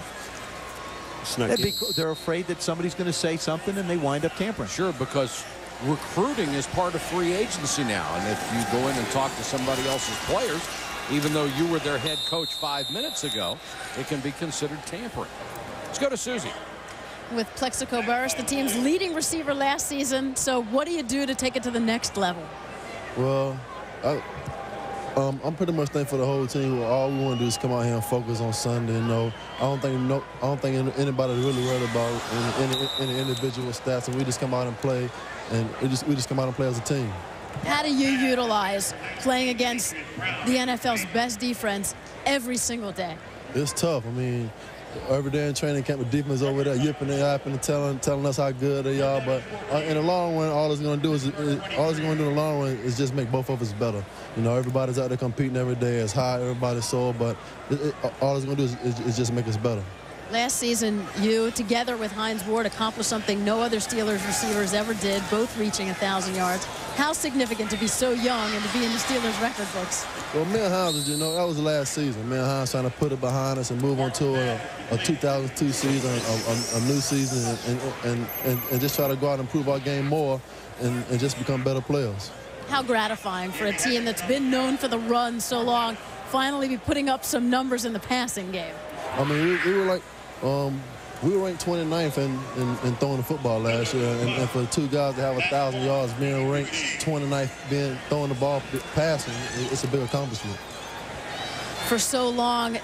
They're afraid that somebody's going to say something, and they wind up tampering. Sure, because recruiting is part of free agency now, and if you go in and talk to somebody else's players, even though you were their head coach 5 minutes ago, it can be considered tampering. Let's go to Susie. With Plexico Burress, the team's leading receiver last season. So what do you do to take it to the next level? Well, I'm pretty much thankful for the whole team. Well, all we want to do is come out here and focus on Sunday. You know, I don't think anybody really worried about any individual stats, and we just come out and play, and we just come out and play as a team. How do you utilize playing against the NFL's best defense every single day? It's tough. I mean, every day in training camp, the defense over there yipping and yapping and telling us how good they are. But in the long run, all it's going to do in the long run is just make both of us better. You know, everybody's out there competing every day. It's high, everybody's sore, but all it's going to do is just make us better. Last season, you, together with Hines Ward, accomplished something no other Steelers receivers ever did, both reaching 1,000 yards. How significant to be so young and to be in the Steelers record books? Well, me and Hines, you know, that was the last season. Me and Hines trying to put it behind us and move on to a 2002 season, a new season, and just try to go out and improve our game more and just become better players. How gratifying for a team that's been known for the run so long, finally be putting up some numbers in the passing game. I mean, we were like, we were ranked 29th in throwing the football last year, and for 2 guys to have 1,000 yards being ranked 29th, throwing the ball, passing, it's a big accomplishment. For so long,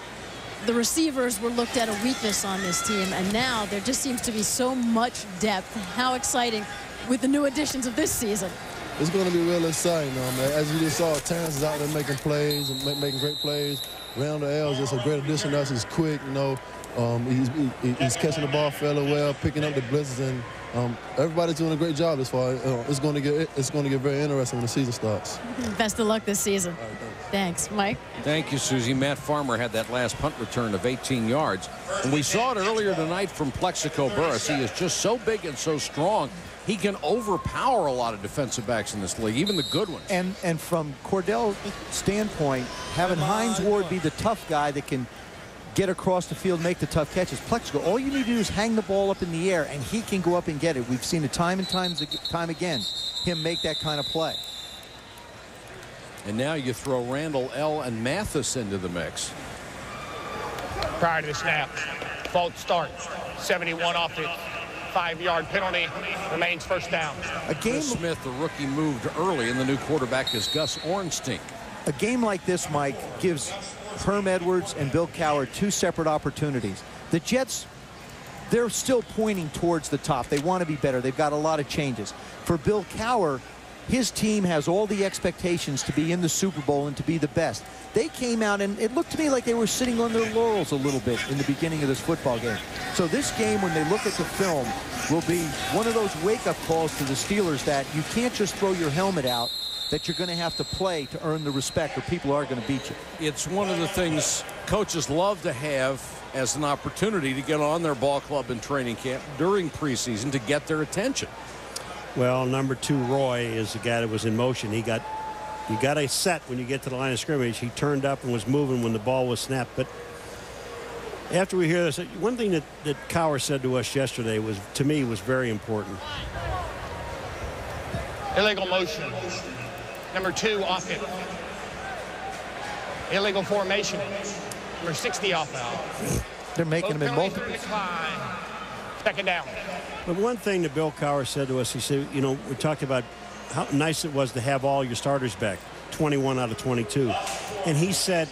the receivers were looked at a weakness on this team, and now there just seems to be so much depth. How exciting with the new additions of this season. It's going to be real exciting. As you just saw, Terrence is out there making plays and making great plays. Randall L is just a great addition to us. He's quick, he's catching the ball fairly well, picking up the blitzes, and everybody's doing a great job as far. It's going to get very interesting when the season starts. Best of luck this season. All right, thanks, Mike. Thank you, Susie. Matt Farmer had that last punt return of 18 yards. And we saw it earlier tonight from Plexico Burress. He is just so big and so strong. He can overpower a lot of defensive backs in this league, even the good ones. And from Cordell's standpoint, having Hines Ward be the tough guy that can get across the field, make the tough catches. Plexico, all you need to do is hang the ball up in the air, and he can go up and get it. We've seen it time and time again, him make that kind of play. And now you throw Randall L. and Mathis into the mix. Prior to the snap, false start, 71 off the 5-yard penalty, remains first down. Chris Smith, the rookie, moved early, and the new quarterback is Gus Ornstein. A game like this, Mike, gives Herm Edwards and Bill Cowher 2 separate opportunities. The Jets, they're still pointing towards the top. They want to be better. They've got a lot of changes. For Bill Cowher, his team has all the expectations to be in the Super Bowl and to be the best. They came out, and it looked to me like they were sitting on their laurels a little bit in the beginning of this football game. So this game, when they look at the film, will be one of those wake-up calls to the Steelers that you can't just throw your helmet out, that you're going to have to play to earn the respect, or people are going to beat you. It's one of the things coaches love to have as an opportunity to get on their ball club in training camp during preseason to get their attention. Well, number 2, Roy, is the guy that was in motion. You got a set when you get to the line of scrimmage. He turned up and was moving when the ball was snapped. But after we hear this, one thing that Cowher said to us yesterday was, to me, was very important. Illegal motion. Number 2 off it. Illegal formation. Number 60 off it. They're making them in multiple. Second down. But one thing that Bill Cowher said to us, he said, we talked about how nice it was to have all your starters back, 21 out of 22. And he said,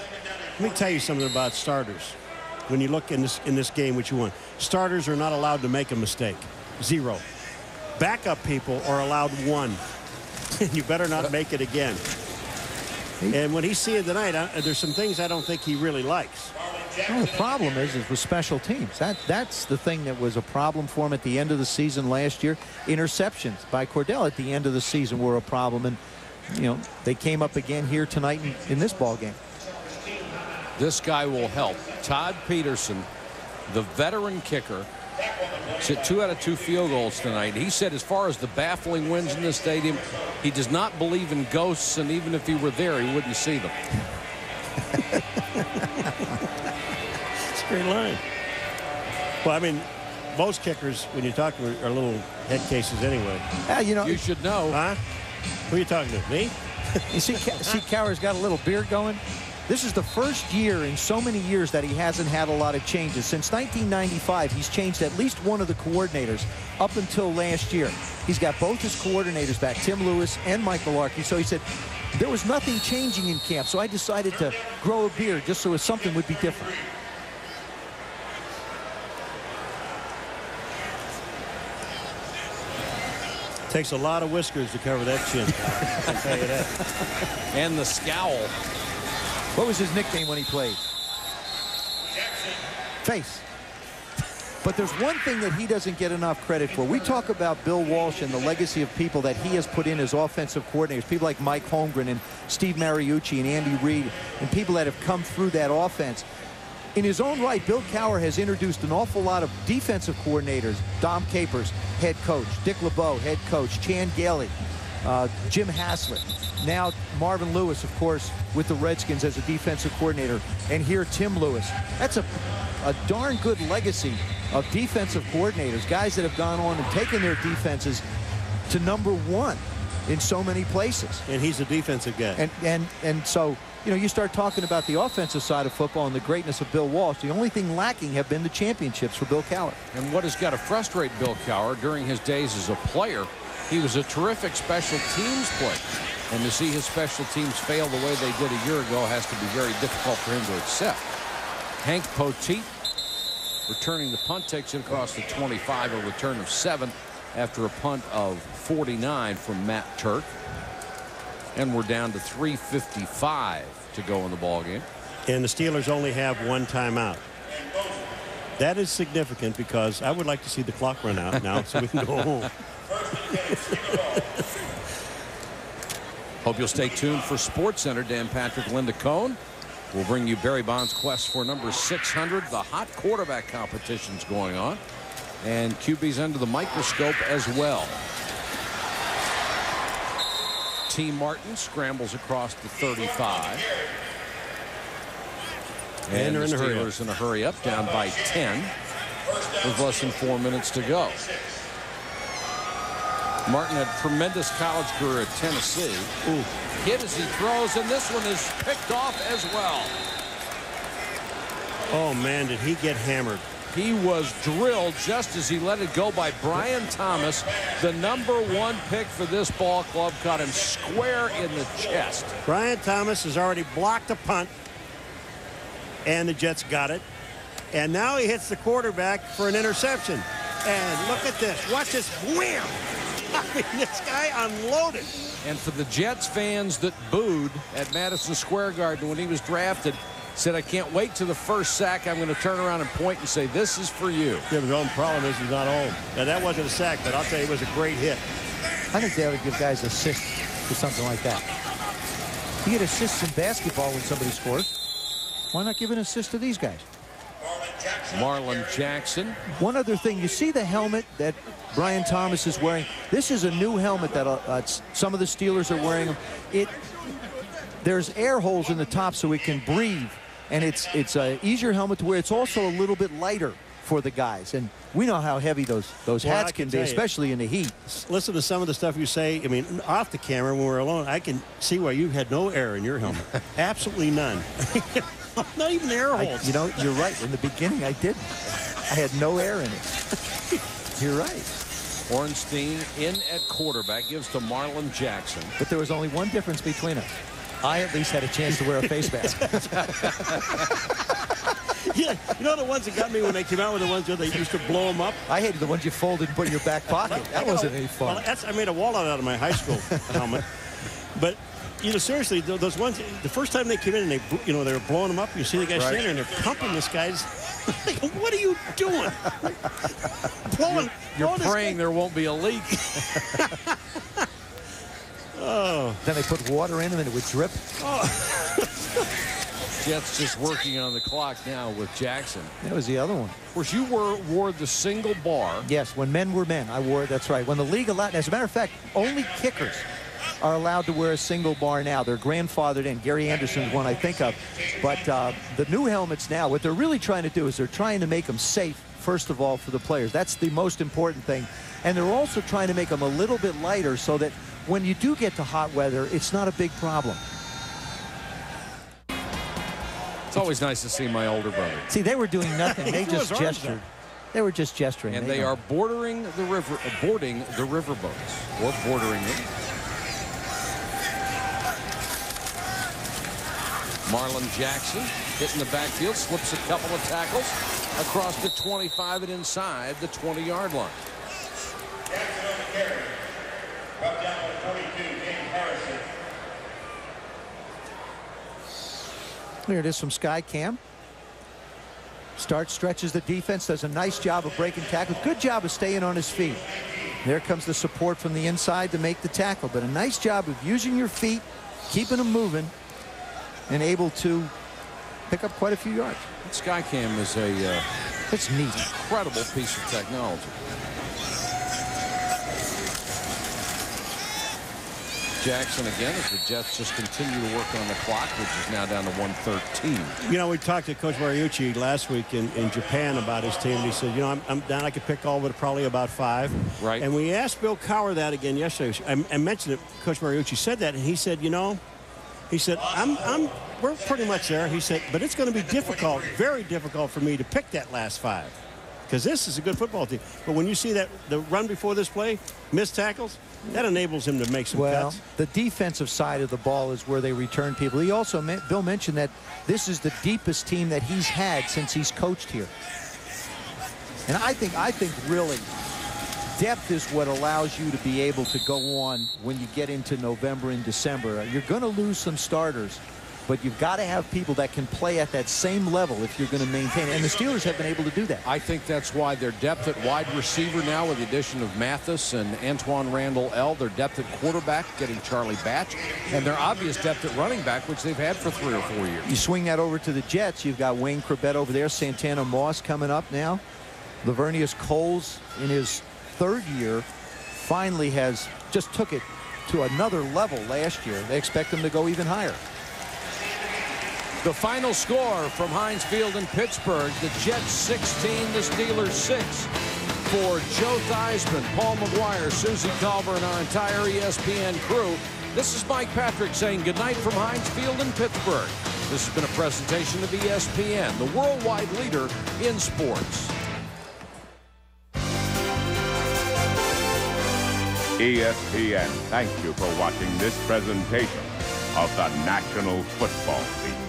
let me tell you something about starters. When you look in this game, what you want, starters are not allowed to make a mistake. 0. Backup people are allowed 1. You better not make it again. And when he's seeing tonight, there's some things I don't think he really likes. Well, the problem is with special teams. That's the thing that was a problem for him at the end of the season last year. Interceptions by Cordell at the end of the season were a problem, and they came up again here tonight in this ball game. This guy will help. Todd Peterson, the veteran kicker, hit 2 out of 2 field goals tonight. He said as far as the baffling winds in the stadium, he does not believe in ghosts, and even if he were there, he wouldn't see them. Great line. Well, I mean, most kickers, when you talk to them, are little head cases anyway. You should know. Huh? Who are you talking to? Me? You see Cowher's got a little beard going. This is the first year in so many years that he hasn't had a lot of changes. Since 1995, he's changed at least one of the coordinators up until last year. He's got both his coordinators back, Tim Lewis and Mike Mularkey. So he said, there was nothing changing in camp, so I decided to grow a beard just so something would be different. Takes a lot of whiskers to cover that chin. I can tell you that. And the scowl. What was his nickname when he played? Face. But there's one thing that he doesn't get enough credit for. We talk about Bill Walsh and the legacy of people that he has put in as offensive coordinators, people like Mike Holmgren and Steve Mariucci and Andy Reid, and people that have come through that offense. In his own right, Bill Cowher has introduced an awful lot of defensive coordinators. Dom Capers, head coach. Dick LeBeau, head coach. Chan Gailey, Jim Haslett. Now Marvin Lewis, of course, with the Redskins as a defensive coordinator. And here Tim Lewis. That's a darn good legacy of defensive coordinators, guys that have gone on and taken their defenses to #1. in so many places. And he's a defensive guy. And so, you know, you start talking about the offensive side of football and the greatness of Bill Walsh. The only thing lacking have been the championships for Bill Cowher. And what has got to frustrate Bill Cowher during his days as a player, he was a terrific special teams player. And to see his special teams fail the way they did a year ago has to be very difficult for him to accept. Hank Poteet returning the punt, takes it across the 25, a return of 7 after a punt of 49 from Matt Turk. And we're down to 3:55 to go in the ball game. And the Steelers only have one timeout. That is significant because I would like to see the clock run out now so we can go home. Hope you'll stay tuned for Sports Center. Dan Patrick, Linda Cohn will bring you Barry Bonds' quest for number 600. The hot quarterback competition's going on. And QB's under the microscope as well. T. Martin scrambles across the 35. And the Steelers in a hurry up, down by 10 with less than 4 minutes to go. Martin had a tremendous college career at Tennessee. Ooh. Hit as he throws, and this one is picked off as well. Oh, man, did he get hammered. He was drilled just as he let it go by Brian Thomas. The #1 pick for this ball club caught him square in the chest. Brian Thomas has already blocked a punt, and the Jets got it. And now he hits the quarterback for an interception. And look at this. Watch this. Wham! I mean, this guy unloaded. And for the Jets fans that booed at Madison Square Garden when he was drafted, said, I can't wait to the first sack. I'm going to turn around and point and say, this is for you. Yeah, but the only problem is he's not home. Now, that wasn't a sack, but I'll tell you, it was a great hit. I think they ought to give guys assists for something like that. You get assists in basketball when somebody scores. Why not give an assist to these guys? Marlon Jackson. One other thing, you see the helmet that Brian Thomas is wearing. This is a new helmet that some of the Steelers are wearing them. There's air holes in the top so it can breathe, and it's a easier helmet to wear. It's also a little bit lighter for the guys, and we know how heavy those hats can be, especially in the heat. Listen to some of the stuff you say. I mean, off the camera when we're alone, I can see why you had no air in your helmet. Absolutely none. Not even air holes. You know, you're right. In the beginning, I didn't. I had no air in it. You're right. Ornstein in at quarterback, gives to Marlon Jackson. But there was only one difference between us. I at least had a chance to wear a face mask. Yeah, you know the ones that got me when they came out were the ones where they used to blow them up? I hated the ones you folded and put in your back pocket. That wasn't any fun. Well, I made a wallet out of my high school helmet. But, you know, seriously, those ones, the first time they came in and they were blowing them up, you see the guy standing there and they're pumping this guy's. What are you doing? You're praying there won't be a leak. Oh. Then they put water in them and it would drip. Oh. Jets just working on the clock now with Jackson. That was the other one. Of course, you wore the single bar. Yes, when men were men, I wore it. That's right. When the league allowed, as a matter of fact, only kickers are allowed to wear a single bar now. They're grandfathered in. Gary Anderson's one I think of. But the new helmets now, what they're really trying to do is they're trying to make them safe, first of all, for the players. That's the most important thing. And they're also trying to make them a little bit lighter so that when you do get to hot weather, it's not a big problem. It's always nice to see my older brother. See, they were doing nothing. They just gestured. They were just gesturing. And they are boarding the riverboats, or bordering them. Marlon Jackson hitting the backfield, slips a couple of tackles across the 25 and inside the 20-yard line. There it is from Sky Cam. Starts, stretches the defense, does a nice job of breaking tackles. Good job of staying on his feet. There comes the support from the inside to make the tackle. But a nice job of using your feet, keeping them moving, and able to pick up quite a few yards. Sky Cam is it's neat, incredible piece of technology. Jackson again as the Jets just continue to work on the clock, which is now down to 1:13. You know, we talked to Coach Mariucci last week in Japan about his team, and he said, you know, I'm down. I could pick all but probably about 5. Right. And we asked Bill Cowher that again yesterday. I mentioned it. Coach Mariucci said that, and he said, you know, he said, we're pretty much there. He said, but it's going to be difficult, very difficult for me to pick that last 5. Because this is a good football team. But when you see that the run before this play, missed tackles, that enables him to make some cuts. The defensive side of the ball is where they return people. He also, Bill mentioned that this is the deepest team that he's had since he's coached here. And I think really depth is what allows you to be able to go on when you get into November and December. You're going to lose some starters, but you've got to have people that can play at that same level if you're going to maintain it. And the Steelers have been able to do that. I think that's why their depth at wide receiver now with the addition of Mathis and Antoine Randall-El, their depth at quarterback, getting Charlie Batch, and their obvious depth at running back, which they've had for 3 or 4 years. You swing that over to the Jets, you've got Wayne Corbett over there, Santana Moss coming up now. Lavernius Coles in his 3rd year finally has just took it to another level last year. They expect him to go even higher. The final score from Heinz Field in Pittsburgh, the Jets 16, the Steelers 6. For Joe Theismann, Paul McGuire, Susie Culver, and our entire ESPN crew, this is Mike Patrick saying goodnight from Heinz Field in Pittsburgh. This has been a presentation of ESPN, the worldwide leader in sports. ESPN, thank you for watching this presentation of the National Football League.